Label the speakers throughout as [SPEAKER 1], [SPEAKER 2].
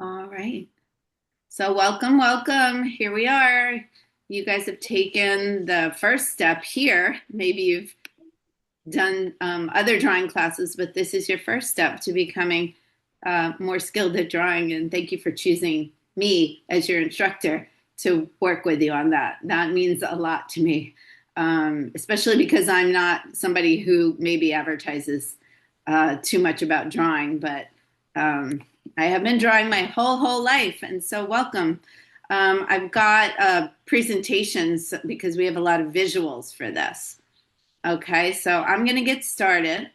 [SPEAKER 1] All right. So welcome, welcome. Here we are. You guys have taken the first step here. Maybe you've done other drawing classes, but this is your first step to becoming more skilled at drawing. And thank you for choosing me as your instructor to work with you on that. That means a lot to me, especially because I'm not somebody who maybe advertises too much about drawing, but I have been drawing my whole life, and so welcome. I've got presentations because we have a lot of visuals for this. Okay, so I'm going to get started.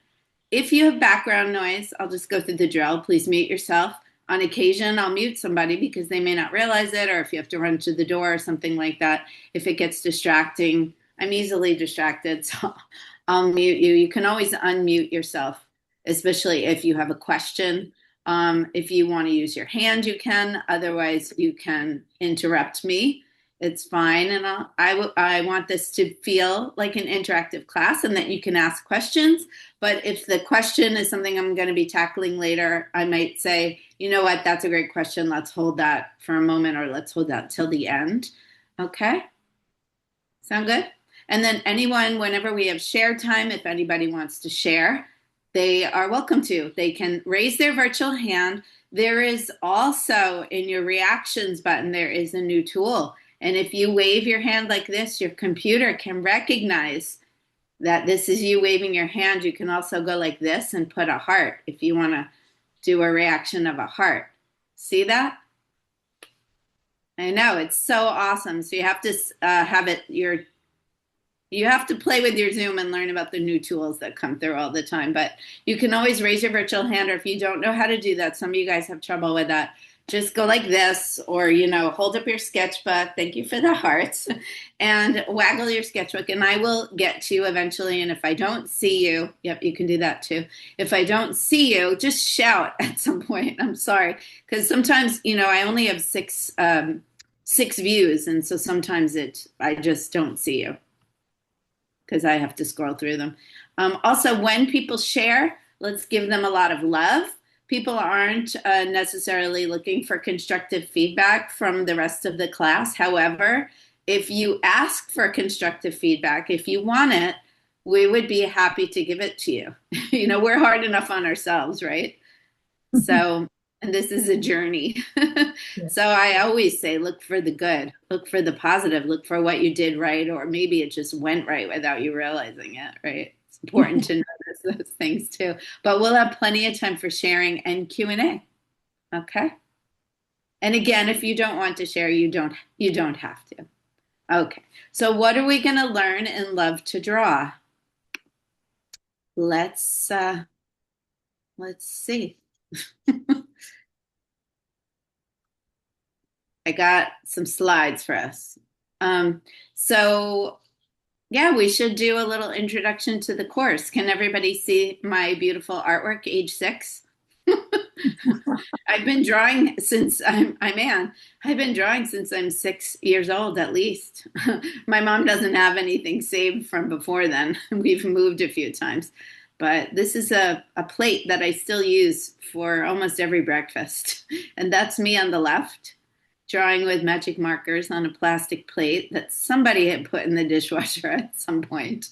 [SPEAKER 1] If you have background noise, I'll just go through the drill. Please mute yourself. On occasion, I'll mute somebody because they may not realize it, or if you have to run to the door or something like that. If it gets distracting, I'm easily distracted, so I'll mute you. You can always unmute yourself, especially if you have a question. If you want to use your hand, you can. Otherwise, you can interrupt me. It's fine, and I want this to feel like an interactive class, and that you can ask questions. But if the question is something I'm going to be tackling later, I might say, you know what, that's a great question. Let's hold that for a moment, or let's hold that till the end. Okay, sound good? And then anyone, whenever we have share time, if anybody wants to share, they are welcome to. They can raise their virtual hand. There is also in your reactions button, there is a new tool. And if you wave your hand like this, your computer can recognize that this is you waving your hand. You can also go like this and put a heart if you want to do a reaction of a heart. See that? I know, it's so awesome. So you have to have it your you have to play with your Zoom and learn about the new tools that come through all the time. But you can always raise your virtual hand, or if you don't know how to do that, some of you guys have trouble with that. Just go like this, or hold up your sketchbook. Thank you for the hearts, and waggle your sketchbook, and I will get to you eventually. And if I don't see you, yep, you can do that too. If I don't see you, just shout at some point. I'm sorry, because sometimes I only have six views, and so sometimes I just don't see you because I have to scroll through them. Also, when people share, let's give them a lot of love. People aren't necessarily looking for constructive feedback from the rest of the class. However, if you ask for constructive feedback, if you want it, we would be happy to give it to you. We're hard enough on ourselves, right? So, and this is a journey.
[SPEAKER 2] Yeah.
[SPEAKER 1] So I always say, look for the good, look for the positive, look for what you did right, or maybe it just went right without you realizing it, right? It's important to notice those things too. But we'll have plenty of time for sharing and Q&A. Okay? And again, if you don't want to share, you don't have to. Okay. So what are we going to learn and love to draw? Let's let's see. I got some slides for us. Um, so, yeah, we should do a little introduction to the course. Can everybody see my beautiful artwork, age 6? I've been drawing since I'm Ann. I've been drawing since I'm 6 years old, at least. My mom doesn't have anything saved from before then. We've moved a few times. But this is a plate that I still use for almost every breakfast. And that's me on the left, drawing with magic markers on a plastic plate that somebody had put in the dishwasher at some point.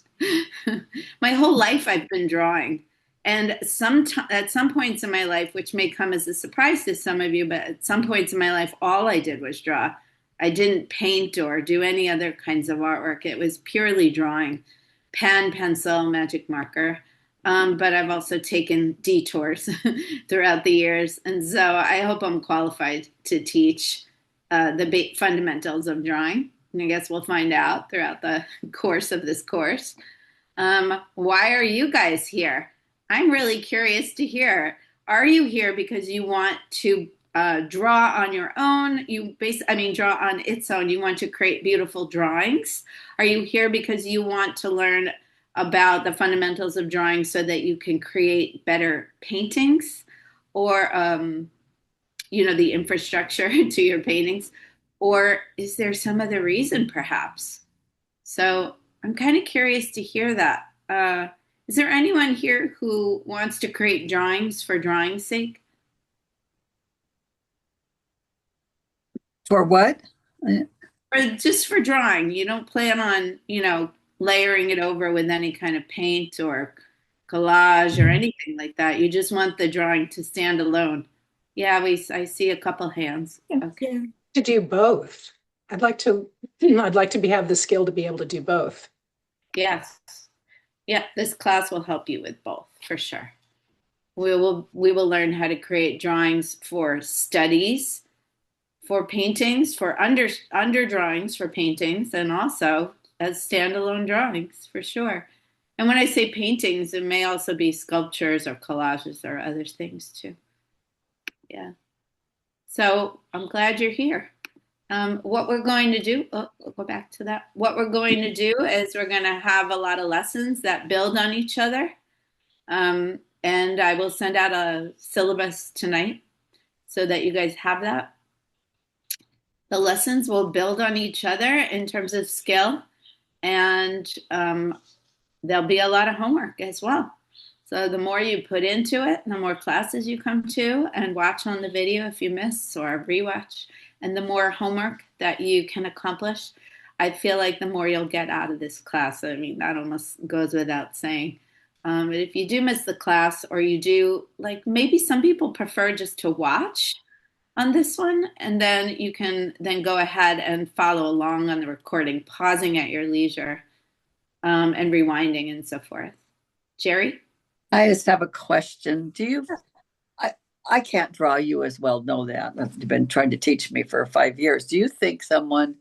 [SPEAKER 1] My whole life I've been drawing. And at some points in my life, which may come as a surprise to some of you, but at some points in my life, all I did was draw. I didn't paint or do any other kinds of artwork. It was purely drawing, pen, pencil, magic marker. But I've also taken detours throughout the years. And so I hope I'm qualified to teach the fundamentals of drawing. And I guess we'll find out throughout the course of this course. Why are you guys here? I'm really curious to hear. Are you here because you want to draw on your own? Draw on its own. You want to create beautiful drawings? Are you here because you want to learn about the fundamentals of drawing so that you can create better paintings? Or the infrastructure to your paintings? Or is there some other reason, perhaps? So I'm kind of curious to hear that. Is there anyone here who wants to create drawings for drawing's sake?
[SPEAKER 2] For what?
[SPEAKER 1] Or just for drawing. You don't plan on, layering it over with any kind of paint or collage or anything like that. You just want the drawing to stand alone. Yeah, I see a couple hands. Okay.
[SPEAKER 3] Yeah. To do both. I'd like to, I'd like to have the skill to be able to do both.
[SPEAKER 1] Yes. Yeah, this class will help you with both for sure. We will learn how to create drawings for studies, for paintings, for under drawings for paintings, and also as standalone drawings for sure. And when I say paintings, it may also be sculptures or collages or other things too. Yeah. So I'm glad you're here. What we're going to do, we'll go back to that. What we're going to do is we're going to have a lot of lessons that build on each other. And I will send out a syllabus tonight so that you guys have that. The lessons will build on each other in terms of skill, and there'll be a lot of homework as well. So the more you put into it, the more classes you come to and watch on the video if you miss or rewatch, and the more homework that you can accomplish, I feel like the more you'll get out of this class. I mean, that almost goes without saying. But if you do miss the class, or you do, like maybe some people prefer just to watch on this one, and then you can then go ahead and follow along on the recording, pausing at your leisure, and rewinding and so forth. Jerry?
[SPEAKER 2] I just have a question. I, I can't draw. You as well know that. You've been trying to teach me for 5 years. Do you think someone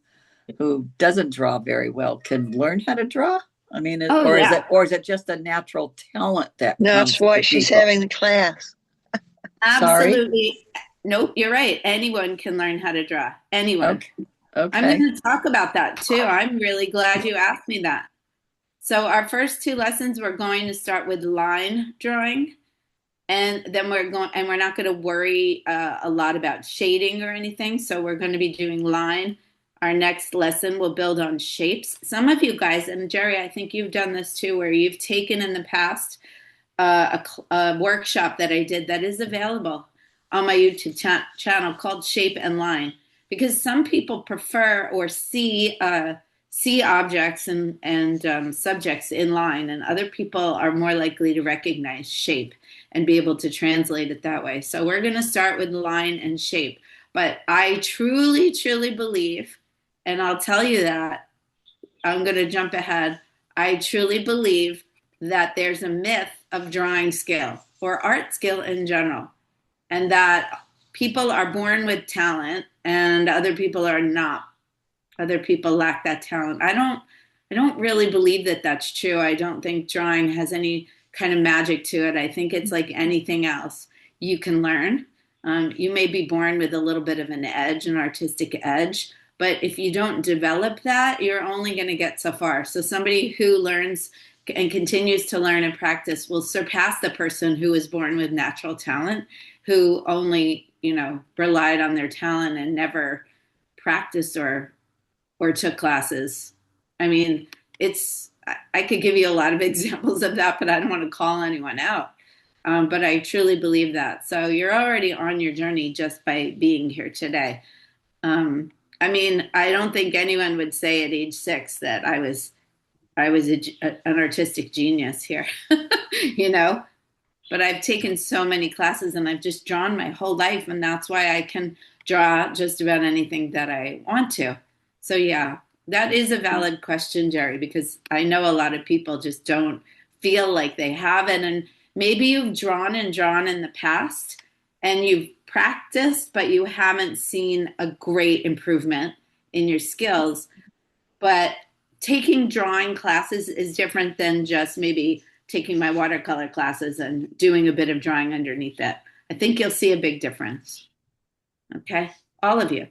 [SPEAKER 2] who doesn't draw very well can learn how to draw? I mean,
[SPEAKER 1] Oh, yeah.
[SPEAKER 2] or is it just a natural talent that
[SPEAKER 4] That's
[SPEAKER 2] comes
[SPEAKER 4] why
[SPEAKER 2] to
[SPEAKER 4] she's
[SPEAKER 2] people?
[SPEAKER 4] having the class.
[SPEAKER 2] Sorry?
[SPEAKER 1] Absolutely. Nope, you're right. Anyone can learn how to draw. Anyone.
[SPEAKER 2] Okay.
[SPEAKER 1] I'm
[SPEAKER 2] Okay.
[SPEAKER 1] going to talk about that too. I'm really glad you asked me that. So, our first two lessons, we're going to start with line drawing. And then we're not going to worry a lot about shading or anything. So, we're going to be doing line. Our next lesson will build on shapes. Some of you guys, and Jerry, I think you've done this too, where you've taken in the past a workshop that I did that is available on my YouTube channel called Shape and Line, because some people prefer or see objects and subjects in line, and other people are more likely to recognize shape and be able to translate it that way. So we're going to start with line and shape, but I truly, truly believe, and I'll tell you that I'm going to jump ahead. I truly believe that there's a myth of drawing skill or art skill in general, and that people are born with talent and other people are not. Other people lack that talent. I don't really believe that that's true. I don't think drawing has any kind of magic to it. I think it's like anything else you can learn. You may be born with a little bit of an edge, an artistic edge, but if you don't develop that, you're only going to get so far. So somebody who learns and continues to learn and practice will surpass the person who was born with natural talent, who only, relied on their talent and never practiced or took classes. I mean, I could give you a lot of examples of that, but I don't want to call anyone out. But I truly believe that. So you're already on your journey just by being here today. I mean, I don't think anyone would say at age 6 that an artistic genius here, you know. But I've taken so many classes and I've just drawn my whole life, and that's why I can draw just about anything that I want to. So yeah, that is a valid question, Jerry, because I know a lot of people just don't feel like they have it. And maybe you've drawn and drawn in the past and you've practiced, but you haven't seen a great improvement in your skills. But taking drawing classes is different than just maybe taking my watercolor classes and doing a bit of drawing underneath it. I think you'll see a big difference. Okay, all of you.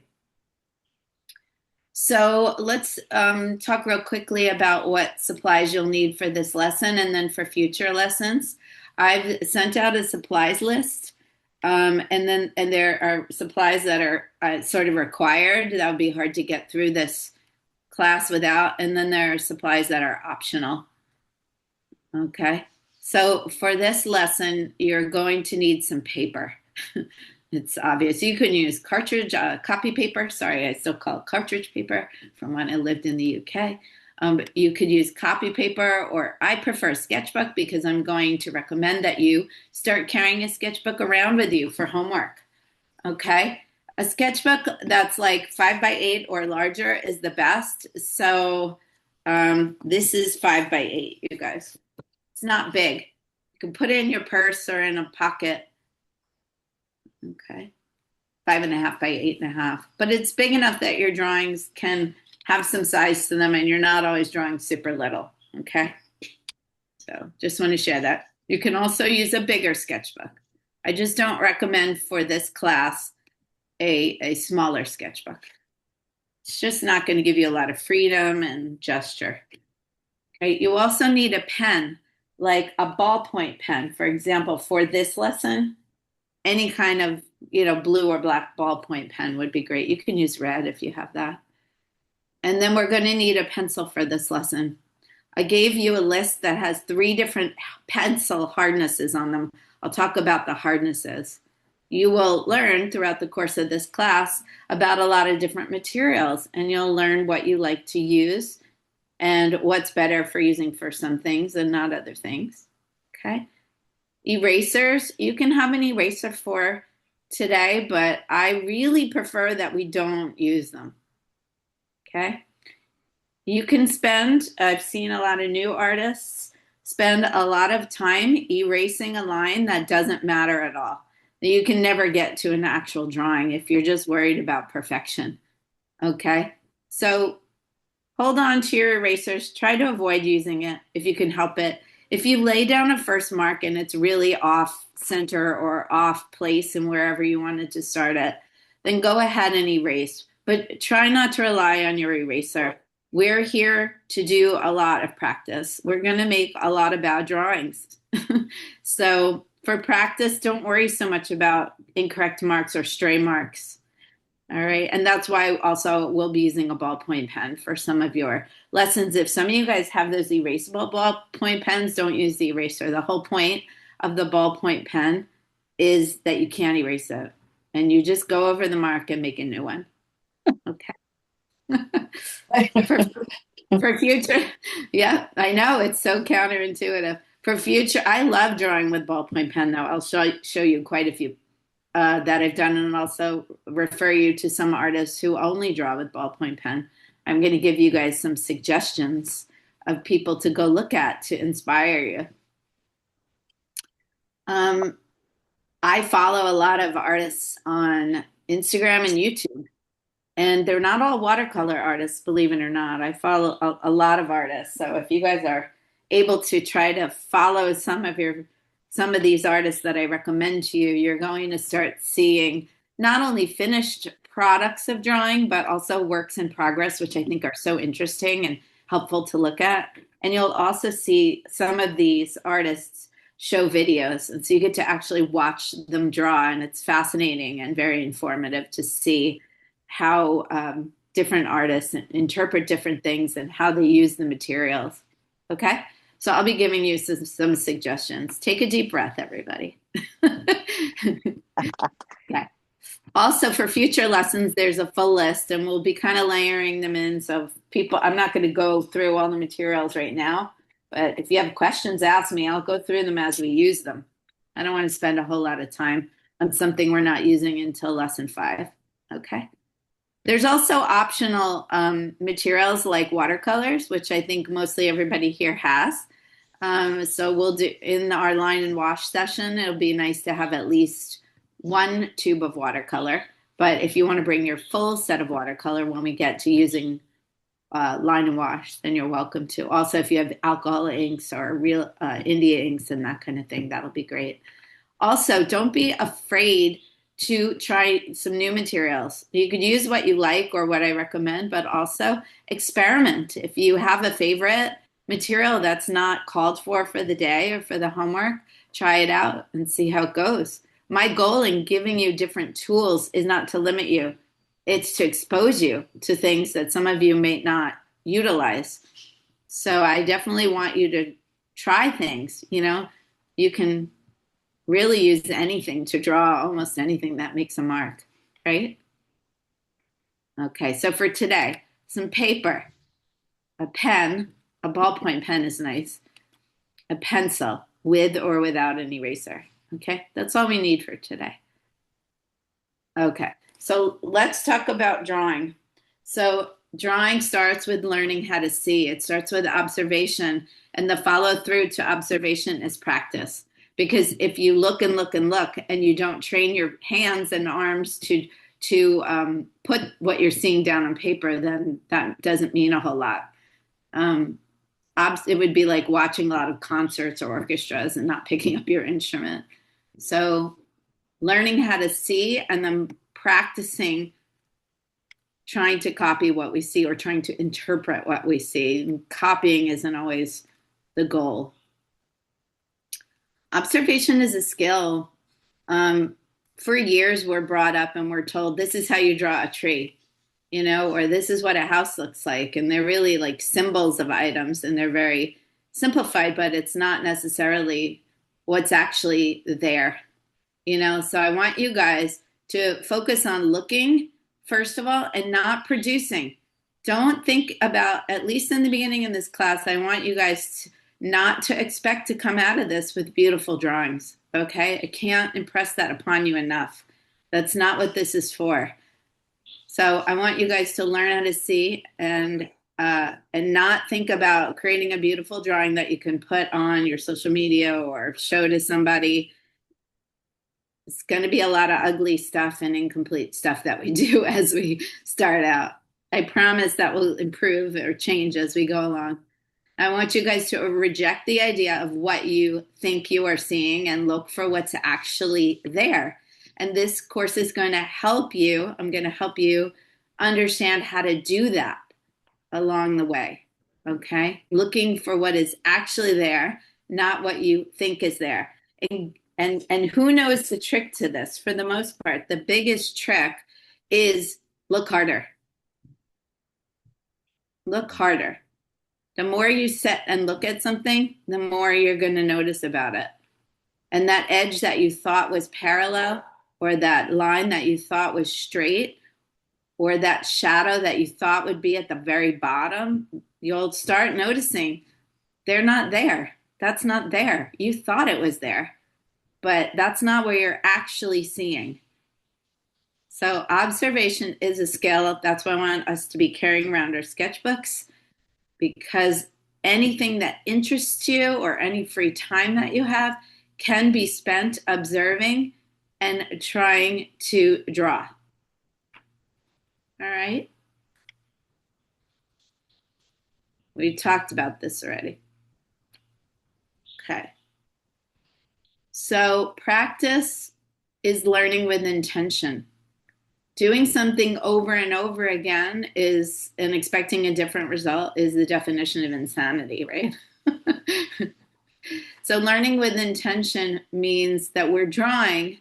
[SPEAKER 1] So let's talk real quickly about what supplies you'll need for this lesson and then for future lessons. I've sent out a supplies list, and there are supplies that are sort of required. That would be hard to get through this class without, and then there are supplies that are optional. Okay, so for this lesson, you're going to need some paper. It's obvious. You can use cartridge, copy paper. Sorry, I still call it cartridge paper from when I lived in the UK. But you could use copy paper, or I prefer sketchbook because I'm going to recommend that you start carrying a sketchbook around with you for homework. Okay. A sketchbook that's like 5 by 8 or larger is the best. So this is 5 by 8, you guys. It's not big. You can put it in your purse or in a pocket. Okay. 5.5 by 8.5. But it's big enough that your drawings can have some size to them and you're not always drawing super little. Okay. So just want to share that. You can also use a bigger sketchbook. I just don't recommend for this class a smaller sketchbook. It's just not going to give you a lot of freedom and gesture. Okay. You also need a pen, like a ballpoint pen. For example, for this lesson, any kind of, blue or black ballpoint pen would be great. You can use red if you have that. And then we're going to need a pencil for this lesson. I gave you a list that has 3 different pencil hardnesses on them. I'll talk about the hardnesses. You will learn throughout the course of this class about a lot of different materials, and you'll learn what you like to use and what's better for using for some things and not other things. Okay. Erasers, you can have an eraser for today, but I really prefer that we don't use them. Okay. You can spend, I've seen a lot of new artists spend a lot of time erasing a line that doesn't matter at all. You can never get to an actual drawing if you're just worried about perfection. Okay. So hold on to your erasers. Try to avoid using it if you can help it. If you lay down a first mark and it's really off center or off place and wherever you wanted to start it, then go ahead and erase. But try not to rely on your eraser. We're here to do a lot of practice. We're going to make a lot of bad drawings. So for practice, don't worry so much about incorrect marks or stray marks. All right. And that's why also we'll be using a ballpoint pen for some of your lessons. If some of you guys have those erasable ballpoint pens, don't use the eraser. The whole point of the ballpoint pen is that you can't erase it. And you just go over the mark and make a new one. Okay. for future, yeah, I know it's so counterintuitive. For future, I love drawing with ballpoint pen, though. I'll show you quite a few that I've done, and also refer you to some artists who only draw with ballpoint pen. I'm going to give you guys some suggestions of people to go look at to inspire you. I follow a lot of artists on Instagram and YouTube. And they're not all watercolor artists, believe it or not. I follow a lot of artists. So if you guys are able to try to follow some of these artists that I recommend to you, you're going to start seeing not only finished products of drawing, but also works in progress, which I think are so interesting and helpful to look at. And you'll also see some of these artists show videos. And so you get to actually watch them draw. And it's fascinating and very informative to see how different artists interpret different things and how they use the materials. Okay, so I'll be giving you some suggestions. Take a deep breath, everybody. Okay. Also, for future lessons, there's a full list, and we'll be kind of layering them in. So I'm not going to go through all the materials right now, but if you have questions, ask me. I'll go through them as we use them. I don't want to spend a whole lot of time on something we're not using until lesson 5. Okay. There's also optional materials like watercolors, which I think mostly everybody here has. So we'll do in our line and wash session, it'll be nice to have at least 1 tube of watercolor. But if you want to bring your full set of watercolor when we get to using line and wash, then you're welcome to. Also, if you have alcohol inks or real India inks and that kind of thing, that'll be great. Also, don't be afraid to try some new materials. You could use what you like or what I recommend, but also experiment. If you have a favorite material that's not called for the day or for the homework, try it out and see how it goes. My goal in giving you different tools is not to limit you. It's to expose you to things that some of you may not utilize. So I definitely want you to try things. You can really use anything to draw, almost anything that makes a mark, right? Okay, so for today, some paper, a pen, a ballpoint pen is nice, a pencil with or without an eraser. Okay, that's all we need for today. Okay, so let's talk about drawing. So, drawing starts with learning how to see, it starts with observation, and the follow through to observation is practice. Because if you look and look and look and you don't train your hands and arms to put what you're seeing down on paper, then that doesn't mean a whole lot. Um, it would be like watching a lot of concerts or orchestras and not picking up your instrument. So, learning how to see and then practicing trying to copy what we see or trying to interpret what we see. And copying isn't always the goal. Observation is a skill. For years, we're brought up and we're told this is how you draw a tree, or this is what a house looks like. And they're really like symbols of items and they're very simplified, but it's not necessarily what's actually there. So I want you guys to focus on looking, first of all, and not producing. Don't think about, at least in the beginning of this class, I want you guys not to expect to come out of this with beautiful drawings, okay? I can't impress that upon you enough. That's not what this is for. So I want you guys to learn how to see and not think about creating a beautiful drawing that you can put on your social media or show to somebody. It's going to be a lot of ugly stuff and incomplete stuff that we do as we start out. I promise that will improve or change as we go along. I want you guys to reject the idea of what you think you are seeing and look for what's actually there. And this course is going to help you. I'm going to help you understand how to do that along the way. Okay? Looking for what is actually there, not what you think is there. And who knows the trick to this? For the most part, the biggest trick is look harder. Look harder. The more you sit and look at something, the more you're going to notice about it. And that edge that you thought was parallel, or that line that you thought was straight, or that shadow that you thought would be at the very bottom, you'll start noticing they're not there. That's not there. You thought it was there, but that's not what you're actually seeing. So observation is a skill. That's why I want us to be carrying around our sketchbooks, because anything that interests you or any free time that you have can be spent observing and trying to draw. All right? We talked about this already. Okay. So practice is learning with intention. Doing something over and over again and expecting a different result is the definition of insanity, right? So learning with intention means that we're drawing,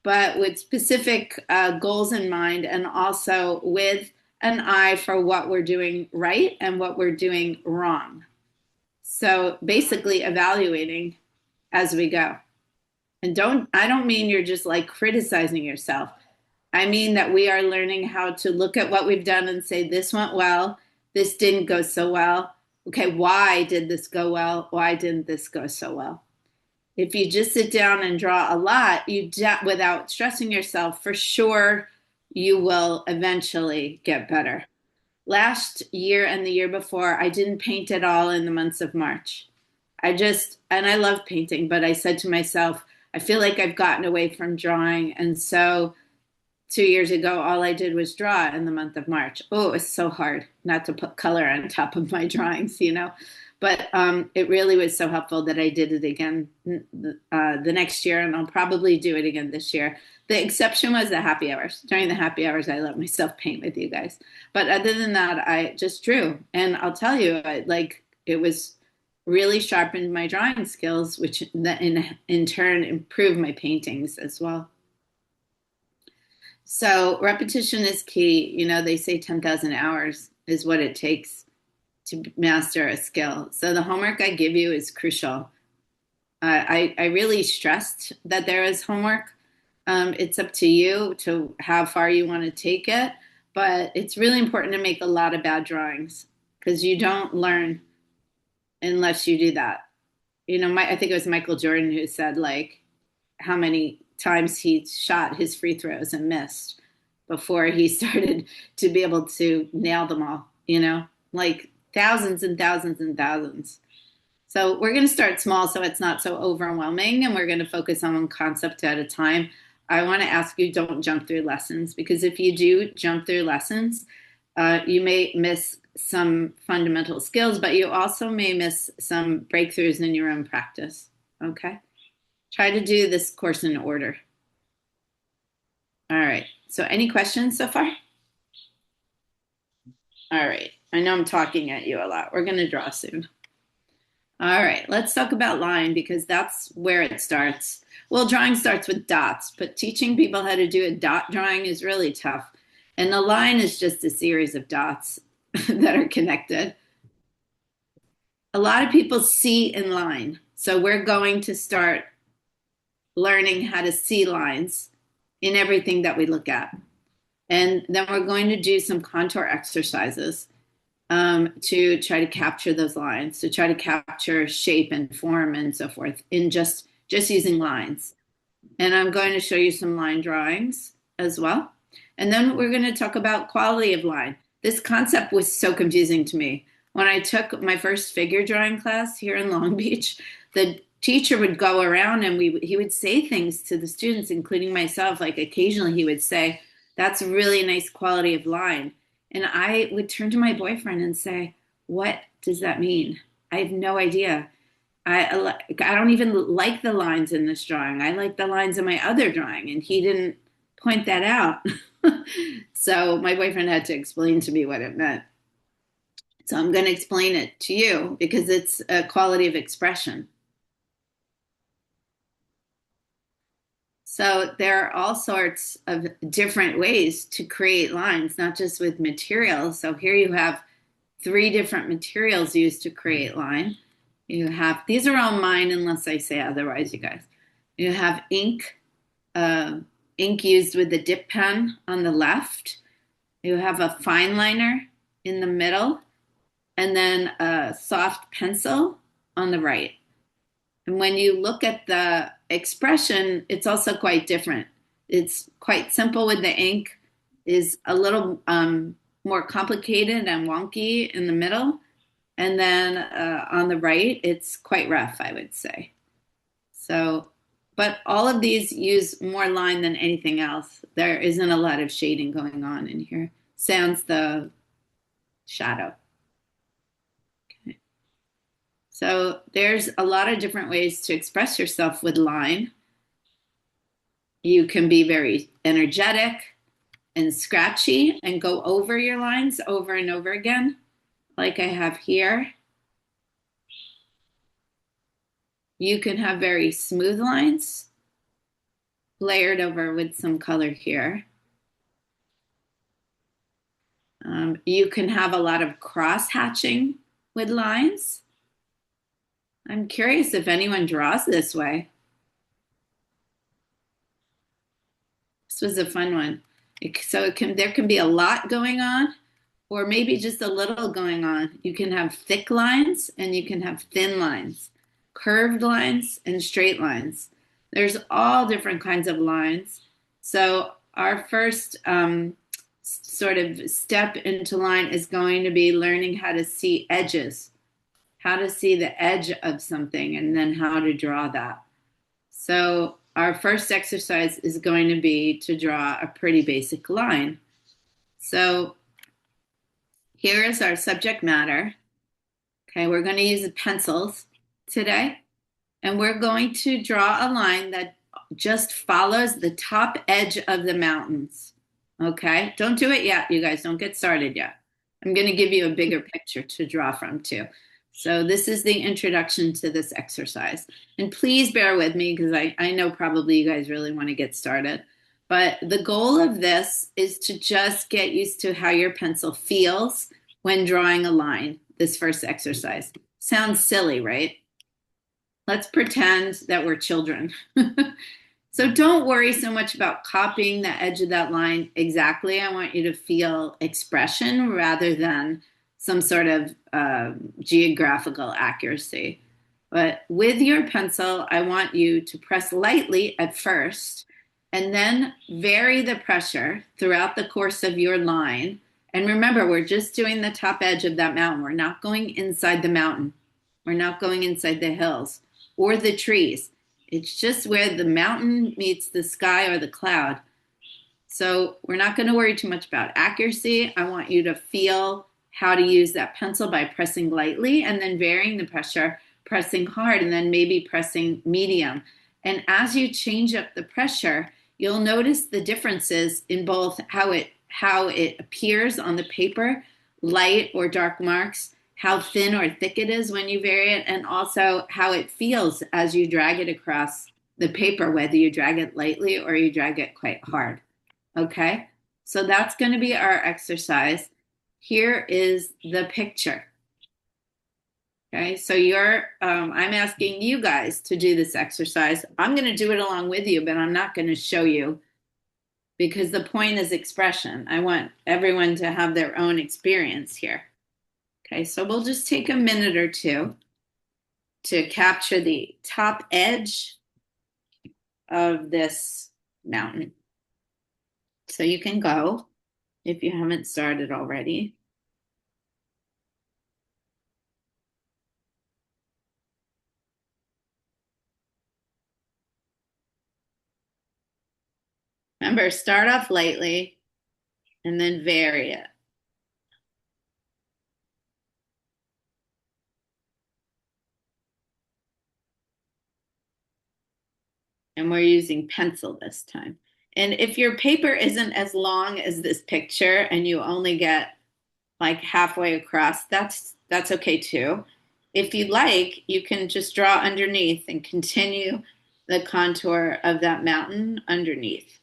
[SPEAKER 1] but with specific goals in mind, and also with an eye for what we're doing right and what we're doing wrong. So basically evaluating as we go. And I don't mean you're just like criticizing yourself. I mean that we are learning how to look at what we've done and say, this went well, this didn't go so well. Okay, why did this go well? Why didn't this go so well? If you just sit down and draw a lot, without stressing yourself, for sure you will eventually get better. Last year and the year before, I didn't paint at all in the months of March. And I love painting, but I said to myself, I feel like I've gotten away from drawing. And so 2 years ago, all I did was draw in the month of March. Oh, it was so hard not to put color on top of my drawings, But it really was so helpful that I did it again the next year, and I'll probably do it again this year. The exception was the happy hours. During the happy hours, I let myself paint with you guys. But other than that, I just drew. And I'll tell you, it was really sharpened my drawing skills, which in turn improved my paintings as well. So repetition is key. They say 10,000 hours is what it takes to master a skill. So the homework I give you is crucial. I really stressed that there is homework. It's up to you to how far you want to take it, but it's really important to make a lot of bad drawings because you don't learn unless you do that. I think it was Michael Jordan who said like how many times he shot his free throws and missed before he started to be able to nail them all, like thousands and thousands and thousands. So we're going to start small so it's not so overwhelming, and we're going to focus on one concept at a time. I want to ask you, don't jump through lessons, because if you do jump through lessons, you may miss some fundamental skills, but you also may miss some breakthroughs in your own practice. Okay? Try to do this course in order. All right. So any questions so far? All right. I know I'm talking at you a lot. We're going to draw soon. All right. Let's talk about line because that's where it starts. Well, drawing starts with dots, but teaching people how to do a dot drawing is really tough. And the line is just a series of dots that are connected. A lot of people see in line. So we're going to start learning how to see lines in everything that we look at. And then we're going to do some contour exercises to try to capture those lines, to try to capture shape and form and so forth in just using lines. And I'm going to show you some line drawings as well. And then we're going to talk about quality of line. This concept was so confusing to me. When I took my first figure drawing class here in Long Beach, the teacher would go around and he would say things to the students, including myself. Like occasionally he would say, "That's a really nice quality of line." And I would turn to my boyfriend and say, "What does that mean? I have no idea. I don't even like the lines in this drawing. I like the lines in my other drawing." And he didn't point that out. So my boyfriend had to explain to me what it meant. So I'm going to explain it to you because it's a quality of expression. So there are all sorts of different ways to create lines, not just with materials. So here you have 3 different materials used to create line. You have, these are all mine unless I say otherwise, you guys. You have ink, ink used with the dip pen on the left. You have a fine liner in the middle, and then a soft pencil on the right. And when you look at the expression, it's also quite different. It's quite simple with the ink, is a little more complicated and wonky in the middle. And then on the right, it's quite rough, I would say. So, but all of these use more line than anything else. There isn't a lot of shading going on in here. Sans the shadow. Okay. So there's a lot of different ways to express yourself with line. You can be very energetic and scratchy and go over your lines over and over again, like I have here. You can have very smooth lines layered over with some color here. You can have a lot of cross hatching with lines. I'm curious if anyone draws this way. This was a fun one. There can be a lot going on, or maybe just a little going on. You can have thick lines and you can have thin lines, curved lines and straight lines. There's all different kinds of lines. So our first sort of step into line is going to be learning how to see edges, how to see the edge of something, and then how to draw that. So our first exercise is going to be to draw a pretty basic line. So here is our subject matter. Okay, we're going to use pencils today, and we're going to draw a line that just follows the top edge of the mountains. Okay, don't do it yet, you guys. Don't get started yet. I'm going to give you a bigger picture to draw from too. So this is the introduction to this exercise. And please bear with me because I know probably you guys really want to get started. But the goal of this is to just get used to how your pencil feels when drawing a line, this first exercise. Sounds silly, right? let's pretend that we're children. So don't worry so much about copying the edge of that line exactly. I want you to feel expression rather than some sort of geographical accuracy. But with your pencil, I want you to press lightly at first and then vary the pressure throughout the course of your line. And remember, we're just doing the top edge of that mountain. We're not going inside the mountain. We're not going inside the hills or the trees. It's just where the mountain meets the sky or the cloud. So we're not going to worry too much about accuracy. I want you to feel how to use that pencil by pressing lightly and then varying the pressure, pressing hard, and then maybe pressing medium. And as you change up the pressure, you'll notice the differences in both how it appears on the paper, light or dark marks, how thin or thick it is when you vary it, and also how it feels as you drag it across the paper, whether you drag it lightly or you drag it quite hard. Okay, so that's going to be our exercise. Here is the picture. Okay, so I'm asking you guys to do this exercise. I'm going to do it along with you, but I'm not going to show you because the point is expression. I want everyone to have their own experience here. Okay, so we'll just take a minute or two to capture the top edge of this mountain. So you can go if you haven't started already. Remember, start off lightly and then vary it. And we're using pencil this time. And if your paper isn't as long as this picture and you only get like halfway across, that's okay too. If you like, you can just draw underneath and continue the contour of that mountain underneath.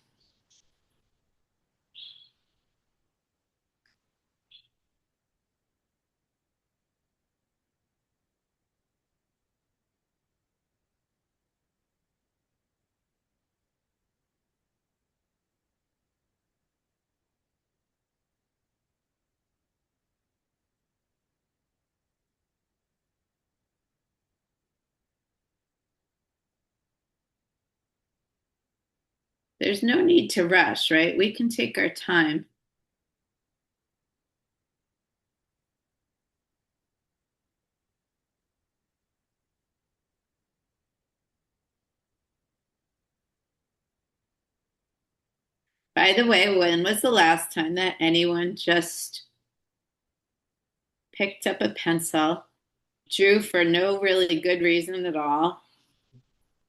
[SPEAKER 1] There's no need to rush, right? We can take our time. By the way, when was the last time that anyone just picked up a pencil, drew for no really good reason at all,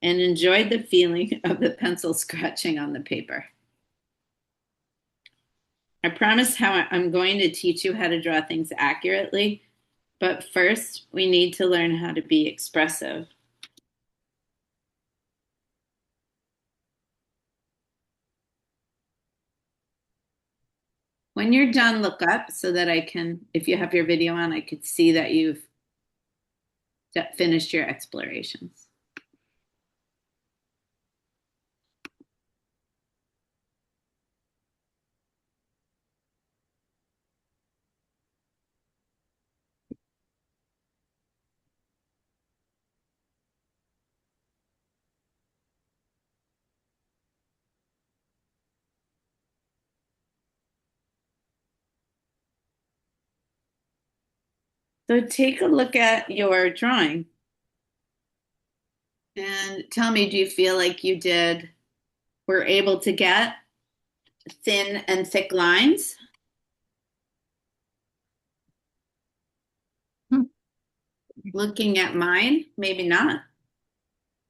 [SPEAKER 1] and enjoyed the feeling of the pencil scratching on the paper? I promise how I'm going to teach you how to draw things accurately, but first we need to learn how to be expressive. When you're done, look up so that I can, if you have your video on, I could see that you've finished your explorations. So take a look at your drawing and tell me, do you feel like were able to get thin and thick lines? Looking at mine, maybe not,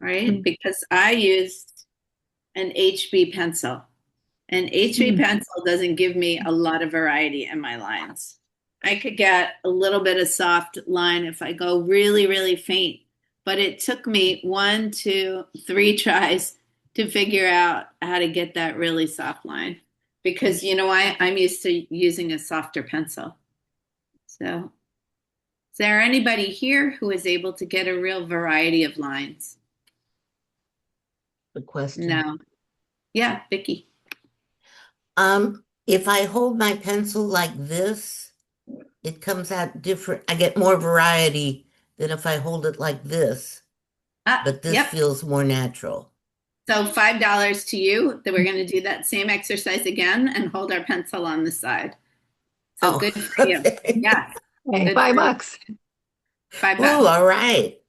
[SPEAKER 1] right? Because I used an HB pencil. And HB pencil doesn't give me a lot of variety in my lines. I could get a little bit of soft line if I go really, really faint. But it took me 1, 2, 3 tries to figure out how to get that really soft line. Because you know why? I'm used to using a softer pencil. So there anybody here who is able to get a real variety of lines?
[SPEAKER 4] The question.
[SPEAKER 1] No. Yeah, Vicky.
[SPEAKER 4] If I hold my pencil like this, it comes out different. I get more variety than if I hold it like this, but this
[SPEAKER 1] Yep.
[SPEAKER 4] feels more natural.
[SPEAKER 1] So $5 to you that we're going to do that same exercise again and hold our pencil on the side. So
[SPEAKER 4] Oh,
[SPEAKER 1] good for you.
[SPEAKER 4] okay.
[SPEAKER 1] Yes.
[SPEAKER 3] Hey,
[SPEAKER 1] Good
[SPEAKER 3] $5.
[SPEAKER 1] $5.
[SPEAKER 4] Ooh, all right.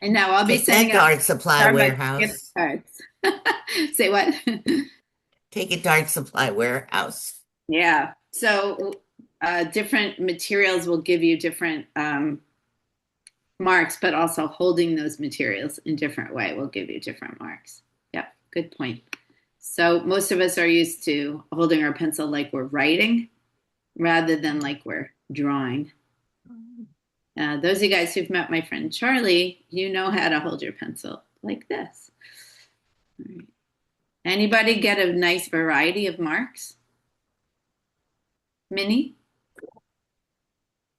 [SPEAKER 1] And now I'll be
[SPEAKER 4] Take that,
[SPEAKER 1] sending out
[SPEAKER 4] Art Supply
[SPEAKER 1] Starbucks gift
[SPEAKER 4] Warehouse.
[SPEAKER 1] cards. Say what?
[SPEAKER 4] Take it to Art Supply Warehouse.
[SPEAKER 1] Yeah. So different materials will give you different marks, but also holding those materials in different way will give you different marks. Yep. Good point. So most of us are used to holding our pencil like we're writing rather than like we're drawing. Those of you guys who've met my friend Charlie, you know how to hold your pencil like this. All right. Anybody get a nice variety of marks? Minnie?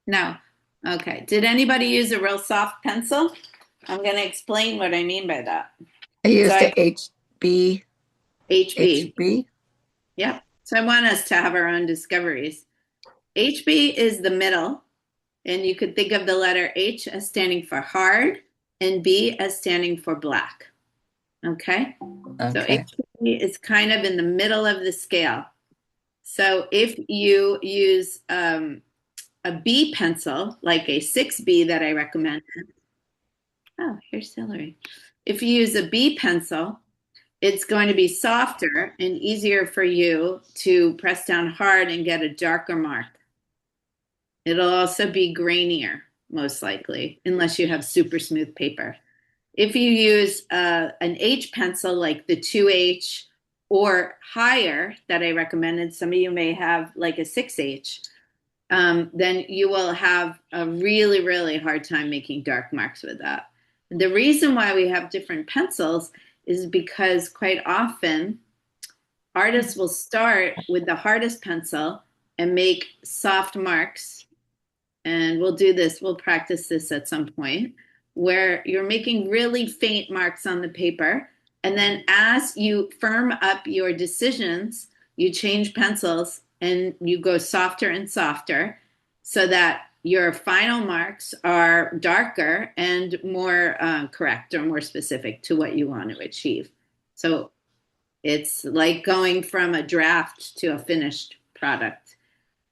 [SPEAKER 1] No. Okay. Did anybody use a real soft pencil? I'm going to explain what I mean by that.
[SPEAKER 2] I used
[SPEAKER 1] So
[SPEAKER 2] the HB.
[SPEAKER 1] HB. Yep. So I want us to have our own discoveries. HB is the middle, and you could think of the letter H as standing for hard and B as standing for black. Okay? So
[SPEAKER 2] Okay.
[SPEAKER 1] HB is kind of in the middle of the scale. So if you use a B pencil, like a 6B that I recommend. Oh, here's Hillary. If you use a B pencil, it's going to be softer and easier for you to press down hard and get a darker mark. It'll also be grainier, most likely, unless you have super smooth paper. If you use an H pencil like the 2H or higher that I recommended, some of you may have like a 6H, then you will have a really, really hard time making dark marks with that. The reason why we have different pencils is because quite often artists will start with the hardest pencil and make soft marks. And we'll do this, we'll practice this at some point, where you're making really faint marks on the paper. And then as you firm up your decisions, you change pencils and you go softer and softer so that your final marks are darker and more correct or more specific to what you want to achieve. So it's like going from a draft to a finished product.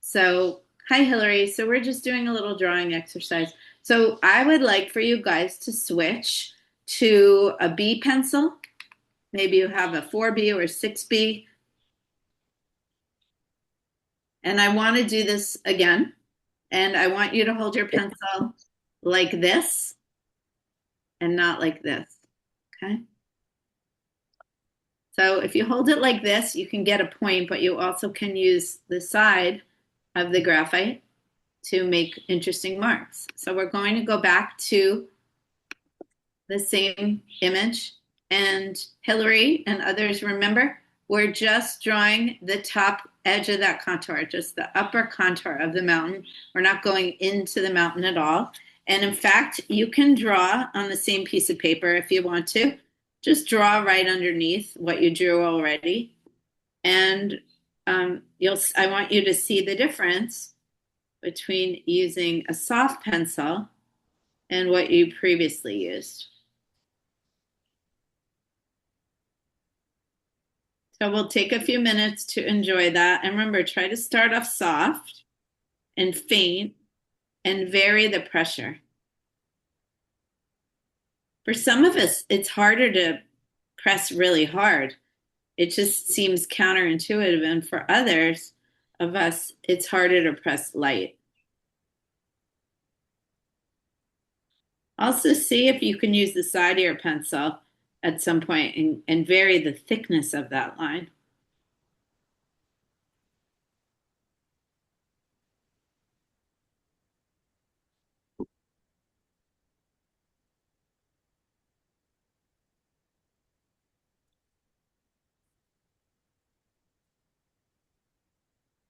[SPEAKER 1] So, hi, Hillary. So we're just doing a little drawing exercise. So I would like for you guys to switch to a B pencil. Maybe you have a 4B or 6B. And I want to do this again. And I want you to hold your pencil like this and not like this. Okay? So if you hold it like this, you can get a point, but you also can use the side of the graphite to make interesting marks. So we're going to go back to the same image. And Hillary and others, remember, we're just drawing the top edge of that contour, just the upper contour of the mountain. We're not going into the mountain at all. And in fact, you can draw on the same piece of paper if you want to. Just draw right underneath what you drew already. And I want you to see the difference between using a soft pencil and what you previously used. So we'll take a few minutes to enjoy that. And remember, try to start off soft and faint and vary the pressure. For some of us, it's harder to press really hard. It just seems counterintuitive. And for others of us, it's harder to press light. Also, see if you can use the side of your pencil at some point and vary the thickness of that line.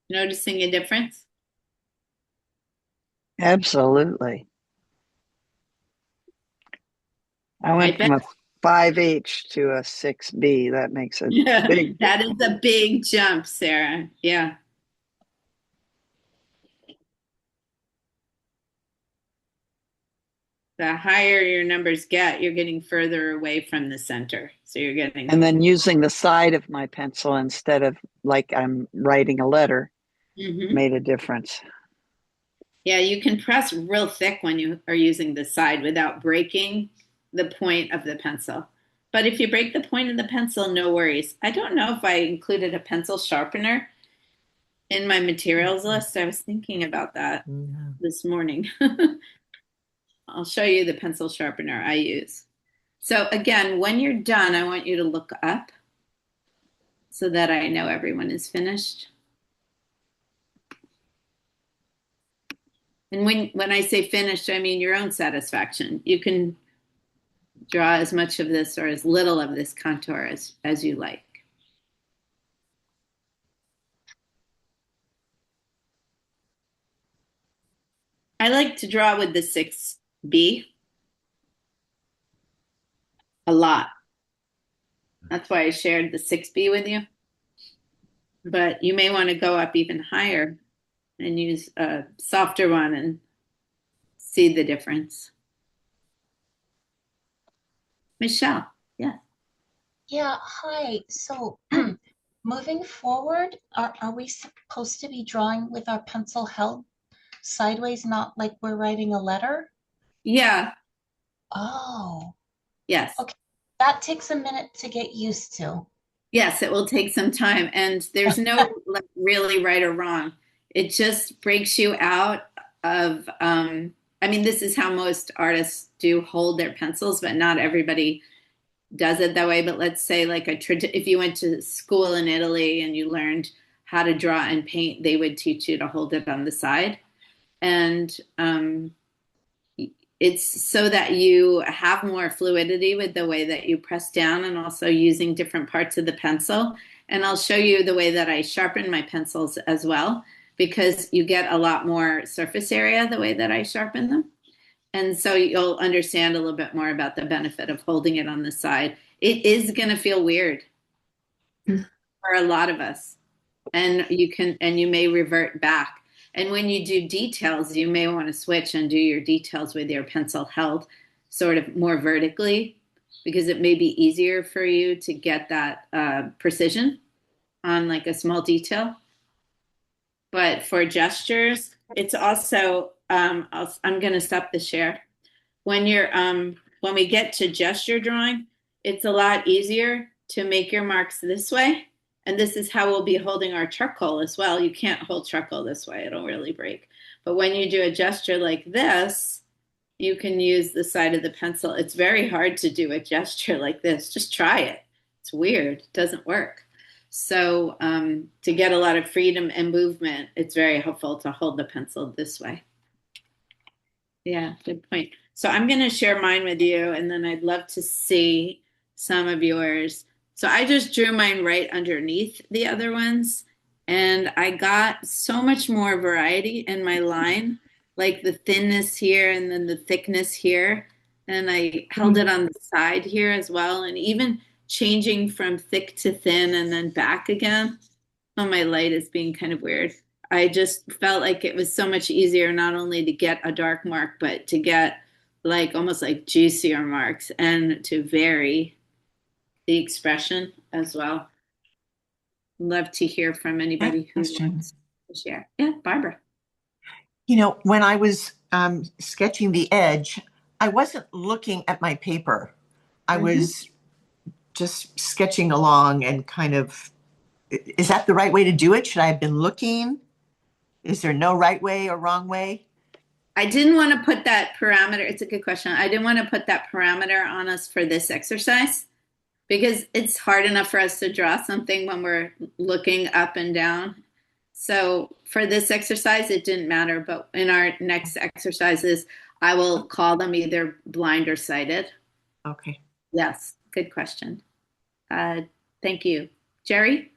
[SPEAKER 1] Noticing a difference?
[SPEAKER 5] Absolutely. I
[SPEAKER 1] I
[SPEAKER 5] went
[SPEAKER 1] bet.
[SPEAKER 5] from a 5H to a 6B. That makes a
[SPEAKER 1] Yeah,
[SPEAKER 5] big
[SPEAKER 1] that is a big jump, Sarah. Yeah. The higher your numbers get, you're getting further away from the center. So you're getting,
[SPEAKER 5] And then using the side of my pencil instead of like I'm writing a letter
[SPEAKER 1] Mhm.
[SPEAKER 5] made a difference.
[SPEAKER 1] Yeah, you can press real thick when you are using the side without breaking the point of the pencil. But if you break the point of the pencil, no worries. I don't know if I included a pencil sharpener in my materials list. I was thinking about that
[SPEAKER 4] Yeah.
[SPEAKER 1] this morning. I'll show you the pencil sharpener I use. So again, when you're done, I want you to look up so that I know everyone is finished. And when I say finished, I mean your own satisfaction. You can draw as much of this or as little of this contour as you like. I like to draw with the 6B a lot. That's why I shared the 6B with you. But you may want to go up even higher and use a softer one and see the difference. Michelle, yeah.
[SPEAKER 6] Yeah, hi. So moving forward, are we supposed to be drawing with our pencil held sideways, not like we're writing a letter?
[SPEAKER 1] Yeah,
[SPEAKER 6] Oh,
[SPEAKER 1] yes.
[SPEAKER 6] okay. That takes a minute to get used to.
[SPEAKER 1] Yes, it will take some time. And there's no like, really right or wrong. It just breaks you out of, I mean, this is how most artists do hold their pencils, but not everybody does it that way. But let's say like if you went to school in Italy and you learned how to draw and paint, they would teach you to hold it on the side. And it's so that you have more fluidity with the way that you press down and also using different parts of the pencil. And I'll show you the way that I sharpen my pencils as well, because you get a lot more surface area the way that I sharpen them. And so you'll understand a little bit more about the benefit of holding it on the side. It is going to feel weird for a lot of us. And you may revert back. And when you do details, you may want to switch and do your details with your pencil held sort of more vertically, because it may be easier for you to get that precision on like a small detail. But for gestures, it's also, I'm going to stop the share. When we get to gesture drawing, it's a lot easier to make your marks this way. And this is how we'll be holding our charcoal as well. You can't hold charcoal this way, it'll really break. But when you do a gesture like this, you can use the side of the pencil. It's very hard to do a gesture like this. Just try it. It's weird, it doesn't work. So to get a lot of freedom and movement, it's very helpful to hold the pencil this way. Yeah, good point. So I'm going to share mine with you, and then I'd love to see some of yours. So I just drew mine right underneath the other ones, and I got so much more variety in my line, like the thinness here and then the thickness here. And I held it on the side here as well, and even changing from thick to thin and then back again. Oh, my light is being kind of weird. I just felt like it was so much easier not only to get a dark mark, but to get like almost like juicier marks and to vary the expression as well. Love to hear from anybody who wants to share. Yeah, Barbara.
[SPEAKER 7] You know, when I was sketching the edge, I wasn't looking at my paper. I was just sketching along and kind of, is that the right way to do it? Should I have been looking? Is there no right way or wrong way?
[SPEAKER 1] I didn't want to put that parameter. It's a good question. I didn't want to put that parameter on us for this exercise because it's hard enough for us to draw something when we're looking up and down. So for this exercise, it didn't matter. But in our next exercises, I will call them either blind or sighted.
[SPEAKER 7] Okay.
[SPEAKER 1] Yes, good question. Thank you. Jerry?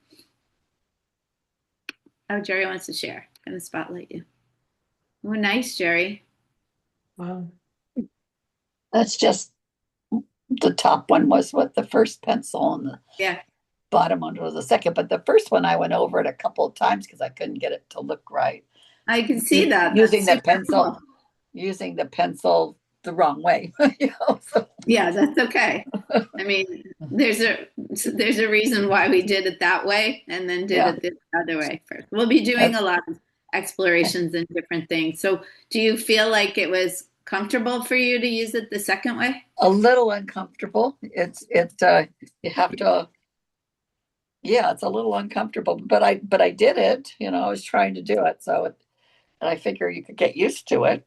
[SPEAKER 1] Oh, Jerry wants to share. I'm going to spotlight you. Oh, nice, Jerry.
[SPEAKER 3] Wow.
[SPEAKER 2] That's just the top one was what the first pencil and the
[SPEAKER 1] Yeah,
[SPEAKER 2] bottom one was the second. But the first one I went over it a couple of times because I couldn't get it to look right.
[SPEAKER 1] I can see that.
[SPEAKER 2] Using
[SPEAKER 1] That's
[SPEAKER 2] the
[SPEAKER 1] super
[SPEAKER 2] pencil,
[SPEAKER 1] cool.
[SPEAKER 2] using the pencil the wrong way. So,
[SPEAKER 1] Yeah, that's okay. I mean, there's a reason why we did it that way and then did
[SPEAKER 2] Yeah.
[SPEAKER 1] it the other way first. We'll be doing a lot of explorations and different things. So, do you feel like it was comfortable for you to use it the second way?
[SPEAKER 2] a little uncomfortable. It's you have to. Yeah, it's a little uncomfortable, but I did it. I was trying to do it, so and I figure you could get used to it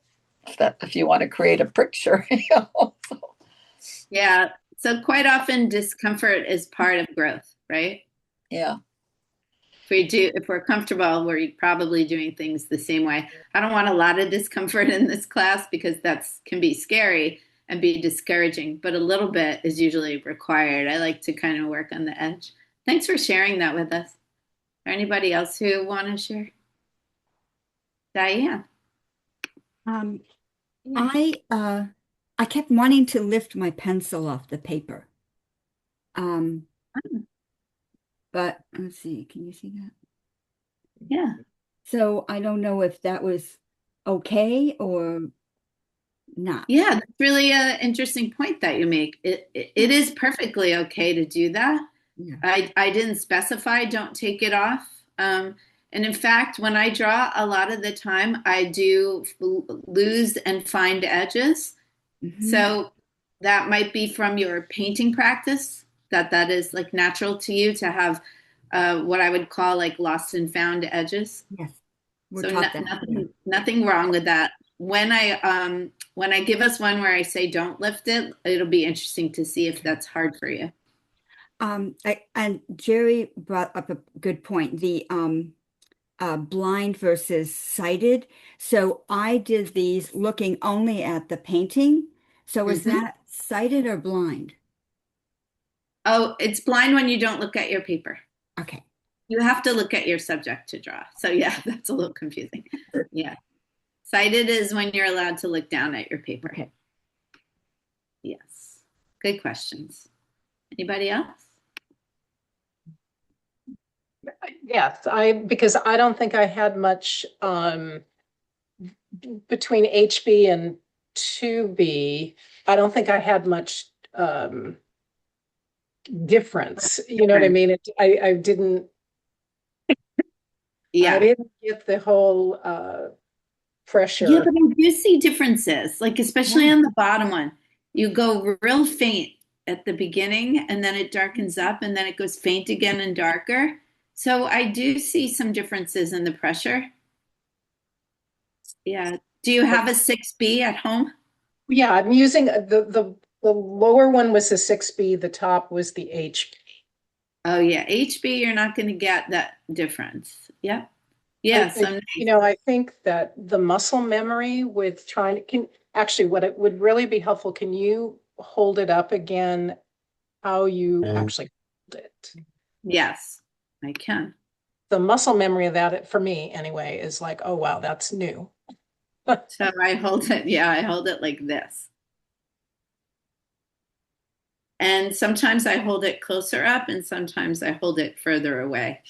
[SPEAKER 2] if you want to create a picture. So,
[SPEAKER 1] Yeah. So quite often discomfort is part of growth, right?
[SPEAKER 2] yeah.
[SPEAKER 1] If we're comfortable, we're probably doing things the same way. I don't want a lot of discomfort in this class because can be scary and be discouraging, but a little bit is usually required. I like to kind of work on the edge. Thanks for sharing that with us. Is there anybody else who want to share? Diane.
[SPEAKER 8] I kept wanting to lift my pencil off the paper. But let's see, can you see that?
[SPEAKER 1] Yeah.
[SPEAKER 8] So I don't know if that was okay or not.
[SPEAKER 1] Yeah, that's really an interesting point that you make. It is perfectly okay to do that.
[SPEAKER 8] Yeah.
[SPEAKER 1] I didn't specify, don't take it off. And in fact, when I draw, a lot of the time I do lose and find edges.
[SPEAKER 8] Mhm.
[SPEAKER 1] So that might be from your painting practice, that is like natural to you to have what I would call like lost and found edges.
[SPEAKER 8] Yes. We're
[SPEAKER 1] So
[SPEAKER 8] taught that.
[SPEAKER 1] nothing wrong with that. When I give us one where I say don't lift it, it'll be interesting to see if that's hard for you.
[SPEAKER 8] And Jerry brought up a good point, the blind versus sighted. So I did these looking only at the painting. So is that sighted or blind?
[SPEAKER 1] Oh, it's blind when you don't look at your paper.
[SPEAKER 8] Okay.
[SPEAKER 1] You have to look at your subject to draw. So yeah, that's a little confusing. Yeah. Sighted is when you're allowed to look down at your paper.
[SPEAKER 8] Okay.
[SPEAKER 1] Yes. Good questions. Anybody else?
[SPEAKER 3] Yes, because I don't think I had much between HB and 2B. I don't think I had much difference. You know what I mean? I didn't.
[SPEAKER 1] Yeah.
[SPEAKER 3] I didn't get the whole pressure.
[SPEAKER 1] Yeah, but I do see differences, like especially on the bottom one. You go real faint at the beginning and then it darkens up and then it goes faint again and darker. So I do see some differences in the pressure. Yeah. Do you have a 6B at home?
[SPEAKER 3] Yeah, I'm using the lower one was the 6B, the top was the HB.
[SPEAKER 1] Oh yeah, HB, you're not going to get that difference. Yep. Yes.
[SPEAKER 3] I think that the muscle memory with what it would really be helpful, can you hold it up again, how you actually hold it?
[SPEAKER 1] Yes, I can.
[SPEAKER 3] The muscle memory of that, for me anyway, is like, oh, wow, that's new.
[SPEAKER 1] So I hold it like this. And sometimes I hold it closer up and sometimes I hold it further away.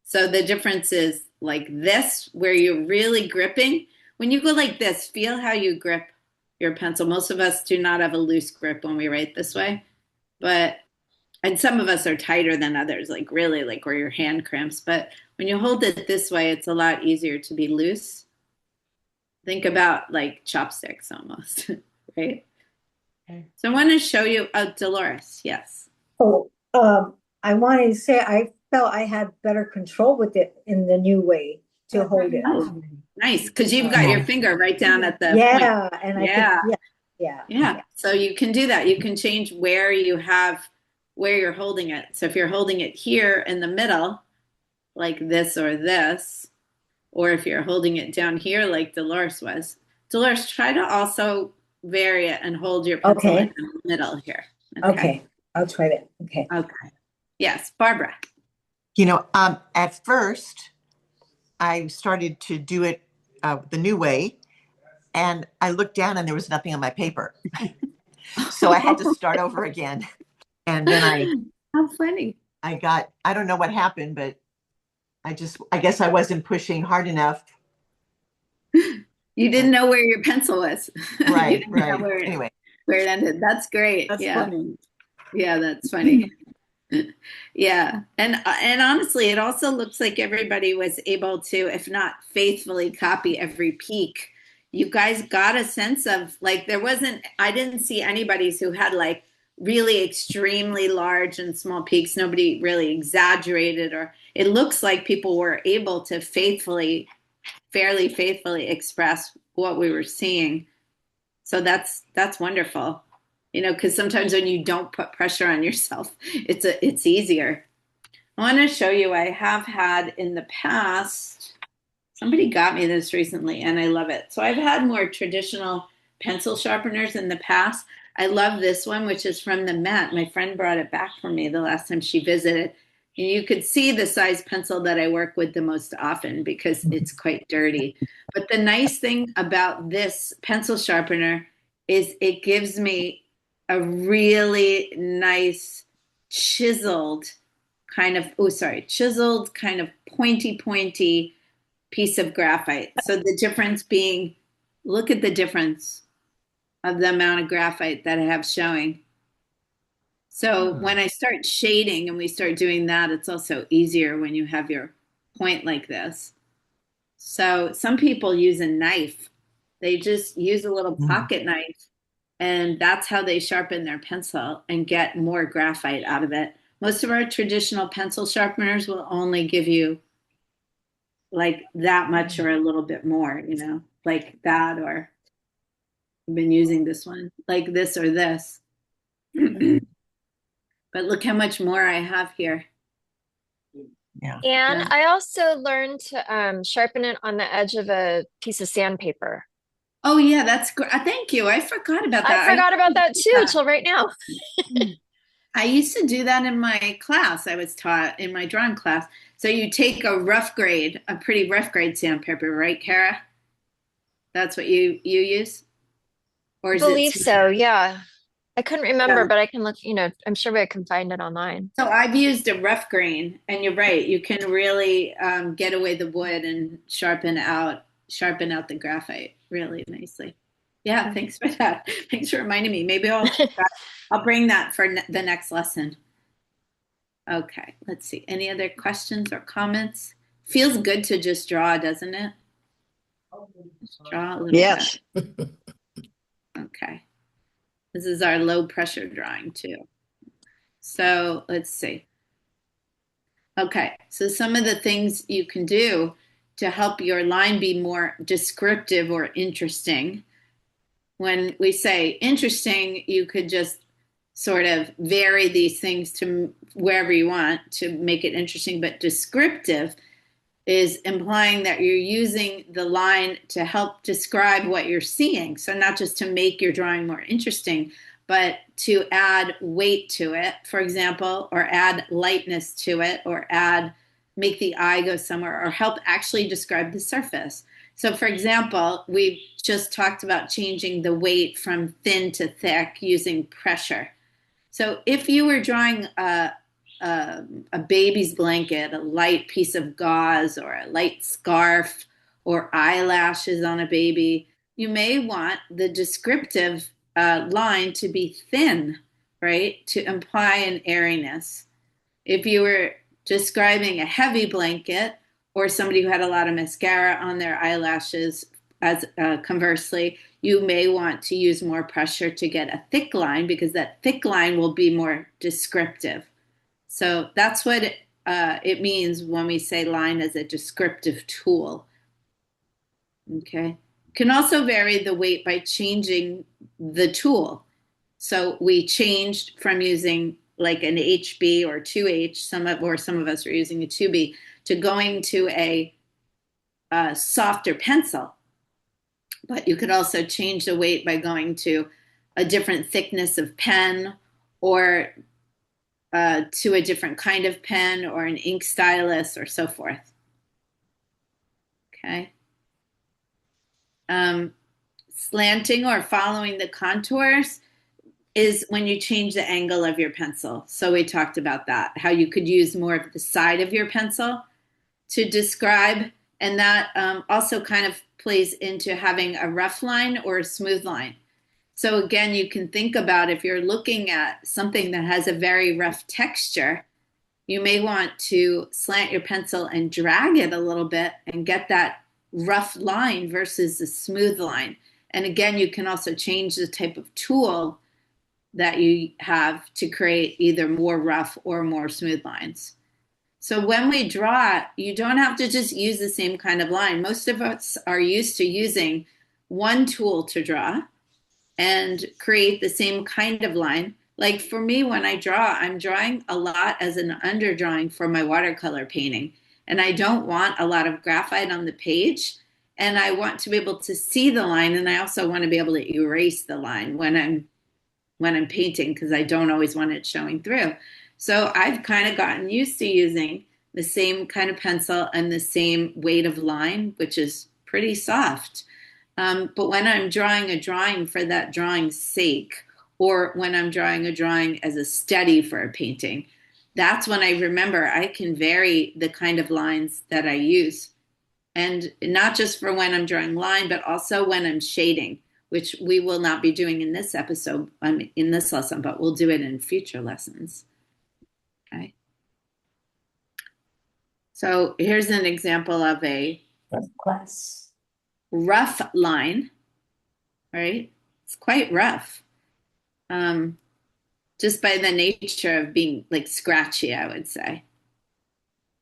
[SPEAKER 1] So the difference is like this, where you're really gripping. When you go like this, feel how you grip your pencil. Most of us do not have a loose grip when we write this way, and some of us are tighter than others, like really like where your hand cramps. But when you hold it this way, it's a lot easier to be loose. Think about like chopsticks almost, right? Okay. So I want to show you, Dolores, yes.
[SPEAKER 9] Oh, I wanted to say I felt I had better control with it in the new way to hold it.
[SPEAKER 1] Oh, nice, because you've got your finger right down at the point.
[SPEAKER 9] And I think, yeah.
[SPEAKER 1] So you can do that. You can change where you're holding it. So if you're holding it here in the middle, like this, or if you're holding it down here like Dolores was. Dolores, try to also vary it and hold your pencil in the middle here.
[SPEAKER 9] Okay, I'll try that. Okay.
[SPEAKER 1] Yes, Barbara.
[SPEAKER 7] At first, I started to do it the new way, and I looked down and there was nothing on my paper. So I had to start over again. And then
[SPEAKER 1] How funny.
[SPEAKER 7] I don't know what happened, but I guess I wasn't pushing hard enough.
[SPEAKER 1] You didn't know where your pencil was. You
[SPEAKER 7] Right,
[SPEAKER 1] didn't know
[SPEAKER 7] right. Anyway,
[SPEAKER 1] where it ended. That's great.
[SPEAKER 8] That's
[SPEAKER 1] Yeah.
[SPEAKER 8] funny.
[SPEAKER 1] Yeah, that's funny. Yeah. And honestly, it also looks like everybody was able to, if not faithfully copy every peak. You guys got a sense of like I didn't see anybody's who had like really extremely large and small peaks. Nobody really exaggerated, or it looks like people were able to fairly faithfully express what we were seeing. So that's wonderful. Because sometimes when you don't put pressure on yourself, it's easier. I want to show you, I have had in the past, somebody got me this recently and I love it. So I've had more traditional pencil sharpeners in the past. I love this one, which is from the Met. My friend brought it back for me the last time she visited. And you could see the size pencil that I work with the most often because it's quite dirty. But the nice thing about this pencil sharpener is it gives me a really nice chiseled kind of pointy piece of graphite. So the difference being, look at the difference of the amount of graphite that I have showing. So when I start shading and we start doing that, it's also easier when you have your point like this. So some people use a knife. They just use a little pocket knife, and that's how they sharpen their pencil and get more graphite out of it. Most of our traditional pencil sharpeners will only give you like that much or a little bit more, like that, or I've been using this one, like this or this. But look how much more I have here.
[SPEAKER 7] yeah.
[SPEAKER 10] And
[SPEAKER 1] Yeah.
[SPEAKER 10] I also learned to sharpen it on the edge of a piece of sandpaper.
[SPEAKER 1] Oh yeah, that's great. Thank you. I forgot about that.
[SPEAKER 10] I forgot about that too till right now.
[SPEAKER 1] I used to do that in my class. I was taught in my drawing class. So you take a pretty rough grade sandpaper, right, Kara? That's what you use? Or
[SPEAKER 10] I
[SPEAKER 1] is
[SPEAKER 10] believe
[SPEAKER 1] it?
[SPEAKER 10] so, yeah. I couldn't remember,
[SPEAKER 1] Yeah.
[SPEAKER 10] but I can look, I'm sure I can find it online.
[SPEAKER 1] So I've used a rough grain, and you're right. You can really get away the wood and sharpen out the graphite really nicely. Yeah, thanks for that. Thanks for reminding me. Maybe I'll bring that for the next lesson. Okay, let's see. Any other questions or comments? Feels good to just draw, doesn't it? Just draw a little
[SPEAKER 5] Yes.
[SPEAKER 1] bit. Okay. This is our low pressure drawing too. So let's see. Okay, so some of the things you can do to help your line be more descriptive or interesting. When we say interesting, you could just sort of vary these things to wherever you want to make it interesting, but descriptive is implying that you're using the line to help describe what you're seeing. So not just to make your drawing more interesting, but to add weight to it, for example, or add lightness to it, or make the eye go somewhere, or help actually describe the surface. So for example, we just talked about changing the weight from thin to thick using pressure. So if you were drawing a baby's blanket, a light piece of gauze, or a light scarf, or eyelashes on a baby, you may want the descriptive line to be thin, right? To imply an airiness. If you were describing a heavy blanket, or somebody who had a lot of mascara on their eyelashes, as conversely, you may want to use more pressure to get a thick line, because that thick line will be more descriptive. So that's what it means when we say line as a descriptive tool. Okay. Can also vary the weight by changing the tool. So we changed from using like an HB or 2H, some of us are using a 2B, to going to a softer pencil. But you could also change the weight by going to a different thickness of pen, or to a different kind of pen, or an ink stylus, or so forth. Okay. Slanting or following the contours is when you change the angle of your pencil. So we talked about that, how you could use more of the side of your pencil to describe. And that also kind of plays into having a rough line or a smooth line. So again, you can think about if you're looking at something that has a very rough texture, you may want to slant your pencil and drag it a little bit and get that rough line versus the smooth line. And again, you can also change the type of tool that you have to create either more rough or more smooth lines. So when we draw, you don't have to just use the same kind of line. Most of us are used to using one tool to draw and create the same kind of line. Like for me, when I draw, I'm drawing a lot as an underdrawing for my watercolor painting. And I don't want a lot of graphite on the page. And I want to be able to see the line. And I also want to be able to erase the line when I'm painting, because I don't always want it showing through. So I've kind of gotten used to using the same kind of pencil and the same weight of line, which is pretty soft. But when I'm drawing a drawing for that drawing's sake, or when I'm drawing a drawing as a study for a painting, that's when I remember I can vary the kind of lines that I use. And not just for when I'm drawing line, but also when I'm shading, which we will not be doing in this episode, in this lesson, but we'll do it in future lessons. Okay. So here's an example of a rough line, right? It's quite rough. Just by the nature of being like scratchy, I would say.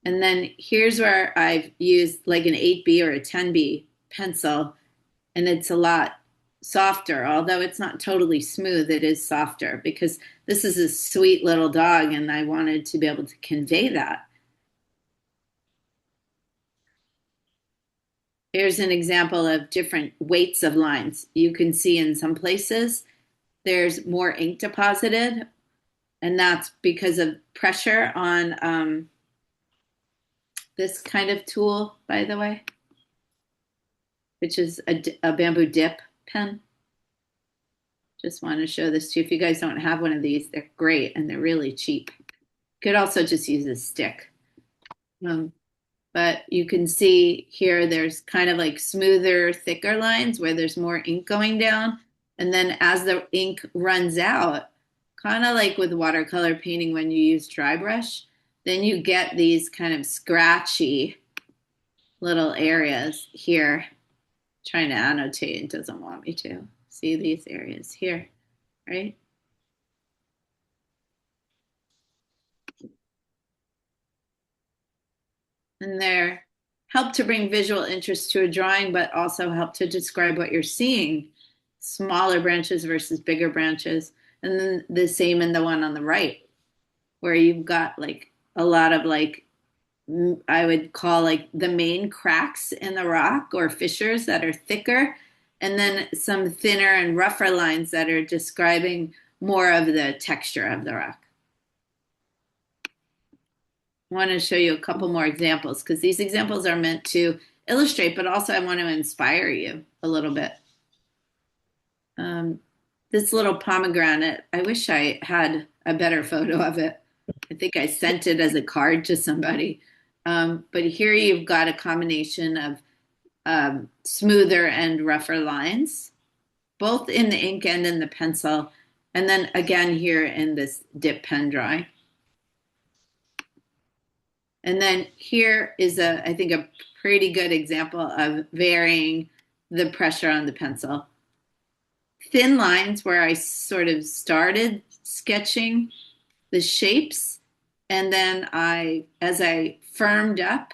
[SPEAKER 1] And then here's where I've used like an 8B or a 10B pencil, and it's a lot softer. Although it's not totally smooth, it is softer because this is a sweet little dog and I wanted to be able to convey that. Here's an example of different weights of lines. You can see in some places there's more ink deposited, and that's because of pressure on this kind of tool, by the way, which is a bamboo dip pen. Just want to show this to you. If you guys don't have one of these, they're great and they're really cheap. You could also just use a stick. But you can see here there's kind of like smoother, thicker lines where there's more ink going down. And then as the ink runs out, kind of like with watercolor painting when you use dry brush, then you get these kind of scratchy little areas here. Trying to annotate, it doesn't want me to. See these areas here, right? And they're help to bring visual interest to a drawing, but also help to describe what you're seeing. Smaller branches versus bigger branches. And then the same in the one on the right, where you've got like a lot of like, I would call like the main cracks in the rock or fissures that are thicker, and then some thinner and rougher lines that are describing more of the texture of the rock. I want to show you a couple more examples because these examples are meant to illustrate, but also I want to inspire you a little bit. This little pomegranate, I wish I had a better photo of it. I think I sent it as a card to somebody. But here you've got a combination of smoother and rougher lines, both in the ink and in the pencil. And then again here in this dip pen drawing. And then here is I think a pretty good example of varying the pressure on the pencil. Thin lines where I sort of started sketching the shapes, and then as I firmed up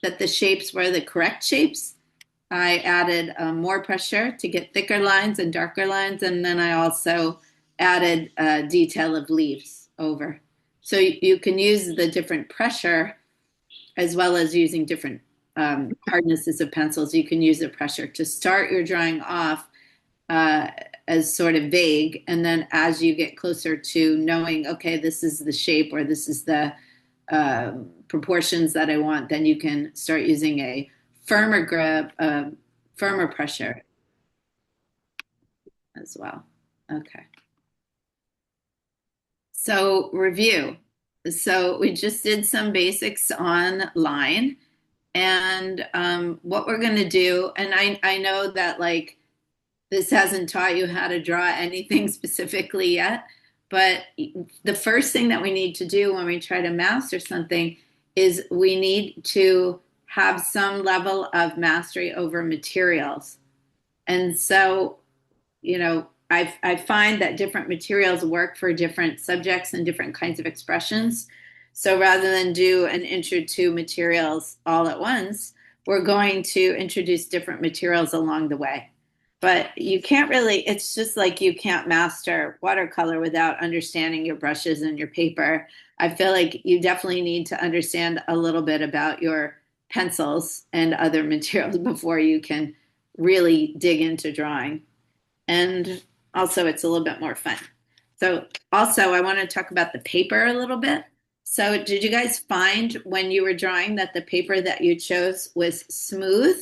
[SPEAKER 1] that the shapes were the correct shapes, I added more pressure to get thicker lines and darker lines, and then I also added detail of leaves over. So you can use the different pressure as well as using different hardnesses of pencils. You can use the pressure to start your drawing off as sort of vague, and then as you get closer to knowing, okay, this is the shape or this is the proportions that I want, then you can start using a firmer grip, firmer pressure as well. Okay. So review. So we just did some basics online, and what we're going to do, and I know that like this hasn't taught you how to draw anything specifically yet, but the first thing that we need to do when we try to master something is we need to have some level of mastery over materials. And so, you know, I find that different materials work for different subjects and different kinds of expressions. So rather than do an intro to materials all at once, we're going to introduce different materials along the way. But you can't really, it's just like you can't master watercolor without understanding your brushes and your paper. I feel like you definitely need to understand a little bit about your pencils and other materials before you can really dig into drawing. And also, it's a little bit more fun. So, also, I want to talk about the paper a little bit. So, did you guys find when you were drawing that the paper that you chose was smooth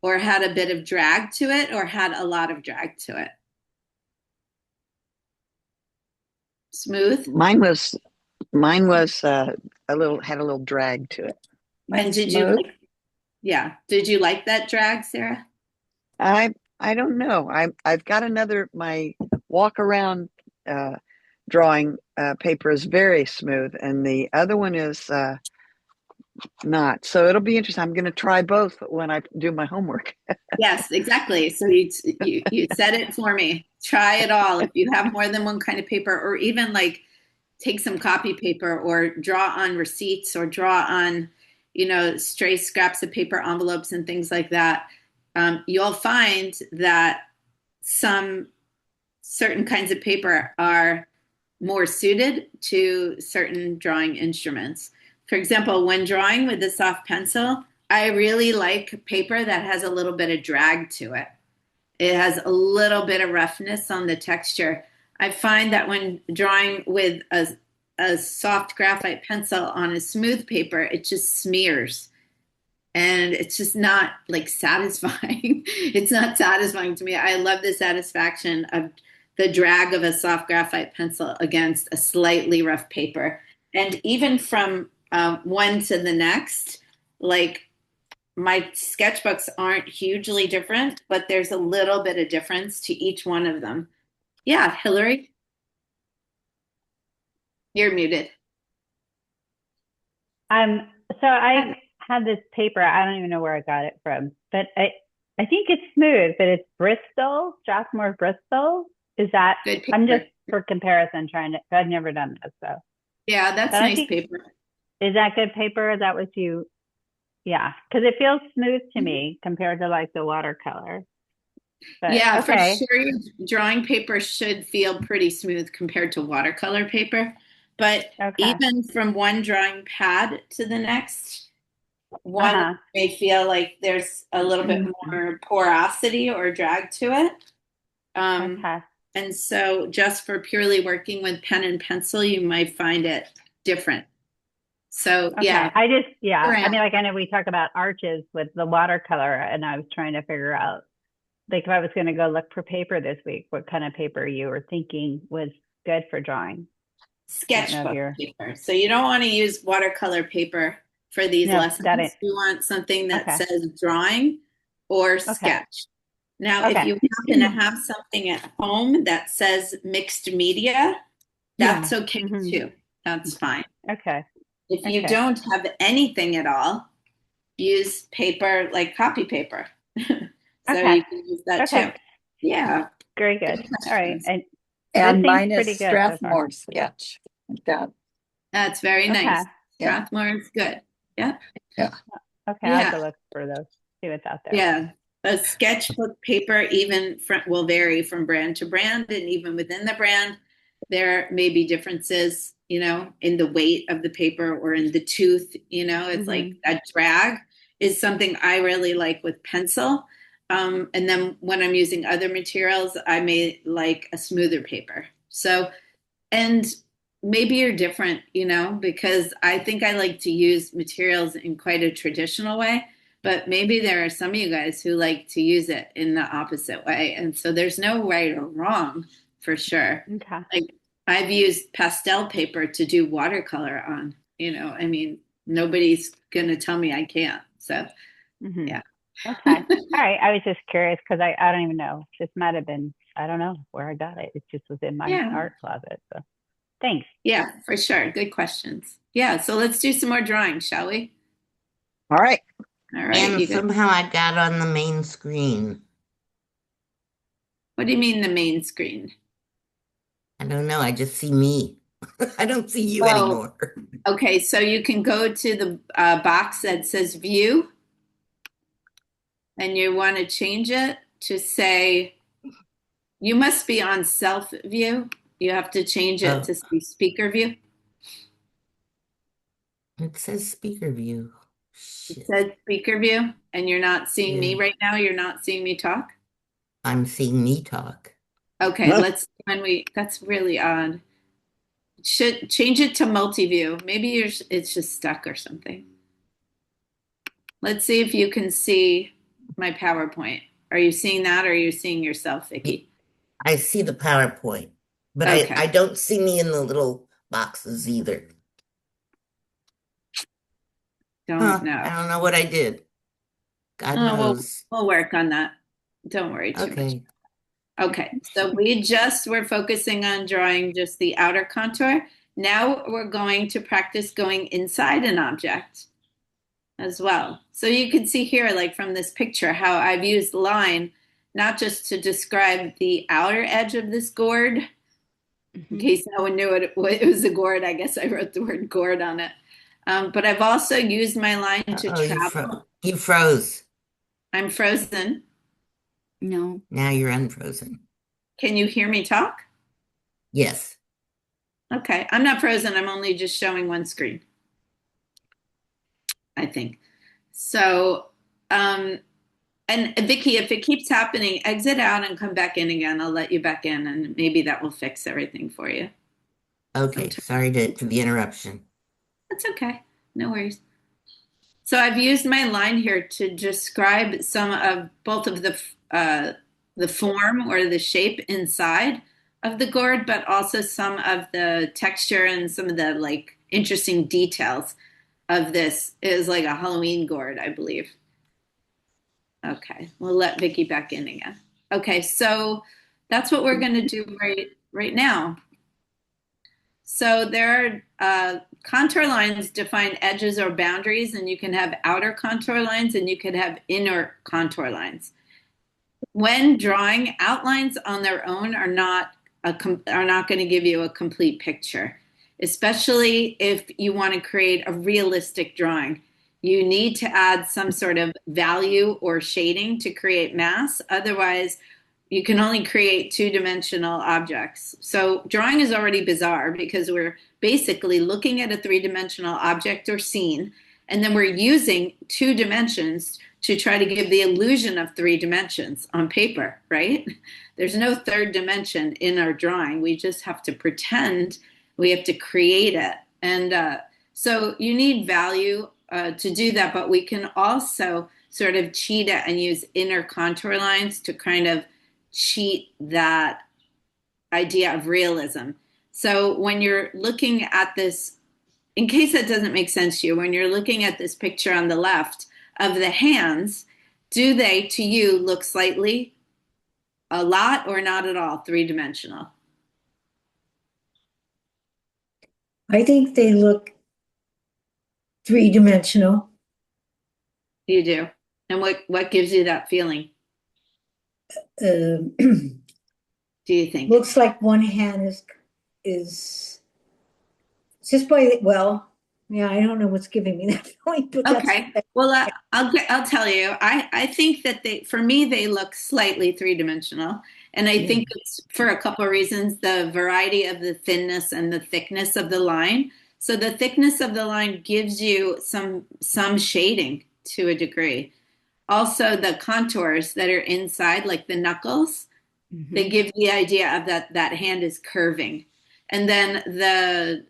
[SPEAKER 1] or had a bit of drag to it or had a lot of drag to it? Smooth?
[SPEAKER 5] Mine was a little had a little drag to it.
[SPEAKER 1] And did you like, yeah, did you like that drag, Sarah?
[SPEAKER 5] I don't know. I've got my walk around drawing paper is very smooth, and the other one is not. So it'll be interesting. I'm going to try both when I do my homework.
[SPEAKER 1] Yes, exactly. So you said it for me. Try it all. If you have more than one kind of paper, or even like take some copy paper or draw on receipts or draw on, stray scraps of paper, envelopes and things like that. You'll find that some certain kinds of paper are more suited to certain drawing instruments. For example, when drawing with a soft pencil, I really like paper that has a little bit of drag to it. It has a little bit of roughness on the texture. I find that when drawing with a soft graphite pencil on a smooth paper, it just smears. And it's just not like satisfying. It's not satisfying to me. I love the satisfaction of the drag of a soft graphite pencil against a slightly rough paper. And even from one to the next, like my sketchbooks aren't hugely different, but there's a little bit of difference to each one of them. Yeah, Hillary? You're muted.
[SPEAKER 11] So I had this paper. I don't even know where I got it from, but I think it's smooth, but it's Bristol, Strathmore Bristol. Is that
[SPEAKER 1] good paper?
[SPEAKER 11] I'm just for comparison I've never done this, so.
[SPEAKER 1] Yeah, that's nice paper.
[SPEAKER 11] Is that good paper? Is that what you, yeah, because it feels smooth to me compared to like the watercolor. But,
[SPEAKER 1] yeah,
[SPEAKER 11] okay.
[SPEAKER 1] For sure, drawing paper should feel pretty smooth compared to watercolor paper. But even from one drawing pad to the next, one may feel like there's a little bit more porosity or drag to it. And so just for purely working with pen and pencil, you might find it different. So, yeah.
[SPEAKER 11] I mean, like I know we talk about arches with the watercolor, and I was trying to figure out, like if I was going to go look for paper this week, what kind of paper you were thinking was good for drawing.
[SPEAKER 1] Sketchbook paper. So you don't want to use watercolor paper for these lessons. You want something that says drawing or sketch. Now, if you happen to have something at home that says mixed media, that's okay too. That's fine.
[SPEAKER 11] Okay.
[SPEAKER 1] If you don't have anything at all, use paper like copy paper. So you can use that too. Yeah.
[SPEAKER 11] Very good. All right.
[SPEAKER 2] And mine is Strathmore sketch. Like that.
[SPEAKER 1] That's very nice. Strathmore is good. Yeah.
[SPEAKER 11] Yeah. Okay. I'll have to look for those. See what's out there.
[SPEAKER 1] Yeah. A sketchbook paper even will vary from brand to brand, and even within the brand, there may be differences, in the weight of the paper or in the tooth. It's like that drag is something I really like with pencil. And then when I'm using other materials, I may like a smoother paper. So, and maybe you're different, because I think I like to use materials in quite a traditional way. But maybe there are some of you guys who like to use it in the opposite way. And so there's no right or wrong for sure.
[SPEAKER 11] Okay.
[SPEAKER 1] Like I've used pastel paper to do watercolor on, I mean, nobody's going to tell me I can't. So,
[SPEAKER 11] Mhm.
[SPEAKER 1] yeah.
[SPEAKER 11] Okay. All right. I was just curious because I don't even know. This might have been, I don't know where I got it. It just was in my
[SPEAKER 1] Yeah.
[SPEAKER 11] art closet. So thanks.
[SPEAKER 1] Yeah, for sure. Good questions. Yeah, so let's do some more drawing, shall we?
[SPEAKER 5] All right.
[SPEAKER 1] All right.
[SPEAKER 4] And
[SPEAKER 1] You guys,
[SPEAKER 4] somehow I got on the main screen.
[SPEAKER 1] what do you mean the main screen?
[SPEAKER 4] I don't know. I just see me. I don't see you
[SPEAKER 1] Oh.
[SPEAKER 4] anymore.
[SPEAKER 1] Okay, so you can go to the box that says view, and you want to change it to say, you must be on self view. You have to change it
[SPEAKER 4] Oh.
[SPEAKER 1] to say speaker view.
[SPEAKER 4] It says speaker view.
[SPEAKER 1] It
[SPEAKER 4] Shit.
[SPEAKER 1] says speaker view, and you're not seeing me
[SPEAKER 4] Yeah.
[SPEAKER 1] right now. You're not seeing me talk.
[SPEAKER 4] I'm seeing me talk.
[SPEAKER 1] Okay, that's really odd. Should change it to multi-view. Maybe it's just stuck or something. Let's see if you can see my PowerPoint. Are you seeing that, or are you seeing yourself, Vicki?
[SPEAKER 4] I see the PowerPoint, but
[SPEAKER 1] Okay.
[SPEAKER 4] I don't see me in the little boxes either.
[SPEAKER 1] Don't know.
[SPEAKER 4] I don't know what I did. God knows.
[SPEAKER 1] We'll work on that. Don't worry too much.
[SPEAKER 4] Okay.
[SPEAKER 1] Okay, so we're focusing on drawing just the outer contour. Now we're going to practice going inside an object as well. So you can see here, like from this picture, how I've used line not just to describe the outer edge of this gourd. In case no one knew it was a gourd, I guess I wrote the word gourd on it. But I've also used my line to travel.
[SPEAKER 4] You froze.
[SPEAKER 1] I'm frozen.
[SPEAKER 8] No.
[SPEAKER 4] Now you're unfrozen.
[SPEAKER 1] Can you hear me talk?
[SPEAKER 4] Yes.
[SPEAKER 1] Okay. I'm not frozen. I'm only just showing one screen, I think. So, and Vicki, if it keeps happening, exit out and come back in again. I'll let you back in, and maybe that will fix everything for you.
[SPEAKER 4] Okay. Sorry for the interruption.
[SPEAKER 1] That's okay. No worries. So I've used my line here to describe some of both of the form or the shape inside of the gourd, but also some of the texture and some of the like interesting details of this. It is like a Halloween gourd, I believe. Okay, we'll let Vicki back in again. Okay, so that's what we're going to do right now. So there are contour lines define edges or boundaries, and you can have outer contour lines and you can have inner contour lines. When drawing, outlines on their own are not going to give you a complete picture, especially if you want to create a realistic drawing. You need to add some sort of value or shading to create mass. Otherwise, you can only create two-dimensional objects. So drawing is already bizarre because we're basically looking at a three-dimensional object or scene, and then we're using 2 dimensions to try to give the illusion of 3 dimensions on paper, right? There's no third dimension in our drawing. We just have to pretend we have to create it. And so you need value to do that, but we can also sort of cheat it and use inner contour lines to kind of cheat that idea of realism. So when you're looking at this, in case that doesn't make sense to you, when you're looking at this picture on the left of the hands, do they, to you, look slightly, a lot, or not at all three-dimensional?
[SPEAKER 9] I think they look three-dimensional.
[SPEAKER 1] You do. And what gives you that feeling?
[SPEAKER 9] Do
[SPEAKER 1] you think?
[SPEAKER 9] Looks like one hand is just by, well, yeah, I don't know what's giving me that feeling. But
[SPEAKER 1] okay. Well, I'll tell you. I think that for me, they look slightly three-dimensional. And I think it's for a couple of reasons, the variety of the thinness and the thickness of the line. So the thickness of the line gives you some shading to a degree. Also, the contours that are inside, like the knuckles, they give the idea of that hand is curving. And then the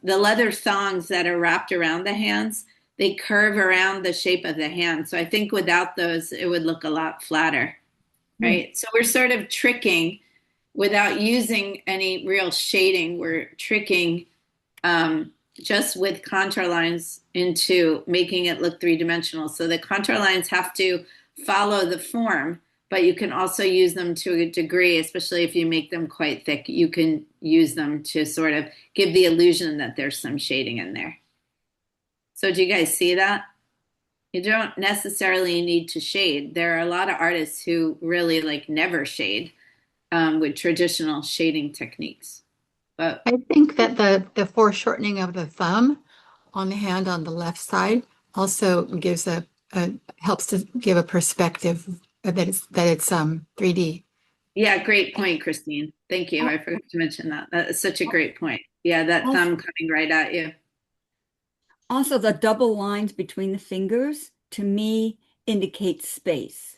[SPEAKER 1] leather thongs that are wrapped around the hands, they curve around the shape of the hand. So I think without those, it would look a lot flatter, right? So we're sort of tricking without using any real shading, we're tricking just with contour lines into making it look three-dimensional. So the contour lines have to follow the form, but you can also use them to a degree, especially if you make them quite thick. You can use them to sort of give the illusion that there's some shading in there. So do you guys see that? You don't necessarily need to shade. There are a lot of artists who really like never shade with traditional shading techniques. But
[SPEAKER 12] I think that the foreshortening of the thumb on the hand on the left side also gives helps to give a perspective that it's 3D.
[SPEAKER 1] yeah, great point, Christine. Thank you. I forgot to mention that. That is such a great point. Yeah, that thumb coming right at you.
[SPEAKER 8] Also, the double lines between the fingers, to me, indicates space.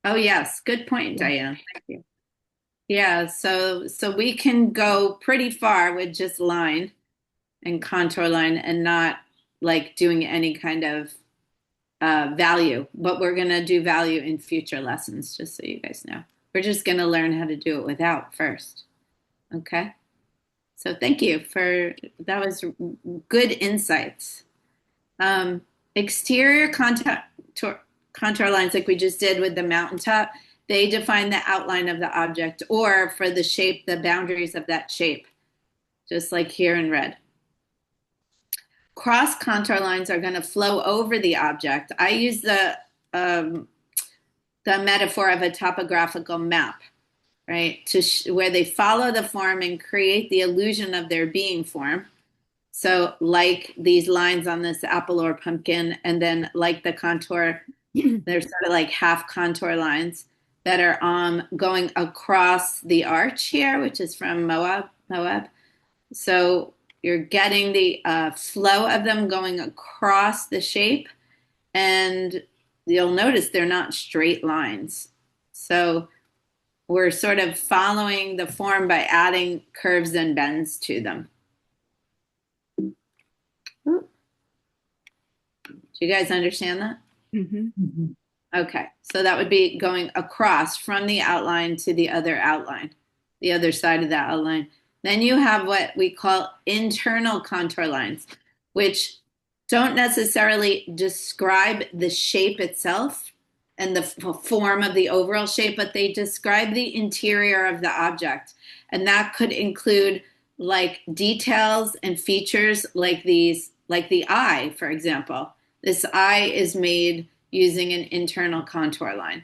[SPEAKER 1] Oh, yes. Good point, Diane. Thank you. Yeah, so we can go pretty far with just line and contour line and not like doing any kind of value, but we're going to do value in future lessons, just so you guys know. We're just going to learn how to do it without first. Okay. So thank you that was good insights. Exterior contour lines, like we just did with the mountaintop, they define the outline of the object, or for the shape, the boundaries of that shape, just like here in red. Cross contour lines are going to flow over the object. I use the metaphor of a topographical map, right? Where they follow the form and create the illusion of there being form. So like these lines on this apple or pumpkin, and then like the contour, there's sort of like half contour lines that are going across the arch here, which is from Moab. So you're getting the flow of them going across the shape, and you'll notice they're not straight lines. So we're sort of following the form by adding curves and bends to them. Do you guys understand that?
[SPEAKER 8] Mm-hmm.
[SPEAKER 1] Okay, so that would be going across from the outline to the other outline, the other side of that outline. Then you have what we call internal contour lines, which don't necessarily describe the shape itself and the form of the overall shape, but they describe the interior of the object. And that could include like details and features like these, like the eye, for example. This eye is made using an internal contour line.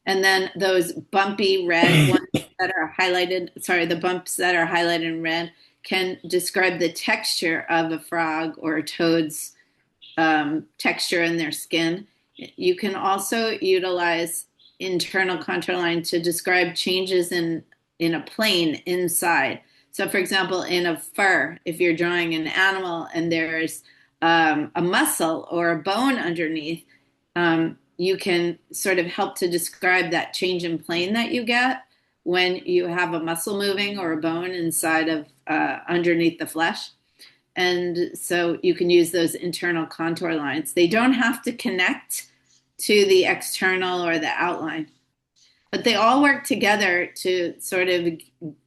[SPEAKER 1] And then those bumpy red ones that are highlighted, the bumps that are highlighted in red can describe the texture of a frog or a toad's texture in their skin. You can also utilize internal contour line to describe changes in a plane inside. So for example, in a fur, if you're drawing an animal and there's a muscle or a bone underneath, you can sort of help to describe that change in plane that you get when you have a muscle moving or a bone inside of underneath the flesh. And so you can use those internal contour lines. They don't have to connect to the external or the outline, but they all work together to sort of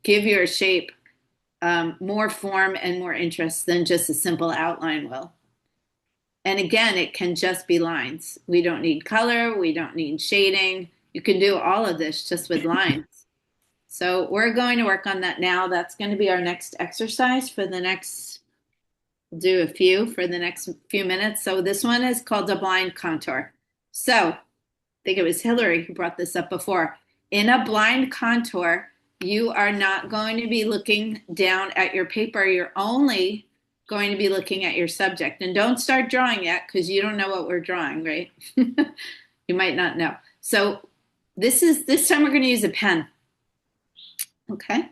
[SPEAKER 1] give your shape more form and more interest than just a simple outline will. And again, it can just be lines. We don't need color. We don't need shading. You can do all of this just with lines. So we're going to work on that now. That's going to be our next exercise for the next, we'll do a few for the next few minutes. So this one is called a blind contour. So I think it was Hillary who brought this up before. In a blind contour, you are not going to be looking down at your paper. You're only going to be looking at your subject. And don't start drawing yet because you don't know what we're drawing, right? You might not know. So this time we're going to use a pen. Okay.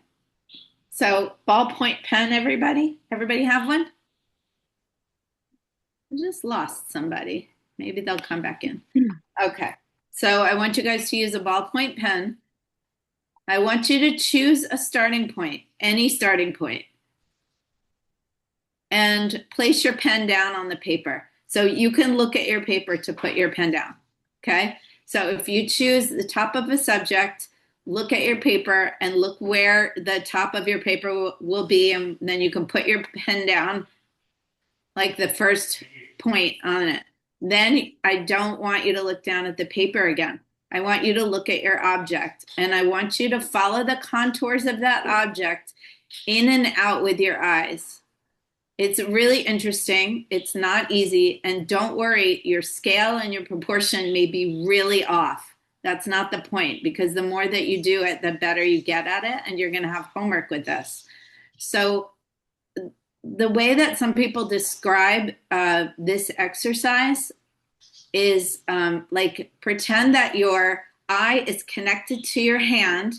[SPEAKER 1] So ballpoint pen, everybody? Everybody have one? I just lost somebody. Maybe they'll come back in. Okay. So I want you guys to use a ballpoint pen. I want you to choose a starting point, any starting point, and place your pen down on the paper. So you can look at your paper to put your pen down. Okay. So if you choose the top of a subject, look at your paper and look where the top of your paper will be, and then you can put your pen down like the first point on it. Then I don't want you to look down at the paper again. I want you to look at your object, and I want you to follow the contours of that object in and out with your eyes. It's really interesting. It's not easy. And don't worry, your scale and your proportion may be really off. That's not the point, because the more that you do it, the better you get at it, and you're going to have homework with this. So the way that some people describe this exercise is like pretend that your eye is connected to your hand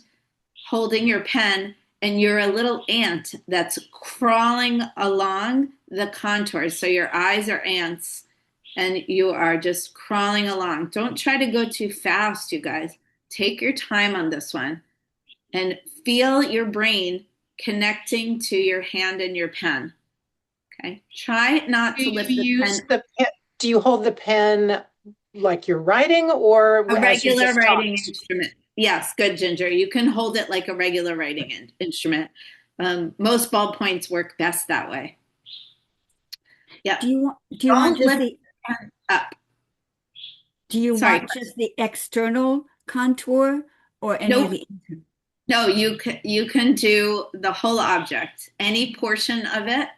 [SPEAKER 1] holding your pen, and you're a little ant that's crawling along the contours. So your eyes are ants and you are just crawling along. Don't try to go too fast, you guys. Take your time on this one and feel your brain connecting to your hand and your pen. Okay. Try not to lift the pen.
[SPEAKER 3] Do you hold the pen like you're writing, or
[SPEAKER 1] a
[SPEAKER 3] as you
[SPEAKER 1] regular
[SPEAKER 3] just
[SPEAKER 1] writing
[SPEAKER 3] talked?
[SPEAKER 1] instrument? Yes, good, Ginger. You can hold it like a regular writing instrument. Most ballpoints work best that way. Yeah.
[SPEAKER 8] Do you want
[SPEAKER 1] Don't
[SPEAKER 8] just
[SPEAKER 1] lift
[SPEAKER 8] the
[SPEAKER 1] the pen up?
[SPEAKER 8] do you
[SPEAKER 1] Sorry.
[SPEAKER 8] want just the external contour or any of
[SPEAKER 1] Nope.
[SPEAKER 8] the internal?
[SPEAKER 1] No, you can do the whole object. Any portion of it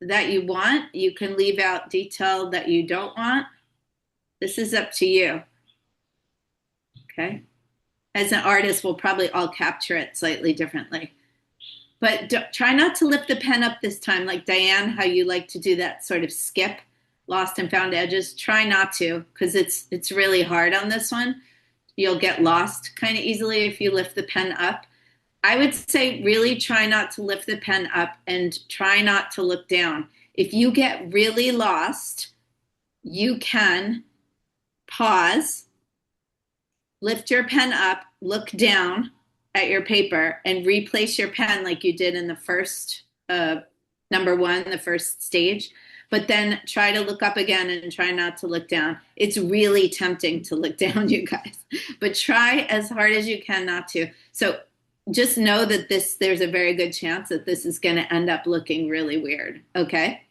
[SPEAKER 1] that you want. You can leave out detail that you don't want. This is up to you. Okay. As an artist, we'll probably all capture it slightly differently. But try not to lift the pen up this time, like Diane, how you like to do that sort of skip, lost and found edges. Try not to, because it's really hard on this one. You'll get lost kind of easily if you lift the pen up. I would say really try not to lift the pen up and try not to look down. If you get really lost, you can pause, lift your pen up, look down at your paper, and replace your pen like you did in the first, number one, the first stage. But then try to look up again and try not to look down. It's really tempting to look down, you guys, but try as hard as you can not to. So just know that there's a very good chance that this is going to end up looking really weird. Okay.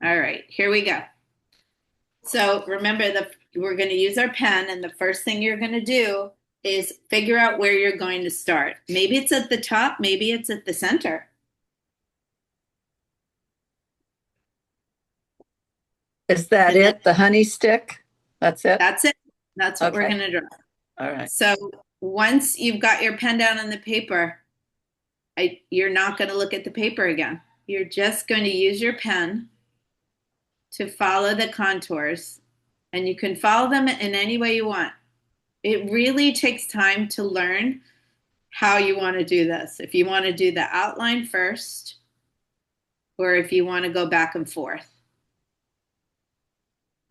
[SPEAKER 1] All right, here we go. So remember we're going to use our pen, and the first thing you're going to do is figure out where you're going to start. Maybe it's at the top, maybe it's at the center.
[SPEAKER 2] Is that it? The honey stick? That's it?
[SPEAKER 1] That's it. That's what we're
[SPEAKER 2] Okay.
[SPEAKER 1] going to draw.
[SPEAKER 2] All right.
[SPEAKER 1] So once you've got your pen down on the paper, you're not going to look at the paper again. You're just going to use your pen to follow the contours, and you can follow them in any way you want. It really takes time to learn how you want to do this. If you want to do the outline first, or if you want to go back and forth.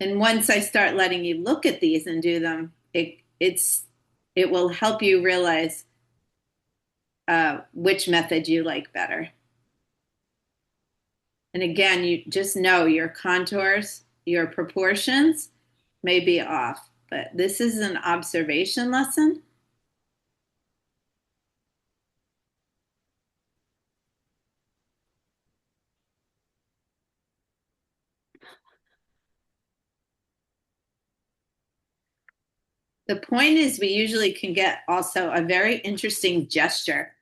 [SPEAKER 1] And once I start letting you look at these and do them, it will help you realize which method you like better. And again, you just know your contours, your proportions may be off, but this is an observation lesson. The point is we usually can get also a very interesting gesture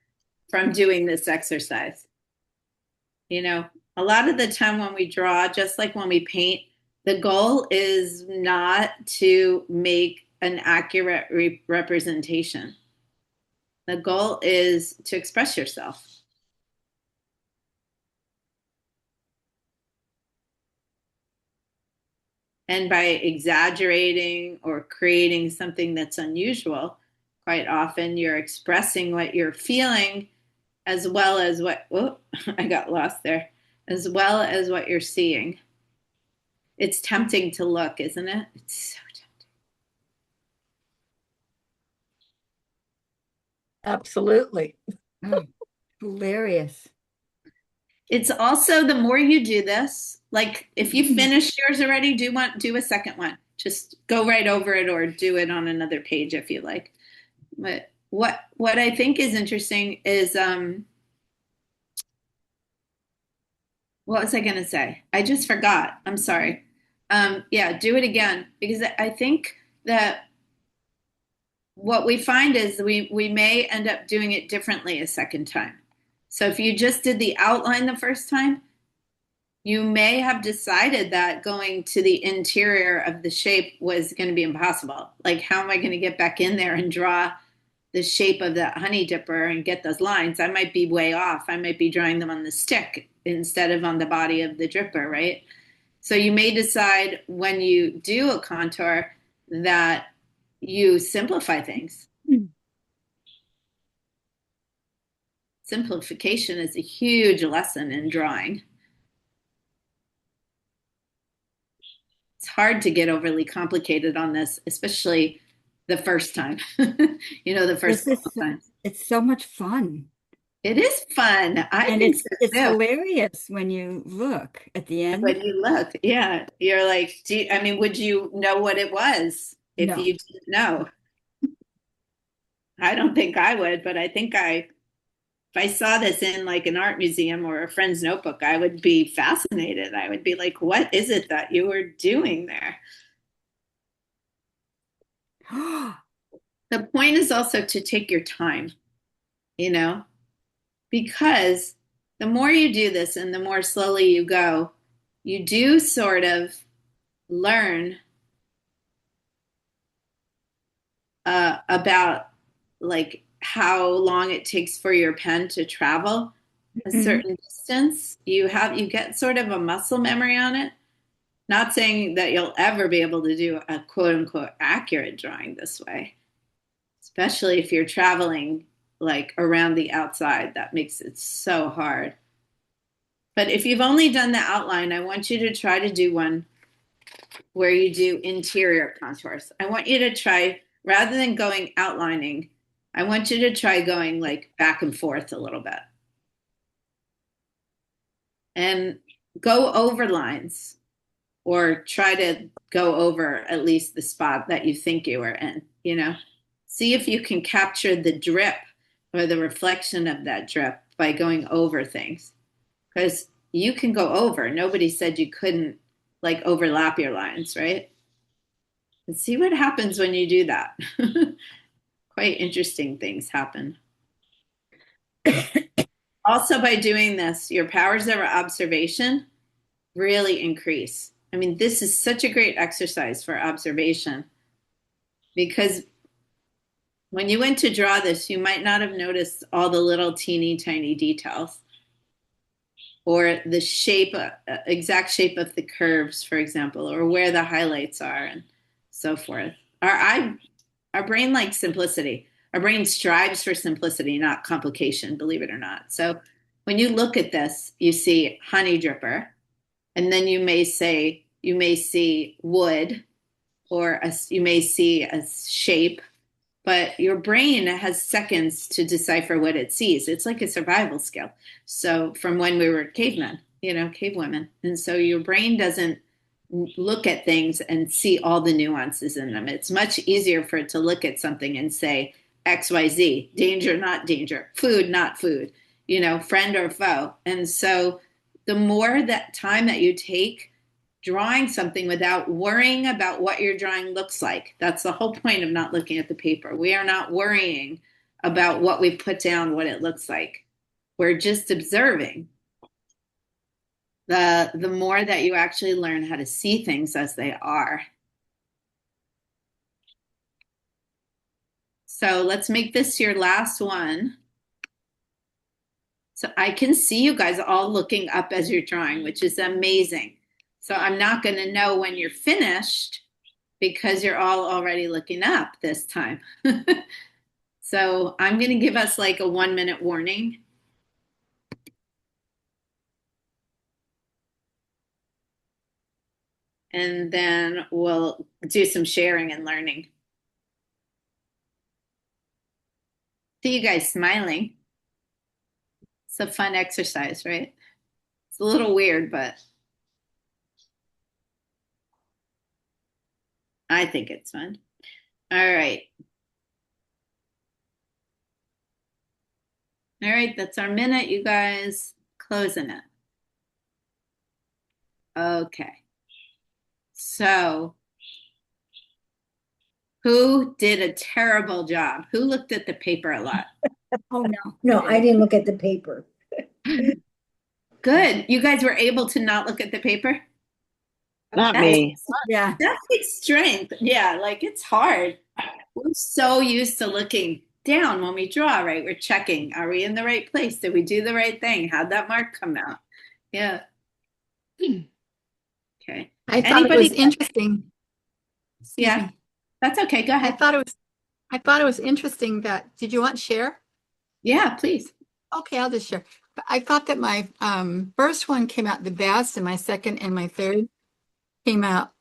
[SPEAKER 1] from doing this exercise. You know, a lot of the time when we draw, just like when we paint, the goal is not to make an accurate representation. The goal is to express yourself. And by exaggerating or creating something that's unusual, quite often you're expressing what you're feeling as well as what, oh, I got lost there, as well as what you're seeing. It's tempting to look, isn't it? It's so tempting.
[SPEAKER 2] Absolutely.
[SPEAKER 8] Oh, hilarious.
[SPEAKER 1] It's also, the more you do this, like if you finish yours already, do a second one. Just go right over it or do it on another page if you like. But what I think is interesting is what was I going to say? I just forgot. I'm sorry. Yeah, do it again because I think that what we find is we may end up doing it differently a second time. So if you just did the outline the first time, you may have decided that going to the interior of the shape was going to be impossible. Like, how am I going to get back in there and draw the shape of the honey dipper and get those lines? I might be way off. I might be drawing them on the stick instead of on the body of the dripper, right? So you may decide when you do a contour that you simplify things. Simplification is a huge lesson in drawing. It's hard to get overly complicated on this, especially the first time. The first couple times.
[SPEAKER 8] It's so much fun.
[SPEAKER 1] It is fun.
[SPEAKER 8] And it's hilarious when you look at the end.
[SPEAKER 1] When you look, yeah, you're like, would you know what it was if you didn't know? I don't think I would, but I think if I saw this in like an art museum or a friend's notebook, I would be fascinated. I would be like, what is it that you were doing there? The point is also to take your time, because the more you do this and the more slowly you go, you do sort of learn about like how long it takes for your pen to travel a certain distance. You get sort of a muscle memory on it. Not saying that you'll ever be able to do a quote unquote accurate drawing this way, especially if you're traveling like around the outside. That makes it so hard. But if you've only done the outline, I want you to try to do one where you do interior contours. I want you to try, rather than going outlining, I want you to try going like back and forth a little bit. And go over lines, or try to go over at least the spot that you think you were in, See if you can capture the drip or the reflection of that drip by going over things. Because you can go over. Nobody said you couldn't like overlap your lines, right? And see what happens when you do that. Quite interesting things happen. Also, by doing this, your powers of observation really increase. This is such a great exercise for observation, because when you went to draw this, you might not have noticed all the little teeny tiny details, or the shape, exact shape of the curves, for example, or where the highlights are and so forth. Our brain likes simplicity. Our brain strives for simplicity, not complication, believe it or not. So when you look at this, you see honey dripper, and then you may see wood, or you may see a shape, but your brain has seconds to decipher what it sees. It's like a survival skill. So from when we were cavemen, cave women. And so your brain doesn't look at things and see all the nuances in them. It's much easier for it to look at something and say XYZ, danger, not danger, food, not food, friend or foe. And so the more that time that you take drawing something without worrying about what your drawing looks like, that's the whole point of not looking at the paper. We are not worrying about what we put down, what it looks like. We're just observing. The more that you actually learn how to see things as they are. So let's make this your last one. So I can see you guys all looking up as you're drawing, which is amazing. So I'm not going to know when you're finished because you're all already looking up this time. So I'm going to give us like a 1-minute warning. And then we'll do some sharing and learning. See you guys smiling. It's a fun exercise, right? It's a little weird, but I think it's fun. All right. All right, that's our minute, you guys. Closing it. Okay. So, who did a terrible job? Who looked at the paper a lot?
[SPEAKER 8] Oh, no.
[SPEAKER 9] No, I didn't look at the paper.
[SPEAKER 1] Good. You guys were able to not look at the paper?
[SPEAKER 5] Not
[SPEAKER 1] That's-
[SPEAKER 5] me.
[SPEAKER 8] Yeah.
[SPEAKER 1] That takes strength. Yeah, like it's hard. We're so used to looking down when we draw, right? We're checking. Are we in the right place? Did we do the right thing? How'd that mark come out? Yeah. Okay.
[SPEAKER 12] I thought it was
[SPEAKER 1] Anybody-
[SPEAKER 12] interesting. Excuse
[SPEAKER 1] Yeah.
[SPEAKER 12] me.
[SPEAKER 1] That's okay. Go
[SPEAKER 12] I
[SPEAKER 1] ahead.
[SPEAKER 12] thought it was interesting that, did you want to share?
[SPEAKER 1] Yeah, please.
[SPEAKER 12] Okay, I'll just share. But I thought that my first one came out the best, and my second and my third came out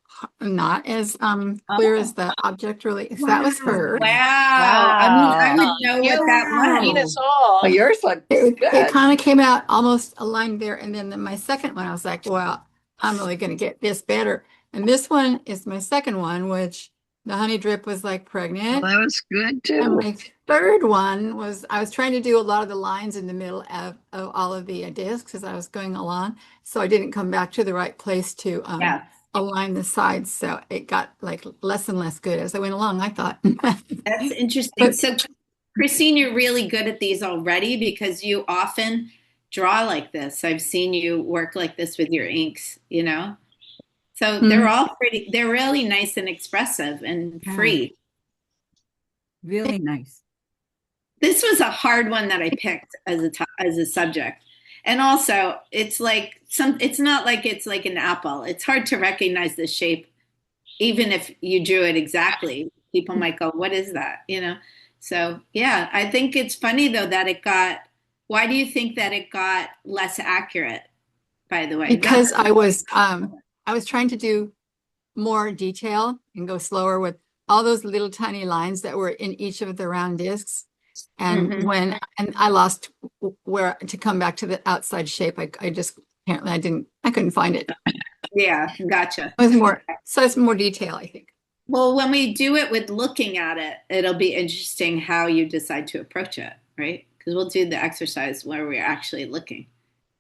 [SPEAKER 12] not as clear as the object really. So that was her.
[SPEAKER 1] Wow. I would know what that
[SPEAKER 3] Beat
[SPEAKER 1] was.
[SPEAKER 3] us all.
[SPEAKER 2] Oh, yours looked
[SPEAKER 12] It
[SPEAKER 2] good.
[SPEAKER 12] kind of came out almost aligned there. And then my second one, I was like, well, I'm really going to get this better. And this one is my second one, which the honey drip was like pregnant.
[SPEAKER 5] Well, that was good
[SPEAKER 12] And
[SPEAKER 5] too.
[SPEAKER 12] my third one was, I was trying to do a lot of the lines in the middle of all of the discs as I was going along. So I didn't come back to the right place to
[SPEAKER 1] Yeah.
[SPEAKER 12] align the sides. So it got like less and less good as I went along, I thought.
[SPEAKER 1] That's interesting. So, Christine, you're really good at these already because you often draw like this. I've seen you work like this with your inks, you know? So they're all pretty, they're really nice and expressive and free.
[SPEAKER 8] Really nice.
[SPEAKER 1] This was a hard one that I picked as a subject. And also, it's like it's not like it's like an apple. It's hard to recognize the shape, even if you drew it exactly. People might go, "What is that?" You know. So yeah, I think it's funny though that it got. Why do you think that it got less accurate? By the way,
[SPEAKER 12] Because I was trying to do more detail and go slower with all those little tiny lines that were in each of the round discs. And and I lost where to come back to the outside shape. I just apparently I couldn't find it.
[SPEAKER 1] Yeah, gotcha.
[SPEAKER 12] It was more, so it's more detail, I think.
[SPEAKER 1] Well, when we do it with looking at it, it'll be interesting how you decide to approach it, right? Because we'll do the exercise where we're actually looking.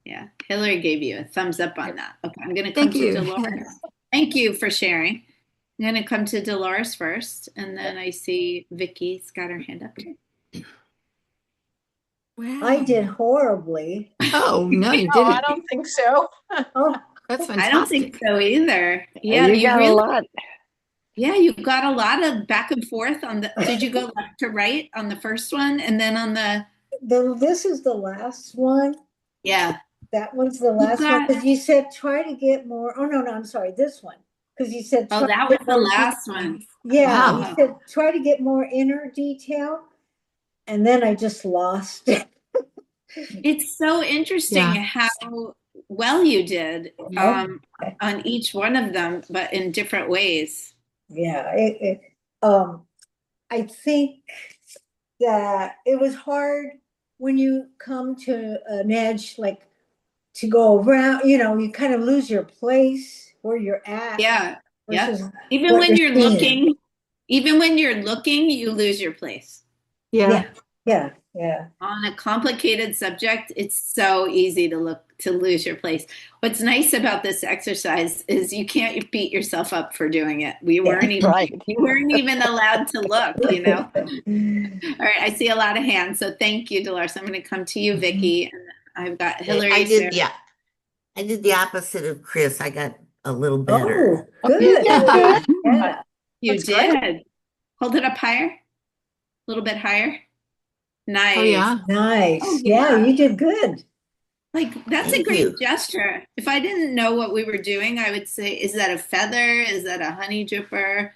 [SPEAKER 1] Yeah, Hillary gave you a thumbs up on that. Okay, I'm going to come
[SPEAKER 12] Thank
[SPEAKER 1] to
[SPEAKER 12] you.
[SPEAKER 1] Dolores. Thank you for sharing. I'm going to come to Dolores first, and then I see Vicky's got her hand up.
[SPEAKER 8] Wow.
[SPEAKER 9] I did horribly.
[SPEAKER 12] Oh, no, you
[SPEAKER 3] No, I
[SPEAKER 12] didn't.
[SPEAKER 3] don't think so.
[SPEAKER 9] Oh,
[SPEAKER 12] That's fantastic.
[SPEAKER 1] I don't think so either. Yeah,
[SPEAKER 5] you got a lot.
[SPEAKER 1] Yeah, you got a lot of back and forth on the. Did you go left to right on the first one, and then on the?
[SPEAKER 9] this is the last one.
[SPEAKER 1] Yeah.
[SPEAKER 9] That was the last one,
[SPEAKER 1] got-
[SPEAKER 9] because you said try to get more, oh, no, I'm sorry, this one. Because you said.
[SPEAKER 1] Oh,
[SPEAKER 9] try
[SPEAKER 1] that
[SPEAKER 9] to
[SPEAKER 1] was
[SPEAKER 9] get
[SPEAKER 1] the
[SPEAKER 9] more
[SPEAKER 1] last one.
[SPEAKER 9] Yeah,
[SPEAKER 1] Wow.
[SPEAKER 9] you said try to get more inner detail, and then I just lost it.
[SPEAKER 1] It's so interesting
[SPEAKER 12] Yeah.
[SPEAKER 1] how well you did
[SPEAKER 9] Yeah.
[SPEAKER 1] on each one of them, but in different ways.
[SPEAKER 9] Yeah, I think that it was hard when you come to an edge, like to go around, you kind of lose your place where you're at.
[SPEAKER 1] Yeah. Yeah.
[SPEAKER 9] versus
[SPEAKER 1] Even
[SPEAKER 9] what
[SPEAKER 1] when you're
[SPEAKER 9] seeing.
[SPEAKER 1] looking, you lose your place.
[SPEAKER 12] Yeah.
[SPEAKER 9] Yeah.
[SPEAKER 1] On a complicated subject, it's so easy to lose your place. What's nice about this exercise is you can't beat yourself up for doing it. You weren't even allowed to look, you know. All right, I see a lot of hands, so thank you, Dolores. I'm going to come to you, Vicky, and I've got Hillary.
[SPEAKER 4] I did,
[SPEAKER 1] Sarah.
[SPEAKER 4] I did the opposite of Chris. I got a little better.
[SPEAKER 9] Oh, good.
[SPEAKER 12] Yeah.
[SPEAKER 9] Yeah.
[SPEAKER 1] You
[SPEAKER 3] That's
[SPEAKER 1] did.
[SPEAKER 3] great.
[SPEAKER 1] Hold it up higher, a little bit higher. Nice.
[SPEAKER 12] Oh, yeah.
[SPEAKER 9] Nice.
[SPEAKER 1] Oh,
[SPEAKER 9] Yeah,
[SPEAKER 1] yeah.
[SPEAKER 9] you did good.
[SPEAKER 1] Like that's a
[SPEAKER 4] Thank
[SPEAKER 1] great
[SPEAKER 4] you.
[SPEAKER 1] gesture. If I didn't know what we were doing, I would say, is that a feather? Is that a honey dripper?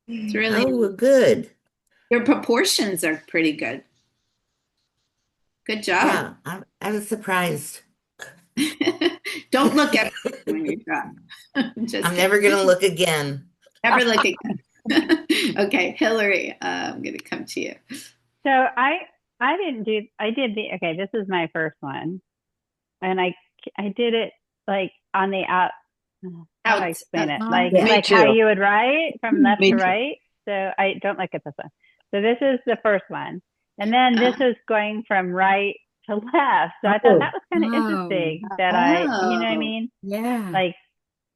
[SPEAKER 1] It's really
[SPEAKER 4] Oh, we're good.
[SPEAKER 1] your proportions are pretty good. Good job.
[SPEAKER 4] Yeah, I was surprised.
[SPEAKER 1] Don't look at it when you draw. Just
[SPEAKER 4] I'm never
[SPEAKER 1] kidding.
[SPEAKER 4] going to look again.
[SPEAKER 1] Never look again. Okay, Hillary, I'm going to come to you.
[SPEAKER 11] So I did okay, this is my first one. And I did it like on the out, how do I explain it? Like
[SPEAKER 5] Me
[SPEAKER 11] how
[SPEAKER 5] too.
[SPEAKER 11] you would write from left
[SPEAKER 5] Me
[SPEAKER 11] to
[SPEAKER 5] too.
[SPEAKER 11] right. So I don't look at this one. So this is the first one. And then this is going from right to left. So I thought that was kind of interesting that you know what I mean?
[SPEAKER 8] Yeah.
[SPEAKER 11] Like,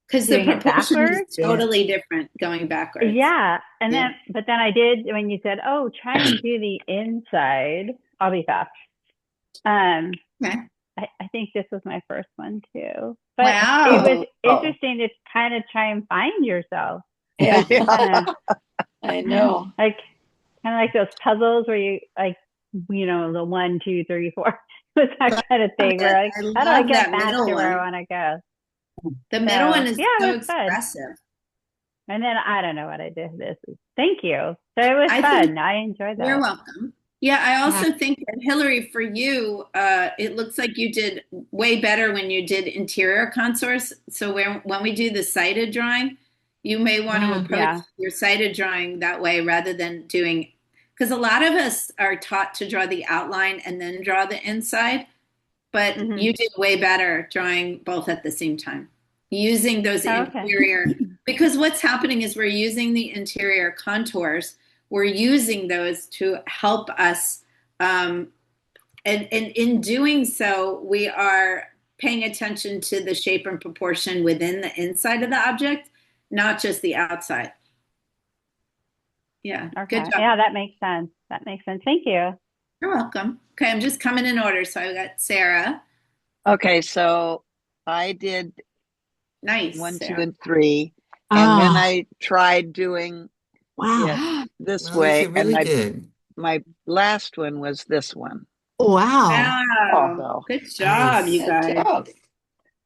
[SPEAKER 1] because the
[SPEAKER 11] doing it
[SPEAKER 1] proportion is
[SPEAKER 11] backwards.
[SPEAKER 1] totally different going backwards.
[SPEAKER 11] Yeah. And
[SPEAKER 1] Yeah.
[SPEAKER 11] but then I did, when you said, oh, try and do the inside, I'll be fast.
[SPEAKER 1] Okay.
[SPEAKER 11] I think this was my first one too. But
[SPEAKER 1] Wow.
[SPEAKER 11] it was interesting to kind of try and find yourself.
[SPEAKER 2] Yeah.
[SPEAKER 11] Kinda,
[SPEAKER 2] I know.
[SPEAKER 11] like, kind of like those puzzles where you, like, you know, the 1, 2, 3, 4. It's that kind of thing where, like, how do I
[SPEAKER 1] love
[SPEAKER 11] get
[SPEAKER 1] that
[SPEAKER 11] back
[SPEAKER 1] middle
[SPEAKER 11] to where I
[SPEAKER 1] one.
[SPEAKER 11] want to go?
[SPEAKER 1] The middle one is
[SPEAKER 11] yeah, it
[SPEAKER 1] so
[SPEAKER 11] was fun.
[SPEAKER 1] expressive.
[SPEAKER 11] And then I don't know what I did this week. Thank you. So it was
[SPEAKER 1] I
[SPEAKER 11] fun.
[SPEAKER 1] think-
[SPEAKER 11] I enjoyed that.
[SPEAKER 1] You're welcome. Yeah, I also think that Hillary, for you, it looks like you did way better when you did interior contours. So when we do the sighted drawing, you may want to approach your sighted drawing that way rather than doing, because a lot of us are taught to draw the outline and then draw the inside, but you did way better drawing both at the same time, using those interior, because what's happening is we're using the interior contours. We're using those to help us. And in doing so, we are paying attention to the shape and proportion within the inside of the object, not just the outside. Yeah.
[SPEAKER 11] Okay.
[SPEAKER 1] Good job.
[SPEAKER 11] Yeah, that makes sense. That makes sense. Thank you.
[SPEAKER 1] You're welcome. Okay, I'm just coming in order. So I got Sarah.
[SPEAKER 5] Okay, so I did
[SPEAKER 1] Nice.
[SPEAKER 5] 1, 2,
[SPEAKER 1] Sarah.
[SPEAKER 5] and 3, and then I tried doing it this
[SPEAKER 4] Well,
[SPEAKER 5] way,
[SPEAKER 4] these are really
[SPEAKER 5] and
[SPEAKER 4] good.
[SPEAKER 5] my last one was this one.
[SPEAKER 12] Wow.
[SPEAKER 1] Wow. Good job, you
[SPEAKER 2] Good
[SPEAKER 1] guys.
[SPEAKER 2] job.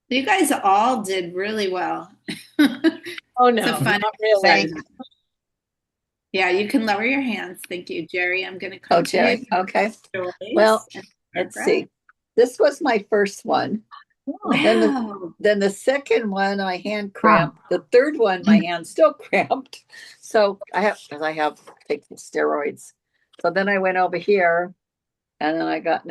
[SPEAKER 1] You guys all did really well.
[SPEAKER 3] Oh, no,
[SPEAKER 1] It's a fun
[SPEAKER 3] not really.
[SPEAKER 1] exercise. Yeah, you can lower your hands. Thank you, Jerry. I'm going to come to
[SPEAKER 2] Jerry.
[SPEAKER 1] you.
[SPEAKER 2] Okay.
[SPEAKER 1] Joyce
[SPEAKER 2] Well,
[SPEAKER 1] and
[SPEAKER 2] let's
[SPEAKER 1] Barbara.
[SPEAKER 2] see. This was my first one.
[SPEAKER 1] Wow.
[SPEAKER 2] Then the second one, my hand cramped. The third one, my hand still cramped. So I have taken steroids. So then I went over here, and then I got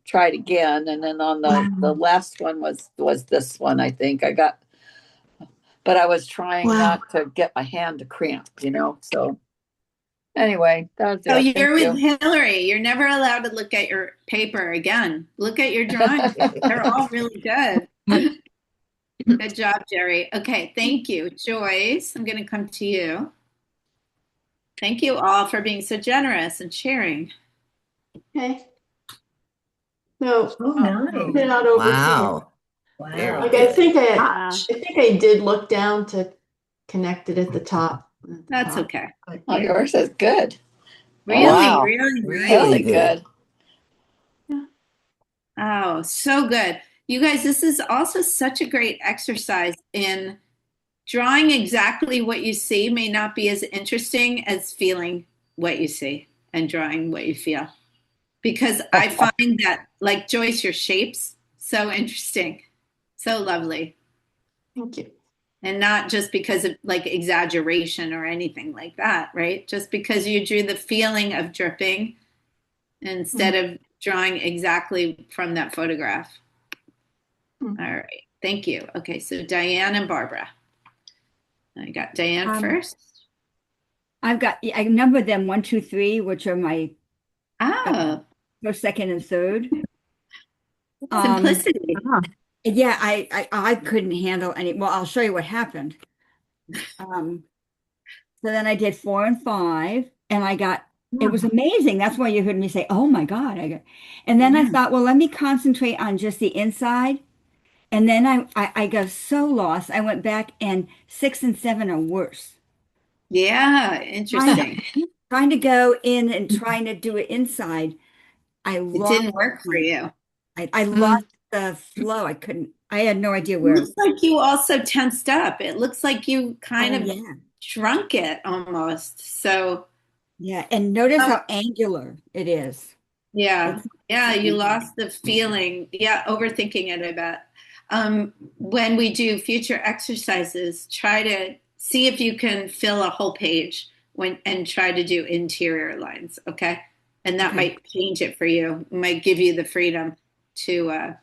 [SPEAKER 2] tried again, and then on the last one was this one. I think I got, but I was trying not to get my hand to cramp, So anyway, that's
[SPEAKER 1] So
[SPEAKER 2] it.
[SPEAKER 1] you're
[SPEAKER 2] Thank
[SPEAKER 1] with
[SPEAKER 2] you.
[SPEAKER 1] Hillary. You're never allowed to look at your paper again. Look at your drawings. They're all really good. Good job, Jerry. Okay, thank you. Joyce, I'm going to come to you. Thank you all for being so generous and sharing.
[SPEAKER 13] Okay. So
[SPEAKER 9] nice.
[SPEAKER 13] head out over
[SPEAKER 4] Wow.
[SPEAKER 9] Wow.
[SPEAKER 4] Very
[SPEAKER 13] here. Like
[SPEAKER 4] good.
[SPEAKER 13] I think I did look down to connect it at the top.
[SPEAKER 1] That's okay.
[SPEAKER 2] Oh, yours is good.
[SPEAKER 1] Really,
[SPEAKER 5] Wow.
[SPEAKER 1] really,
[SPEAKER 2] Really good.
[SPEAKER 1] Oh, so good. You guys, this is also such a great exercise in drawing exactly what you see may not be as interesting as feeling what you see and drawing what you feel. Because I find that, like Joyce, your shapes, so interesting, so lovely.
[SPEAKER 13] Thank you.
[SPEAKER 1] And not just because of like exaggeration or anything like that, right? Just because you drew the feeling of dripping instead of drawing exactly from that photograph. All right, thank you. Okay, so Diane and Barbara. I got Diane first.
[SPEAKER 8] I numbered them 1, 2, 3, which are my first, second, and third.
[SPEAKER 1] Simplicity.
[SPEAKER 8] Yeah, I couldn't handle any. Well, I'll show you what happened. So then I did 4 and 5, and I got. It was amazing. That's why you heard me say, "Oh my God!" And then I thought, well, let me concentrate on just the inside. And then I got so lost. I went back, and 6 and 7 are worse.
[SPEAKER 1] Yeah, interesting.
[SPEAKER 8] Trying to go in and trying to do it inside.
[SPEAKER 1] It didn't work for you.
[SPEAKER 8] I lost the flow. I had no idea where.
[SPEAKER 1] It looks like you also tensed up. It looks like you kind of shrunk it almost. So
[SPEAKER 8] yeah, and notice how angular it is.
[SPEAKER 1] Yeah, you lost the feeling. Yeah, overthinking it, I bet. When we do future exercises, try to see if you can fill a whole page and try to do interior lines, okay? And that might change it for you. It might give you the freedom to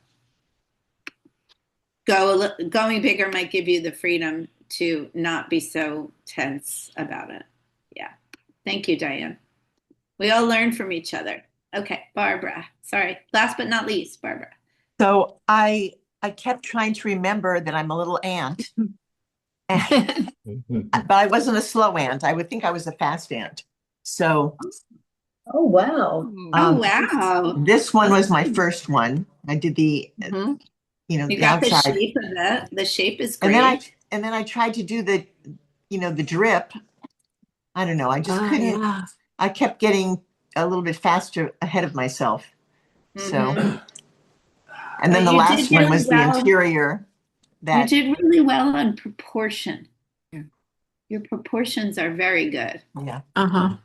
[SPEAKER 1] going bigger might give you the freedom to not be so tense about it. Yeah. Thank you, Diane. We all learn from each other. Okay, Barbara. Sorry. Last but not least, Barbara.
[SPEAKER 7] So I kept trying to remember that I'm a little ant, but I wasn't a slow ant. I would think I was a fast ant. So
[SPEAKER 9] Oh, wow.
[SPEAKER 1] Oh, wow.
[SPEAKER 7] this one was my first one. I did the
[SPEAKER 1] You
[SPEAKER 7] the
[SPEAKER 1] got the
[SPEAKER 7] outside,
[SPEAKER 1] shape of it. The shape is great.
[SPEAKER 7] and then I tried to do the the drip. I don't know. I just couldn't.
[SPEAKER 13] Yeah.
[SPEAKER 7] I kept getting a little bit faster ahead of myself. So, and then
[SPEAKER 1] But
[SPEAKER 7] the
[SPEAKER 1] you
[SPEAKER 7] last
[SPEAKER 1] did
[SPEAKER 7] one
[SPEAKER 1] really
[SPEAKER 7] was the
[SPEAKER 1] well.
[SPEAKER 7] interior.
[SPEAKER 1] You
[SPEAKER 7] That
[SPEAKER 1] did really well on proportion. Your proportions are very good.
[SPEAKER 7] yeah.
[SPEAKER 13] Uh-huh.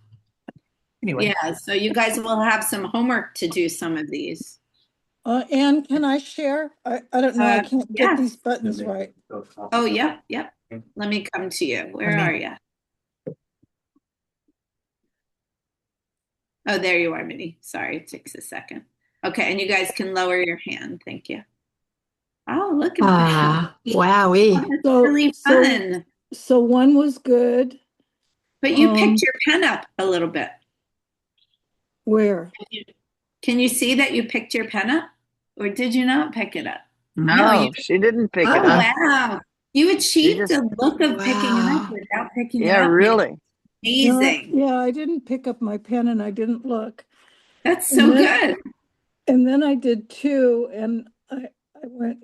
[SPEAKER 7] Anyway,
[SPEAKER 1] Yeah, so you guys will have some homework to do some of these.
[SPEAKER 14] Anne, can I share? I don't know, I can't
[SPEAKER 1] Yeah.
[SPEAKER 14] get these buttons right.
[SPEAKER 1] Oh, yep. Let me come to you. Where are you? Oh, there you are, Minnie. Sorry, it takes a second. Okay, and you guys can lower your hand. Thank you. Oh, look at that.
[SPEAKER 13] Wowee.
[SPEAKER 1] That's
[SPEAKER 14] So-
[SPEAKER 1] really
[SPEAKER 14] so-
[SPEAKER 1] fun.
[SPEAKER 14] So one was good.
[SPEAKER 1] But you picked your pen up a little bit.
[SPEAKER 14] Where?
[SPEAKER 1] Can you see that you picked your pen up? Or did you not pick it up?
[SPEAKER 5] No, she didn't pick
[SPEAKER 1] Oh,
[SPEAKER 5] it up.
[SPEAKER 1] wow. You achieved
[SPEAKER 5] just-
[SPEAKER 1] the look of picking it up
[SPEAKER 13] Wow.
[SPEAKER 1] without picking it
[SPEAKER 5] Yeah,
[SPEAKER 1] up.
[SPEAKER 5] really.
[SPEAKER 1] Amazing.
[SPEAKER 14] Yeah, I didn't pick up my pen and I didn't look.
[SPEAKER 1] That's so
[SPEAKER 14] And then-
[SPEAKER 1] good.
[SPEAKER 14] And then I did two and I went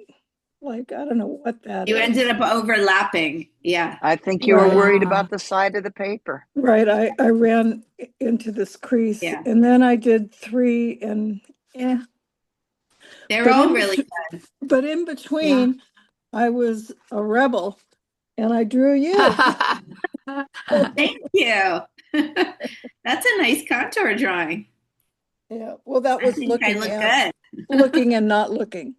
[SPEAKER 14] like, I don't know what that
[SPEAKER 1] You
[SPEAKER 14] is.
[SPEAKER 1] ended up overlapping. Yeah.
[SPEAKER 5] I think you were worried
[SPEAKER 13] Wow.
[SPEAKER 5] about the side of the paper.
[SPEAKER 14] Right, I ran into this crease
[SPEAKER 1] Yeah.
[SPEAKER 14] and then I did three and yeah.
[SPEAKER 1] They're
[SPEAKER 14] But
[SPEAKER 1] all
[SPEAKER 14] in
[SPEAKER 1] really
[SPEAKER 14] between-
[SPEAKER 1] good.
[SPEAKER 14] But in between, I was a rebel and I drew you.
[SPEAKER 1] Thank you. That's a nice contour drawing.
[SPEAKER 14] Yeah, well, that
[SPEAKER 1] I
[SPEAKER 14] was
[SPEAKER 1] think I
[SPEAKER 14] looking
[SPEAKER 1] look
[SPEAKER 14] at,
[SPEAKER 1] good.
[SPEAKER 14] looking and not looking.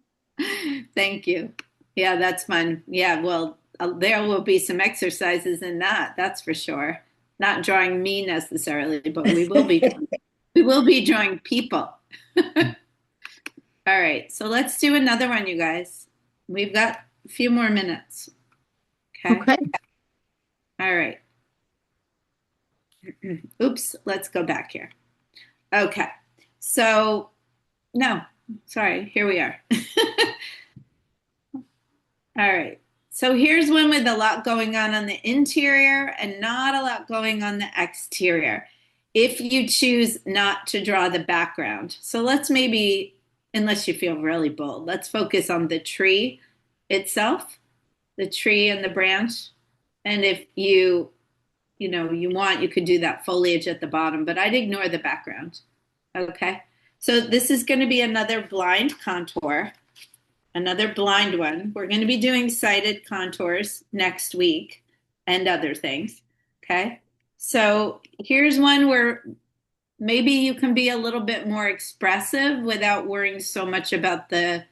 [SPEAKER 1] Thank you. Yeah, that's fun. Yeah, well, there will be some exercises in that. That's for sure. Not drawing me necessarily, but we will be. We will be drawing people. All right, so let's do another one, you guys. We've got a few more minutes. Okay. All right. Oops, let's go back here. Okay. So, no, sorry, here we are. All right. So here's one with a lot going on the interior and not a lot going on the exterior. If you choose not to draw the background. So let's maybe, unless you feel really bold, let's focus on the tree itself, the tree and the branch. And if you want, you could do that foliage at the bottom, but I'd ignore the background. Okay. So this is going to be another blind contour. Another blind one. We're going to be doing sighted contours next week and other things. Okay. So here's one where maybe you can be a little bit more expressive without worrying so much about the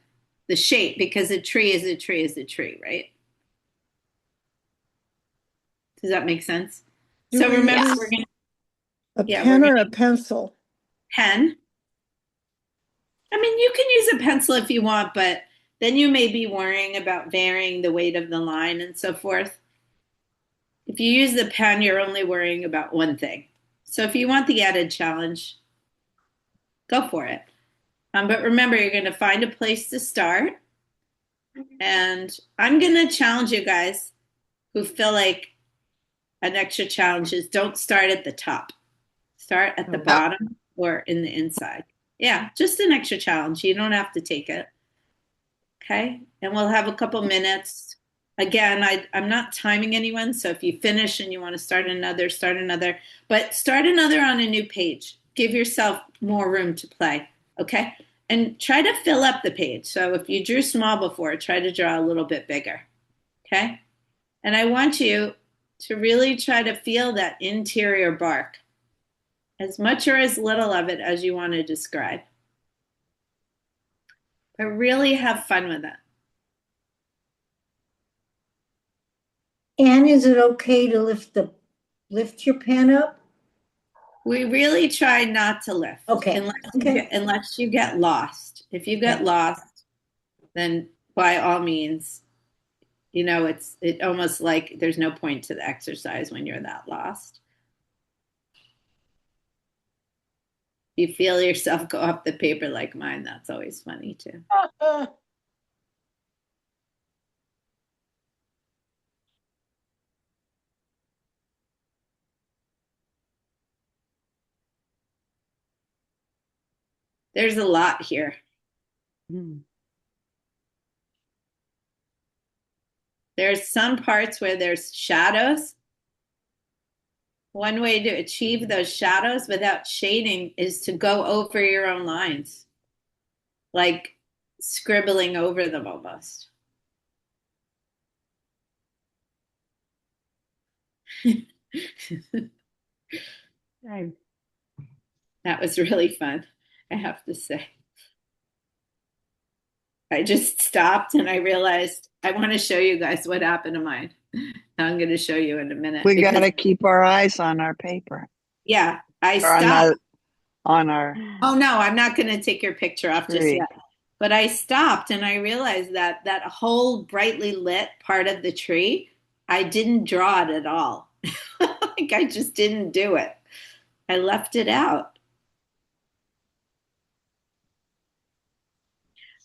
[SPEAKER 1] shape, because a tree is a tree is a tree, right? Does that make sense?
[SPEAKER 14] Do
[SPEAKER 1] So
[SPEAKER 14] we
[SPEAKER 1] remember,
[SPEAKER 14] use
[SPEAKER 1] we're going to
[SPEAKER 14] a
[SPEAKER 1] yeah,
[SPEAKER 14] pen
[SPEAKER 1] we're
[SPEAKER 14] or
[SPEAKER 1] gonna-
[SPEAKER 14] a pencil?
[SPEAKER 1] pen. I mean, you can use a pencil if you want, but then you may be worrying about varying the weight of the line and so forth. If you use the pen, you're only worrying about one thing. So if you want the added challenge, go for it. But remember, you're going to find a place to start. And I'm going to challenge you guys who feel like an extra challenge is don't start at the top. Start at the bottom or in the inside. Yeah, just an extra challenge. You don't have to take it. Okay, and we'll have a couple minutes. Again, I'm not timing anyone, so if you finish and you want to start another, but start another on a new page. Give yourself more room to play, okay? And try to fill up the page. So if you drew small before, try to draw a little bit bigger, okay? And I want you to really try to feel that interior bark, as much or as little of it as you want to describe. But really have fun with it.
[SPEAKER 9] Anne, is it okay to lift your pen up?
[SPEAKER 1] We really try not to lift.
[SPEAKER 9] Okay.
[SPEAKER 1] Unless you get lost. If you get lost, then by all means, it almost like there's no point to the exercise when you're that lost. You feel yourself go off the paper like mine. That's always funny too. There's a lot here. There's some parts where there's shadows. One way to achieve those shadows without shading is to go over your own lines, like scribbling over them almost.
[SPEAKER 11] Right.
[SPEAKER 1] That was really fun, I have to say. I just stopped and I realized I want to show you guys what happened to mine. I'm going to show you in a minute.
[SPEAKER 5] We got to keep our eyes on our paper.
[SPEAKER 1] Yeah, I
[SPEAKER 5] Or
[SPEAKER 1] stopped.
[SPEAKER 5] on our.
[SPEAKER 1] Oh no, I'm not going to take your picture off just
[SPEAKER 5] Great.
[SPEAKER 1] yet. But I stopped and I realized that that whole brightly lit part of the tree, I didn't draw it at all. Like I just didn't do it. I left it out.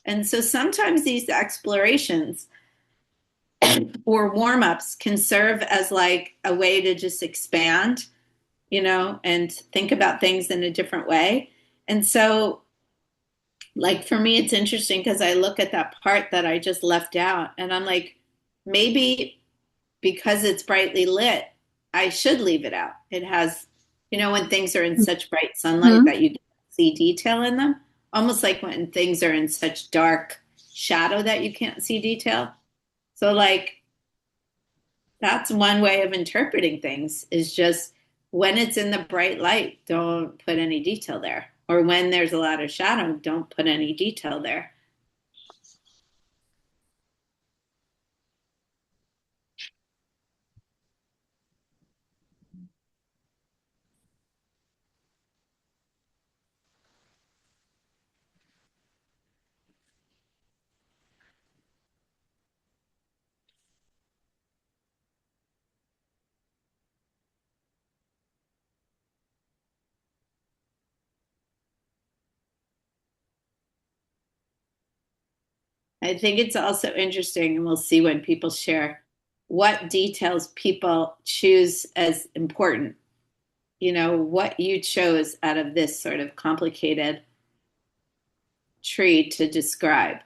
[SPEAKER 1] And so sometimes these explorations or warm-ups can serve as like a way to just expand, and think about things in a different way. And so like for me, it's interesting because I look at that part that I just left out and I'm like, maybe because it's brightly lit, I should leave it out. It has, when things are in such bright sunlight that you don't see detail in them, almost like when things are in such dark shadow that you can't see detail. So like, that's one way of interpreting things is just when it's in the bright light, don't put any detail there. Or when there's a lot of shadow, don't put any detail there. I think it's also interesting, and we'll see when people share what details people choose as important. What you chose out of this sort of complicated tree to describe,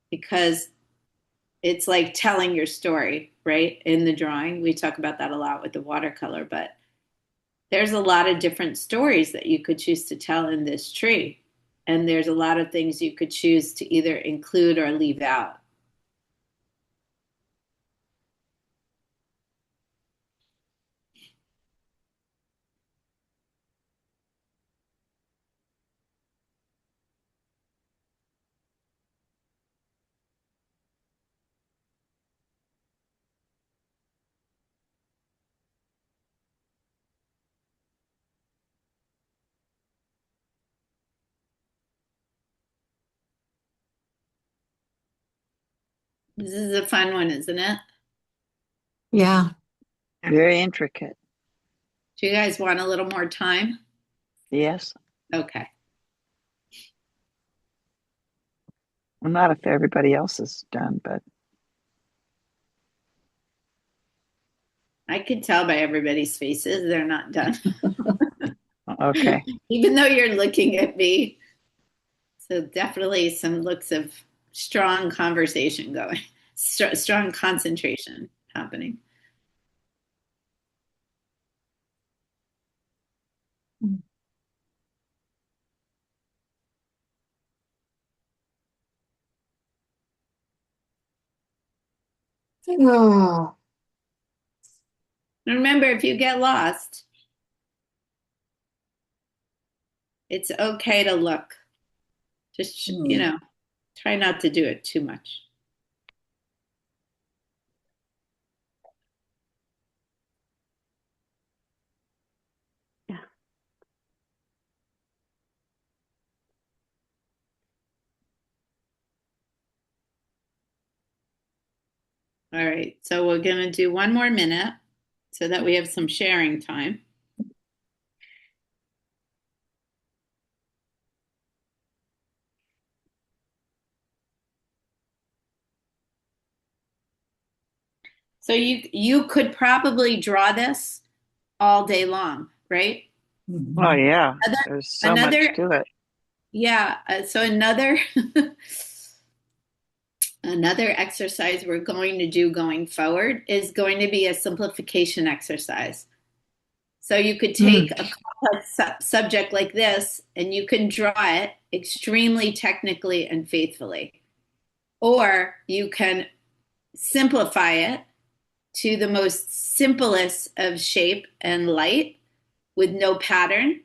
[SPEAKER 1] because it's like telling your story, right? In the drawing, we talk about that a lot with the watercolor, but there's a lot of different stories that you could choose to tell in this tree. And there's a lot of things you could choose to either include or leave out. This is a fun one, isn't it?
[SPEAKER 12] Yeah.
[SPEAKER 5] Very intricate.
[SPEAKER 1] Do you guys want a little more time?
[SPEAKER 5] Yes.
[SPEAKER 1] Okay.
[SPEAKER 5] Well, not if everybody else is done, but.
[SPEAKER 1] I could tell by everybody's faces they're not done.
[SPEAKER 5] Okay.
[SPEAKER 1] Even though you're looking at me. So definitely some looks of strong conversation going, strong concentration happening. Oh. Remember, if you get lost, it's okay to look. Just, try not to do it too much.
[SPEAKER 11] Yeah.
[SPEAKER 1] All right, so we're going to do one more minute so that we have some sharing time. So you could probably draw this all day long, right?
[SPEAKER 5] Oh yeah,
[SPEAKER 1] Other-
[SPEAKER 5] there's so much
[SPEAKER 1] another-
[SPEAKER 5] to it.
[SPEAKER 1] Yeah. So another another exercise we're going to do going forward is going to be a simplification exercise. So you could take a complex subject like this and you can draw it extremely technically and faithfully. Or you can simplify it to the most simplest of shape and light with no pattern.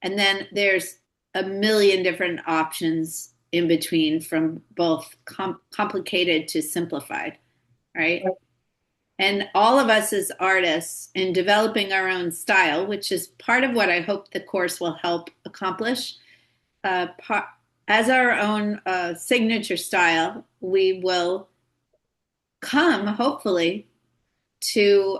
[SPEAKER 1] And then there's a million different options in between, from both complicated to simplified, right? And all of us as artists, in developing our own style, which is part of what I hope the course will help accomplish, as our own signature style, we will come, hopefully, to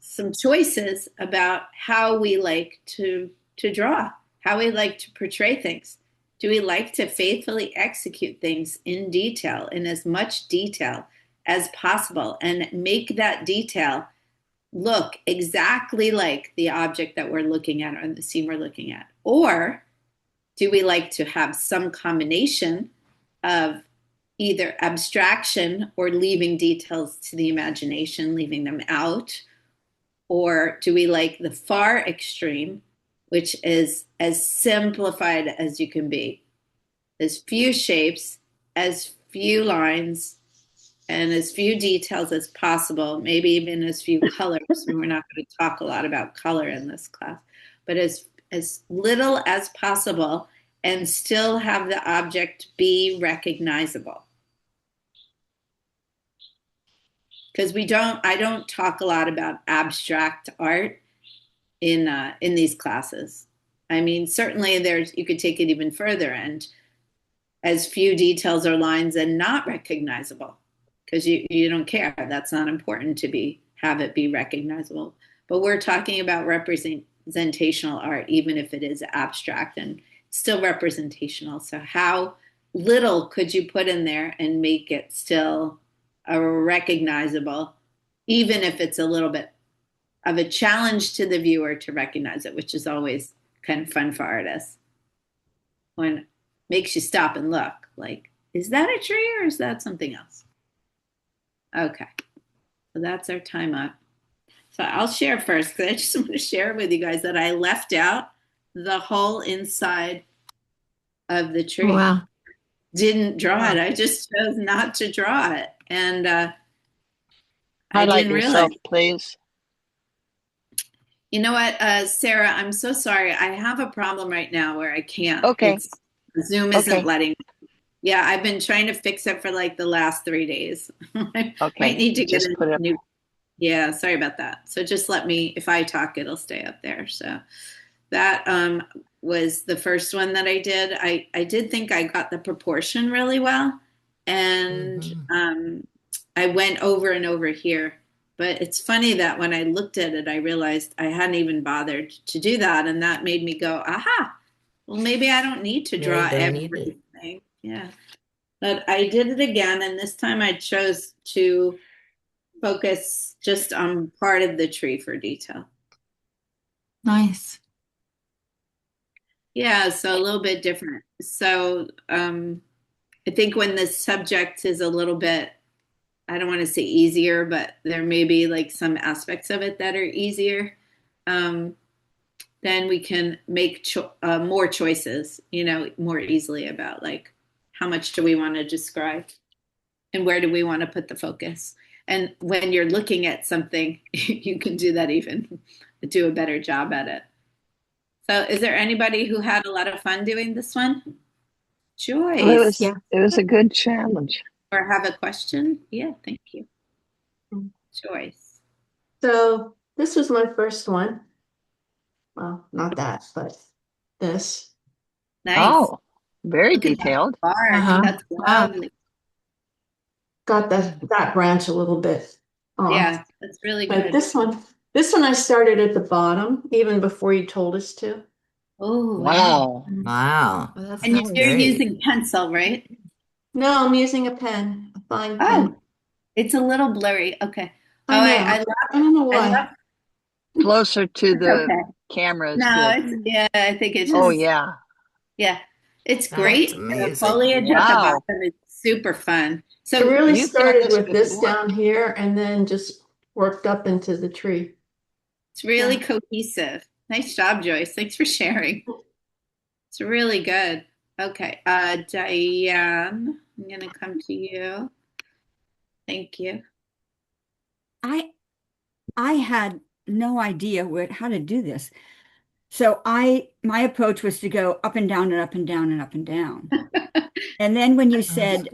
[SPEAKER 1] some choices about how we like to draw, how we like to portray things. Do we like to faithfully execute things in detail, in as much detail as possible, and make that detail look exactly like the object that we're looking at or the scene we're looking at? Or do we like to have some combination of either abstraction or leaving details to the imagination, leaving them out? Or do we like the far extreme, which is as simplified as you can be? As few shapes, as few lines, and as few details as possible, maybe even as few colors. And we're not going to talk a lot about color in this class, but as little as possible, and still have the object be recognizable. Because I don't talk a lot about abstract art in these classes. I mean, certainly you could take it even further, and as few details or lines and not recognizable, because you don't care. That's not important to have it be recognizable. But we're talking about representational art, even if it is abstract and still representational. So how little could you put in there and make it still recognizable, even if it's a little bit of a challenge to the viewer to recognize it, which is always kind of fun for artists. When it makes you stop and look, like, is that a tree or is that something else? Okay, so that's our time up. So I'll share first, because I just want to share with you guys that I left out the whole inside of the tree.
[SPEAKER 13] Wow.
[SPEAKER 1] Didn't draw it. I just chose not to draw it. And I
[SPEAKER 5] Highlight
[SPEAKER 1] didn't
[SPEAKER 5] yourself,
[SPEAKER 1] realize.
[SPEAKER 5] please.
[SPEAKER 1] You know what, Sarah, I'm so sorry. I have a problem right now where I can't.
[SPEAKER 5] Okay.
[SPEAKER 1] Zoom isn't
[SPEAKER 5] Okay.
[SPEAKER 1] letting me. Yeah, I've been trying to fix it for like the last 3 days. I
[SPEAKER 5] Okay.
[SPEAKER 1] might need to get
[SPEAKER 5] Just put
[SPEAKER 1] a
[SPEAKER 5] it.
[SPEAKER 1] new. Yeah, sorry about that. So just let me, if I talk, it'll stay up there. So that was the first one that I did. I did think I got the proportion really well. And I went over and over here. But it's funny that when I looked at it, I realized I hadn't even bothered to do that. And that made me go, aha, well, maybe I don't need to draw everything. Yeah. But I did it again. And this time I chose to focus just on part of the tree for detail.
[SPEAKER 13] Nice.
[SPEAKER 1] Yeah, so a little bit different. So I think when the subject is a little bit, I don't want to say easier, but there may be like some aspects of it that are easier, then we can make more choices, more easily about like how much do we want to describe and where do we want to put the focus. And when you're looking at something, you can do that, even do a better job at it. So is there anybody who had a lot of fun doing this one? Joyce.
[SPEAKER 5] It was a good challenge.
[SPEAKER 1] Or have a question? Yeah, thank you. Joyce.
[SPEAKER 13] So this was my first one. Well, not that, but this.
[SPEAKER 1] Nice.
[SPEAKER 5] Oh, very detailed.
[SPEAKER 1] That's lovely.
[SPEAKER 13] Got that branch a little bit off.
[SPEAKER 1] Yeah, that's really
[SPEAKER 13] But
[SPEAKER 1] good.
[SPEAKER 13] this one I started at the bottom, even before you told us to.
[SPEAKER 1] Oh,
[SPEAKER 5] Wow.
[SPEAKER 4] Wow.
[SPEAKER 13] Well, that's
[SPEAKER 1] And
[SPEAKER 13] not
[SPEAKER 1] you're
[SPEAKER 4] great.
[SPEAKER 1] using pencil, right?
[SPEAKER 13] No, I'm using a pen, a fine
[SPEAKER 1] Oh,
[SPEAKER 13] pen.
[SPEAKER 1] it's a little blurry. Okay.
[SPEAKER 13] I know.
[SPEAKER 1] I love,
[SPEAKER 13] I don't know
[SPEAKER 1] I
[SPEAKER 13] why.
[SPEAKER 1] love,
[SPEAKER 5] Closer to the
[SPEAKER 1] okay.
[SPEAKER 5] camera is
[SPEAKER 1] No,
[SPEAKER 5] good.
[SPEAKER 1] it's, yeah, I think it's
[SPEAKER 5] Oh,
[SPEAKER 1] just,
[SPEAKER 5] yeah.
[SPEAKER 1] yeah, it's
[SPEAKER 4] That's
[SPEAKER 1] great. The
[SPEAKER 4] amazing.
[SPEAKER 1] foliage at the
[SPEAKER 5] Wow.
[SPEAKER 1] bottom is super fun.
[SPEAKER 13] It
[SPEAKER 1] So
[SPEAKER 13] really
[SPEAKER 5] You've done
[SPEAKER 13] started
[SPEAKER 5] this
[SPEAKER 13] with this
[SPEAKER 5] before.
[SPEAKER 13] down here and then just worked up into the tree.
[SPEAKER 1] it's really
[SPEAKER 13] Yeah.
[SPEAKER 1] cohesive. Nice job, Joyce. Thanks for sharing. It's really good. Okay, Diane, I'm gonna come to you. Thank you.
[SPEAKER 8] I had no idea how to do this. So my approach was to go up and down and up and down and up and down. And then when you said,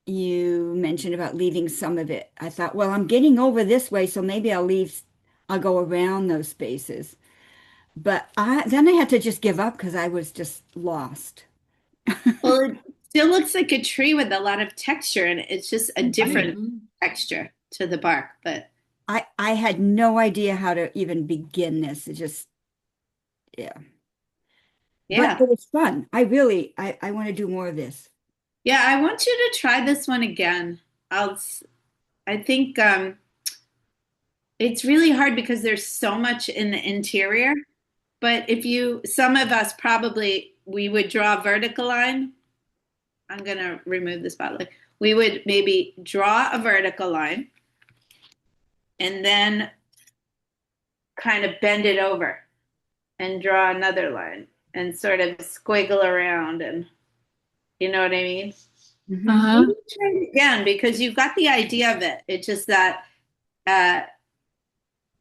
[SPEAKER 8] you mentioned about leaving some of it, I thought, well, I'm getting over this way, so maybe I'll go around those spaces. But then I had to just give up because I was just lost.
[SPEAKER 1] Well, it still looks like a tree with a lot of texture, and it's just a different texture to the bark. But
[SPEAKER 8] I had no idea how to even begin this. It just, yeah.
[SPEAKER 1] yeah.
[SPEAKER 8] But it was fun. I want to do more of this.
[SPEAKER 1] Yeah, I want you to try this one again. I think it's really hard because there's so much in the interior. But some of us probably, we would draw a vertical line. I'm going to remove the spotlight. We would maybe draw a vertical line and then kind of bend it over and draw another line and sort of squiggle around, and you know what I mean?
[SPEAKER 12] Uh-huh.
[SPEAKER 1] Maybe try it again because you've got the idea of it. It's just that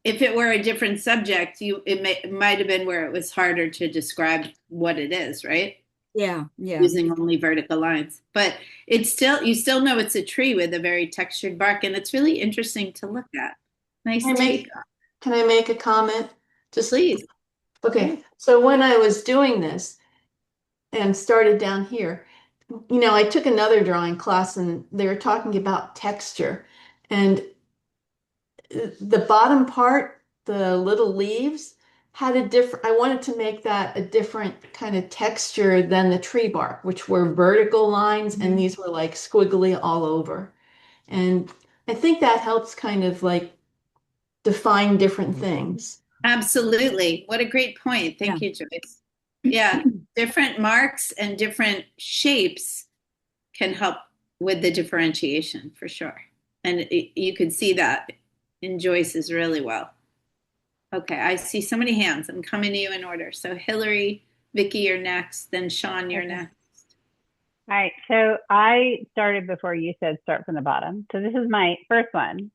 [SPEAKER 1] if it were a different subject, it might have been where it was harder to describe what it is, right?
[SPEAKER 8] Yeah.
[SPEAKER 1] Using only vertical lines. But you still know it's a tree with a very textured bark, and it's really interesting to look at. Nice take.
[SPEAKER 13] Can I make a comment? Just
[SPEAKER 1] please.
[SPEAKER 13] Okay. So when I was doing this and started down here, I took another drawing class and they were talking about texture, and the bottom part, the little leaves, had I wanted to make that a different kind of texture than the tree bark, which were vertical lines, and these were like squiggly all over. And I think that helps kind of like define different things.
[SPEAKER 1] Absolutely. What a great point. Thank you, Joyce. Yeah, different marks and different shapes can help with the differentiation for sure. And you could see that in Joyce's really well. Okay, I see so many hands. I'm coming to you in order. So Hillary, Vicky, you're next. Then Sean, you're next.
[SPEAKER 11] All right, so I started before you said start from the bottom. So this is my first one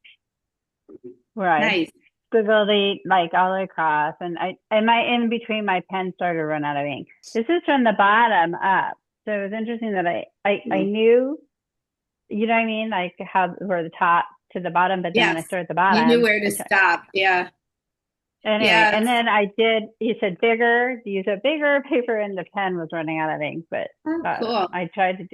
[SPEAKER 11] where I squiggled like all the way across, and in between my pen started to run out of ink. This is from the bottom up. So it was interesting that I knew, you know what I mean, like where the top to the bottom, but then when I started at the bottom,
[SPEAKER 1] you knew where to stop. Yeah.
[SPEAKER 11] Anyway, and then you said bigger, use a bigger paper, and the pen was running out of ink, but
[SPEAKER 1] cool.
[SPEAKER 11] I tried to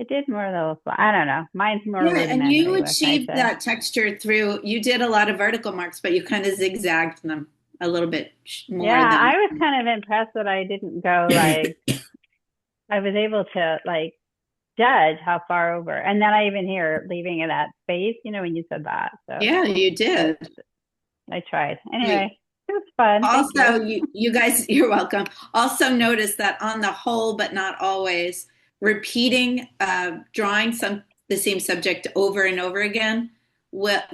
[SPEAKER 11] I did more of those, I don't know. Mine's more rudimentary.
[SPEAKER 1] And you achieved that texture you did a lot of vertical marks, but you kind of zigzagged them a little bit more.
[SPEAKER 11] Yeah, I was kind of impressed that I didn't go like, I was able to like judge how far over. And then I even hear leaving it at space, when you said that. So
[SPEAKER 1] yeah, you did.
[SPEAKER 11] I tried. Anyway, it was fun.
[SPEAKER 1] Also, you guys, you're welcome. Also notice that on the whole, but not always, repeating, drawing the same subject over and over again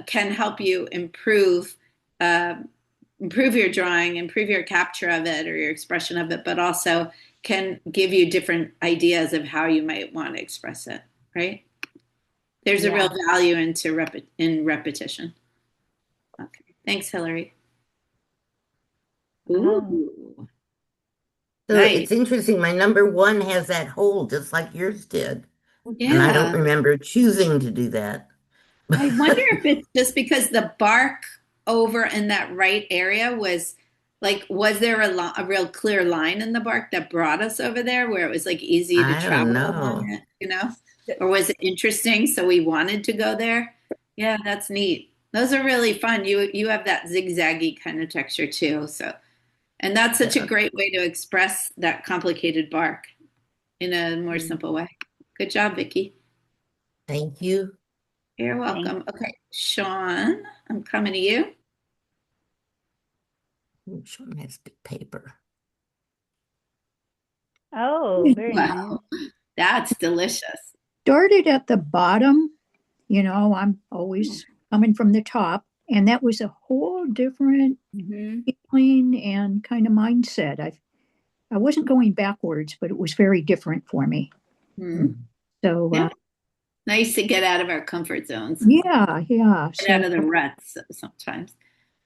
[SPEAKER 1] can help you improve your drawing, improve your capture of it or your expression of it, but also can give you different ideas of how you might want to express it, right? There's a real value in repetition. Okay. Thanks, Hillary. Ooh.
[SPEAKER 4] So it's interesting. My number one has that hole just like yours did.
[SPEAKER 1] Yeah.
[SPEAKER 4] And I don't remember choosing to do that.
[SPEAKER 1] I wonder if it's just because the bark over in that right area was there a real clear line in the bark that brought us over there where it was like easy to travel along it, or was it interesting so we wanted to go there? Yeah, that's neat. Those are really fun. You have that zigzaggy kind of texture too. And that's such a great way to express that complicated bark in a more simple way. Good job, Vicky.
[SPEAKER 4] Thank you.
[SPEAKER 1] You're welcome. Okay, Sean, I'm coming to you.
[SPEAKER 4] Which one has the paper?
[SPEAKER 11] Oh, very nice.
[SPEAKER 1] Wow, that's delicious.
[SPEAKER 15] Started at the bottom, you know, I'm always coming from the top, and that was a whole different feeling and kind of mindset. I wasn't going backwards, but it was very different for me. So
[SPEAKER 1] Yeah. Nice to get out of our comfort zones.
[SPEAKER 15] yeah.
[SPEAKER 1] Get out of the ruts sometimes.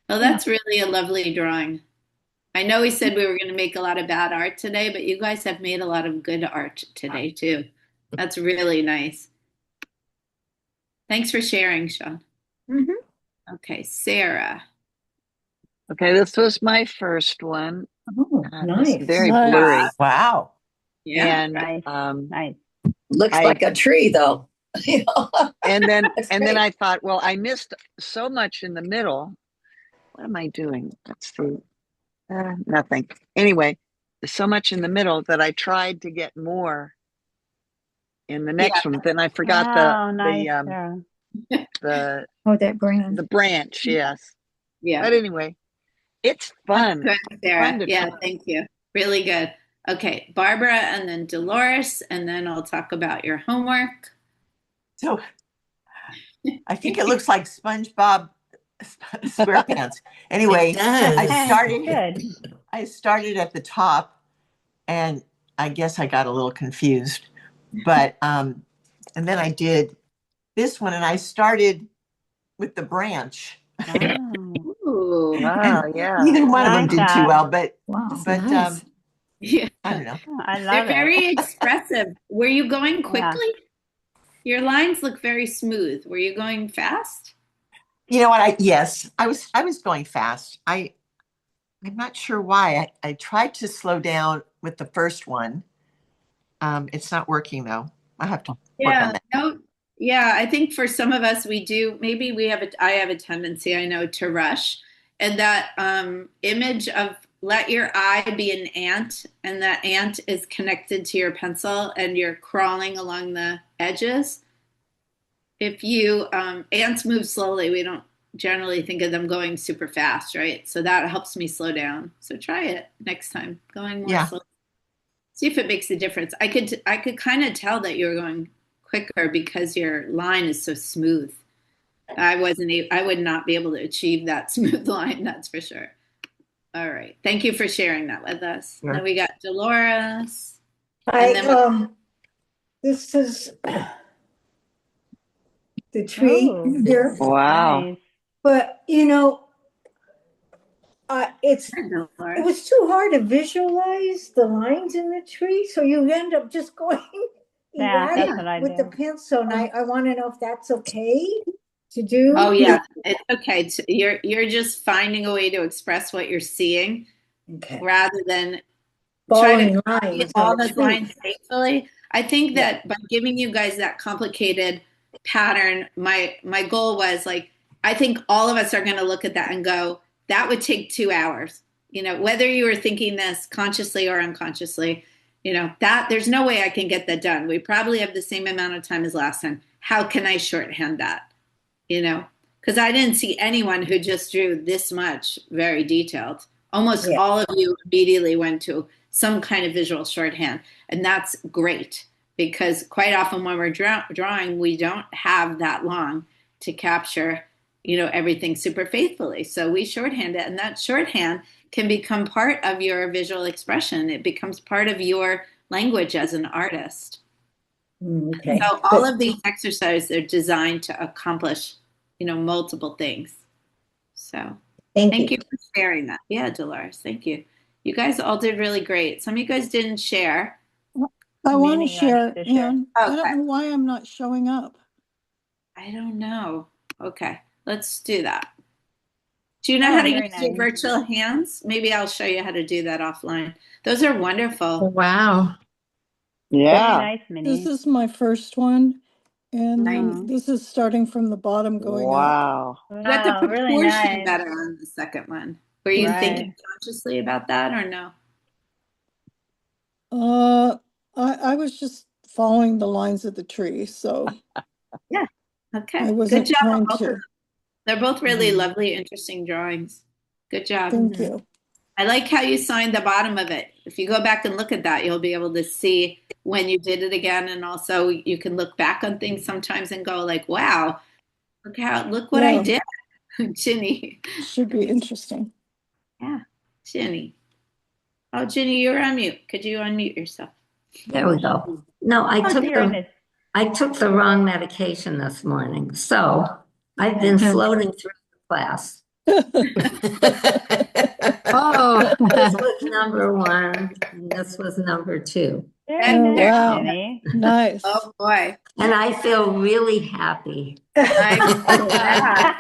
[SPEAKER 1] Well, that's really a lovely drawing. I know we said we were going to make a lot of bad art today, but you guys have made a lot of good art today too. That's really nice. Thanks for sharing, Sean. Okay, Sarah.
[SPEAKER 5] Okay, this was my first one.
[SPEAKER 9] Oh, nice.
[SPEAKER 5] It's very blurry.
[SPEAKER 2] Wow.
[SPEAKER 1] Yeah.
[SPEAKER 5] And
[SPEAKER 11] Nice.
[SPEAKER 2] Looks like a tree though.
[SPEAKER 5] and then
[SPEAKER 2] That's
[SPEAKER 5] and then
[SPEAKER 2] great.
[SPEAKER 5] I thought, well, I missed so much in the middle. What am I doing? Let's see. Nothing. Anyway, there's so much in the middle that I tried to get more in the next one. Then I forgot
[SPEAKER 11] Nice.
[SPEAKER 5] the
[SPEAKER 15] that branch.
[SPEAKER 5] the branch. Yes.
[SPEAKER 1] Yeah.
[SPEAKER 5] But anyway, it's fun.
[SPEAKER 1] That's good, Sarah.
[SPEAKER 5] Fun to
[SPEAKER 1] Yeah,
[SPEAKER 5] try.
[SPEAKER 1] thank you. Really good. Okay, Barbara and then Dolores, and then I'll talk about your homework.
[SPEAKER 7] So I think it looks like SpongeBob SquarePants. Anyway,
[SPEAKER 4] It does.
[SPEAKER 7] I started at the top, and I guess I got a little confused. But and then I did this one, and I started with the branch.
[SPEAKER 1] Ooh.
[SPEAKER 5] Wow, yeah.
[SPEAKER 7] Neither one of them did too well, but
[SPEAKER 8] Nice.
[SPEAKER 1] Yeah.
[SPEAKER 7] I don't know.
[SPEAKER 11] I
[SPEAKER 1] They're
[SPEAKER 11] love
[SPEAKER 1] very
[SPEAKER 11] it.
[SPEAKER 1] expressive. Were you going quickly? Your lines look very smooth. Were you going fast?
[SPEAKER 7] You know what? Yes, I was going fast. I'm not sure why. I tried to slow down with the first one. It's not working though. I have to work on that.
[SPEAKER 1] No, yeah, I think for some of us we do. Maybe I have a tendency, I know, to rush, and that image of let your eye be an ant, and that ant is connected to your pencil, and you're crawling along the edges. If you ants move slowly, we don't generally think of them going super fast, right? So that helps me slow down. So try it next time, going more slowly. See if it makes a difference. I could kind of tell that you're going quicker because your line is so smooth. I would not be able to achieve that smooth line, that's for sure. All right. Thank you for sharing that with us.
[SPEAKER 7] Sure.
[SPEAKER 1] Then we got Dolores.
[SPEAKER 9] This is the tree here.
[SPEAKER 5] Wow.
[SPEAKER 11] Nice.
[SPEAKER 9] But it was too hard to visualize the lines in the tree, so you end up just going
[SPEAKER 11] That's what I
[SPEAKER 9] with
[SPEAKER 11] do.
[SPEAKER 9] the pencil. And I want to know if that's okay to do.
[SPEAKER 1] Oh yeah, it's okay. You're just finding a way to express what you're seeing, rather than
[SPEAKER 9] Following
[SPEAKER 1] try to
[SPEAKER 9] lines
[SPEAKER 1] all
[SPEAKER 9] on the
[SPEAKER 1] those
[SPEAKER 9] tree.
[SPEAKER 1] lines faithfully. I think that by giving you guys that complicated pattern, my goal was like, I think all of us are going to look at that and go, that would take 2 hours. Whether you were thinking this consciously or unconsciously, that there's no way I can get that done. We probably have the same amount of time as last time. How can I shorthand that? Because I didn't see anyone who just drew this much very detailed. Almost all of you immediately went to some kind of visual shorthand. And that's great because quite often when we're drawing, we don't have that long to capture, everything super faithfully. So we shorthand it, and that shorthand can become part of your visual expression. It becomes part of your language as an artist.
[SPEAKER 9] Okay.
[SPEAKER 1] So all of these exercises are designed to accomplish, multiple things. So thank you for sharing that. Yeah, Dolores, thank you. You guys all did really great. Some of you guys didn't share.
[SPEAKER 14] I want to share,
[SPEAKER 11] to share.
[SPEAKER 14] Anne. I don't know why I'm not showing up.
[SPEAKER 1] I don't know. Okay, let's do that. Do you know how to use your virtual hands? Maybe I'll show you how to do that offline. Those are wonderful.
[SPEAKER 13] Wow.
[SPEAKER 5] Yeah.
[SPEAKER 11] Very nice, Minnie.
[SPEAKER 14] This is my first one, and
[SPEAKER 11] Nice.
[SPEAKER 14] this is starting from the bottom going up.
[SPEAKER 5] Wow.
[SPEAKER 1] You got the proportion
[SPEAKER 11] really nice.
[SPEAKER 1] better on the second one. Were you thinking consciously about that or no?
[SPEAKER 14] I was just following the lines of the tree, so.
[SPEAKER 1] Yeah. Okay,
[SPEAKER 14] I
[SPEAKER 1] good
[SPEAKER 14] wasn't
[SPEAKER 1] job on
[SPEAKER 14] trying
[SPEAKER 1] both of
[SPEAKER 14] to.
[SPEAKER 1] them. They're both really
[SPEAKER 14] Mhm.
[SPEAKER 1] lovely, interesting drawings. Good job.
[SPEAKER 14] Thank you.
[SPEAKER 1] I like how you signed the bottom of it. If you go back and look at that, you'll be able to see when you did it again, and also you can look back on things sometimes and go like, "Wow, look what I
[SPEAKER 14] Yeah.
[SPEAKER 1] did." Ginny.
[SPEAKER 14] Should be interesting.
[SPEAKER 1] Yeah, Ginny. Oh, Ginny, you're on mute. Could you unmute yourself?
[SPEAKER 16] There we go. No, I
[SPEAKER 11] Oh,
[SPEAKER 16] took
[SPEAKER 11] you're in
[SPEAKER 16] the wrong medication this morning, so I've been floating through the class.
[SPEAKER 12] Oh,
[SPEAKER 16] This was number 1, and this was number 2.
[SPEAKER 11] Very
[SPEAKER 14] Oh,
[SPEAKER 11] nice,
[SPEAKER 14] wow.
[SPEAKER 11] Jenny.
[SPEAKER 14] Nice.
[SPEAKER 1] Oh boy.
[SPEAKER 16] And I feel really happy.
[SPEAKER 1] I'm glad.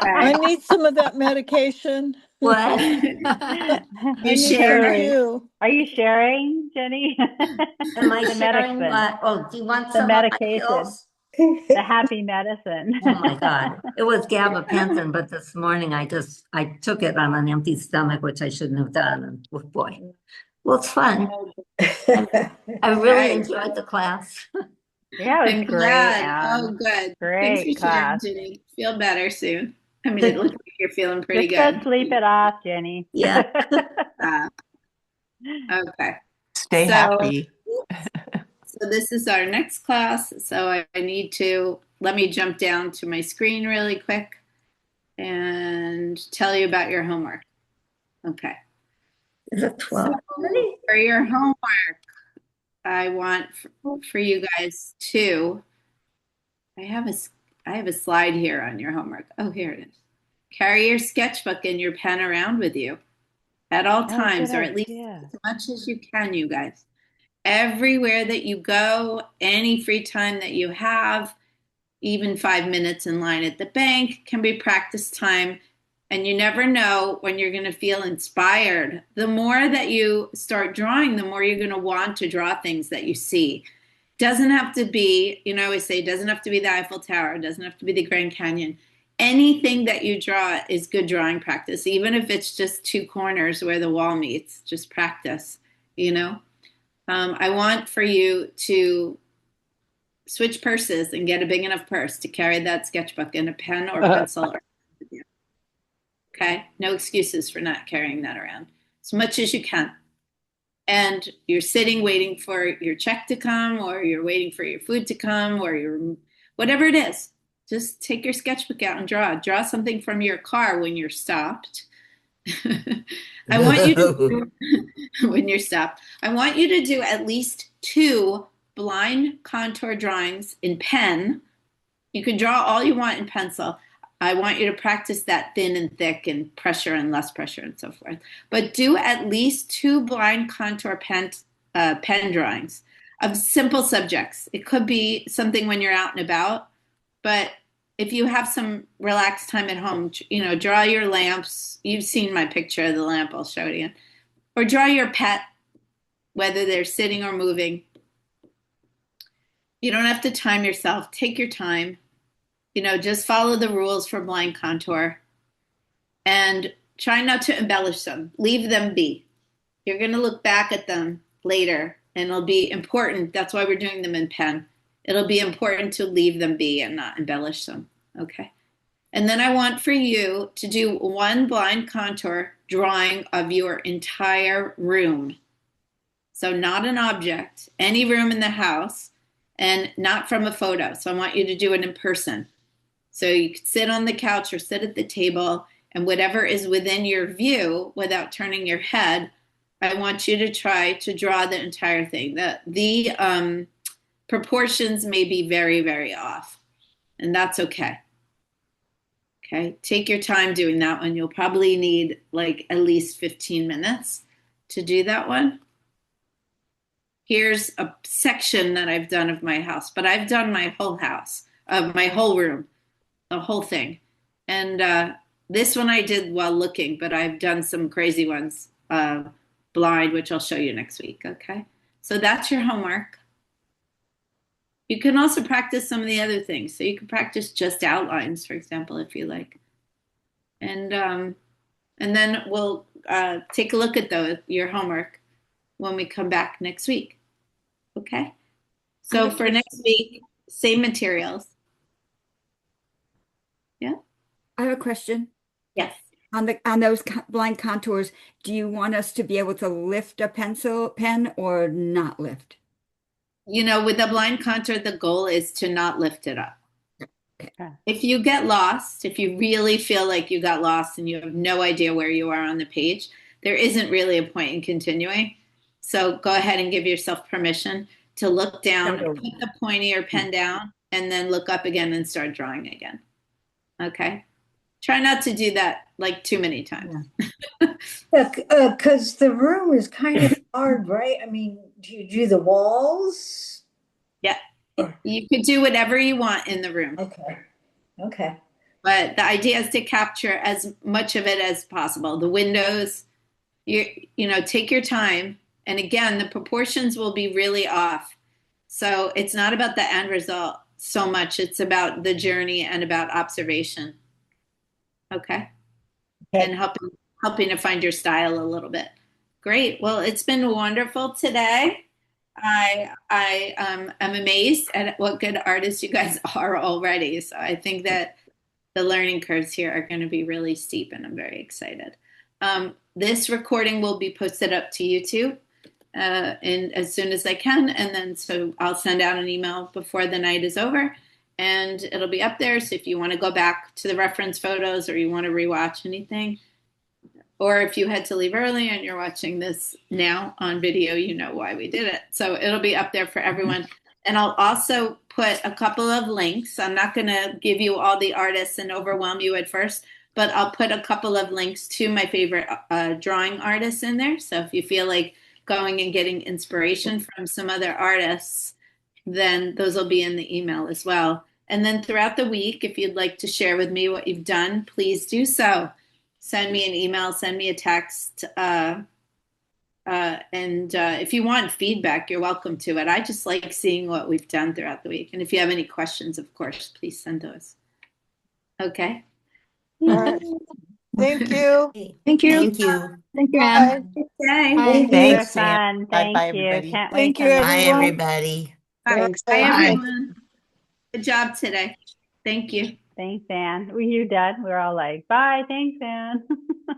[SPEAKER 14] I
[SPEAKER 1] Okay.
[SPEAKER 14] need some of that medication.
[SPEAKER 16] What?
[SPEAKER 14] I
[SPEAKER 1] You
[SPEAKER 14] need
[SPEAKER 1] share
[SPEAKER 14] some
[SPEAKER 1] it?
[SPEAKER 14] too.
[SPEAKER 11] Are you sharing, Jenny?
[SPEAKER 16] Am I
[SPEAKER 11] The
[SPEAKER 16] sharing
[SPEAKER 11] medicine.
[SPEAKER 16] what? Oh, do you want
[SPEAKER 11] The
[SPEAKER 16] some of my
[SPEAKER 11] medication.
[SPEAKER 16] pills?
[SPEAKER 11] The happy medicine.
[SPEAKER 16] Oh my God. It was gabapentin, but this morning I took it on an empty stomach, which I shouldn't have done. And oh boy. Well, it's fun. I really enjoyed the class.
[SPEAKER 11] Yeah, it
[SPEAKER 1] I'm
[SPEAKER 11] was great,
[SPEAKER 1] glad. Oh,
[SPEAKER 11] Anne.
[SPEAKER 1] good. Thanks
[SPEAKER 11] Great
[SPEAKER 1] for sharing,
[SPEAKER 11] class.
[SPEAKER 1] Ginny. Feel better soon. I mean, it looks like you're feeling pretty
[SPEAKER 11] Just go
[SPEAKER 1] good.
[SPEAKER 11] sleep it off, Jenny.
[SPEAKER 16] Yeah.
[SPEAKER 1] Okay.
[SPEAKER 7] Stay
[SPEAKER 1] So-
[SPEAKER 7] happy.
[SPEAKER 1] So this is our next class. So I need to, let me jump down to my screen really quick and tell you about your homework. Okay.
[SPEAKER 16] Is it 12?
[SPEAKER 1] So for your homework, I want for you guys to, I have a slide here on your homework. Oh, here it is. Carry your sketchbook and your pen around with you at all times,
[SPEAKER 11] good
[SPEAKER 1] or at least
[SPEAKER 11] idea.
[SPEAKER 1] as much as you can, you guys. Everywhere that you go, any free time that you have, even 5 minutes in line at the bank can be practice time. And you never know when you're going to feel inspired. The more that you start drawing, the more you're going to want to draw things that you see. Doesn't have to be, I always say, it doesn't have to be the Eiffel Tower. It doesn't have to be the Grand Canyon. Anything that you draw is good drawing practice, even if it's just 2 corners where the wall meets. Just practice, I want for you to switch purses and get a big enough purse to carry that sketchbook and a pen or pencil. Okay? No excuses for not carrying that around. As much as you can. And you're sitting waiting for your check to come, or you're waiting for your food to come, or whatever it is. Just take your sketchbook out and draw. Draw something from your car when you're stopped. I want you to when you're stopped. I want you to do at least 2 blind contour drawings in pen. You can draw all you want in pencil. I want you to practice that thin and thick and pressure and less pressure and so forth. But do at least 2 blind contour pen drawings of simple subjects. It could be something when you're out and about, but if you have some relaxed time at home, draw your lamps. You've seen my picture of the lamp. I'll show it again. Or draw your pet, whether they're sitting or moving. You don't have to time yourself. Take your time. Just follow the rules for blind contour. And try not to embellish them. Leave them be. You're going to look back at them later, and it'll be important. That's why we're doing them in pen. It'll be important to leave them be and not embellish them, okay? And then I want for you to do 1 blind contour drawing of your entire room. So not an object, any room in the house, and not from a photo. So I want you to do it in person. So you could sit on the couch or sit at the table, and whatever is within your view, without turning your head, I want you to try to draw the entire thing. The proportions may be very, very off, and that's okay. Okay, take your time doing that one. You'll probably need like at least 15 minutes to do that one. Here's a section that I've done of my house, but I've done my whole house, my whole room, the whole thing. And this one I did while looking, but I've done some crazy ones blind, which I'll show you next week, okay? So that's your homework. You can also practice some of the other things. So you can practice just outlines, for example, if you like. And then we'll take a look at your homework when we come back next week. Okay? So for next week, same materials. Yeah.
[SPEAKER 8] I have a question.
[SPEAKER 1] Yes.
[SPEAKER 8] On those blind contours, do you want us to be able to lift a pen or not lift?
[SPEAKER 1] With the blind contour, the goal is to not lift it up.
[SPEAKER 8] Okay.
[SPEAKER 1] If you get lost, if you really feel like you got lost and you have no idea where you are on the page, there isn't really a point in continuing. So go ahead and give yourself permission to look down, put the pointy or pen down, and then look up again and start drawing again. Okay? Try not to do that like too many times.
[SPEAKER 9] Because the room is kind of hard, right? I mean, do you do the walls?
[SPEAKER 1] Yeah. You could do whatever you want in the room.
[SPEAKER 9] Okay.
[SPEAKER 1] But the idea is to capture as much of it as possible. The windows, take your time. And again, the proportions will be really off. So it's not about the end result so much. It's about the journey and about observation. Okay. And helping to find your style a little bit. Great. Well, it's been wonderful today. I am amazed at what good artists you guys are already. So I think that the learning curves here are going to be really steep, and I'm very excited. This recording will be posted up to YouTube as soon as I can, and then so I'll send out an email before the night is over, and it'll be up there. So if you want to go back to the reference photos or you want to rewatch anything, or if you had to leave early and you're watching this now on video, you know why we did it. So it'll be up there for everyone. And I'll also put a couple of links. I'm not going to give you all the artists and overwhelm you at first, but I'll put a couple of links to my favorite drawing artists in there. So if you feel like going and getting inspiration from some other artists, then those will be in the email as well. And then throughout the week, if you'd like to share with me what you've done, please do so. Send me an email, send me a text, and if you want feedback, you're welcome to it. I just like seeing what we've done throughout the week. And if you have any questions, of course, please send those. Okay.
[SPEAKER 17] All right. Thank you.
[SPEAKER 15] Thank you.
[SPEAKER 4] Thank you.
[SPEAKER 14] Thank you,
[SPEAKER 17] Bye.
[SPEAKER 14] Anne.
[SPEAKER 1] Bye.
[SPEAKER 11] Thanks,
[SPEAKER 7] Sam.
[SPEAKER 11] Thank
[SPEAKER 7] Bye,
[SPEAKER 11] you.
[SPEAKER 7] everybody.
[SPEAKER 11] Can't
[SPEAKER 17] Thank
[SPEAKER 11] wait
[SPEAKER 17] you,
[SPEAKER 11] to
[SPEAKER 4] Bye,
[SPEAKER 17] everyone.
[SPEAKER 4] everybody.
[SPEAKER 1] Bye,
[SPEAKER 17] Bye.
[SPEAKER 1] everyone. Good job today. Thank you.
[SPEAKER 11] Thanks, Anne. Were you done? We're all like, bye. Thanks, Anne.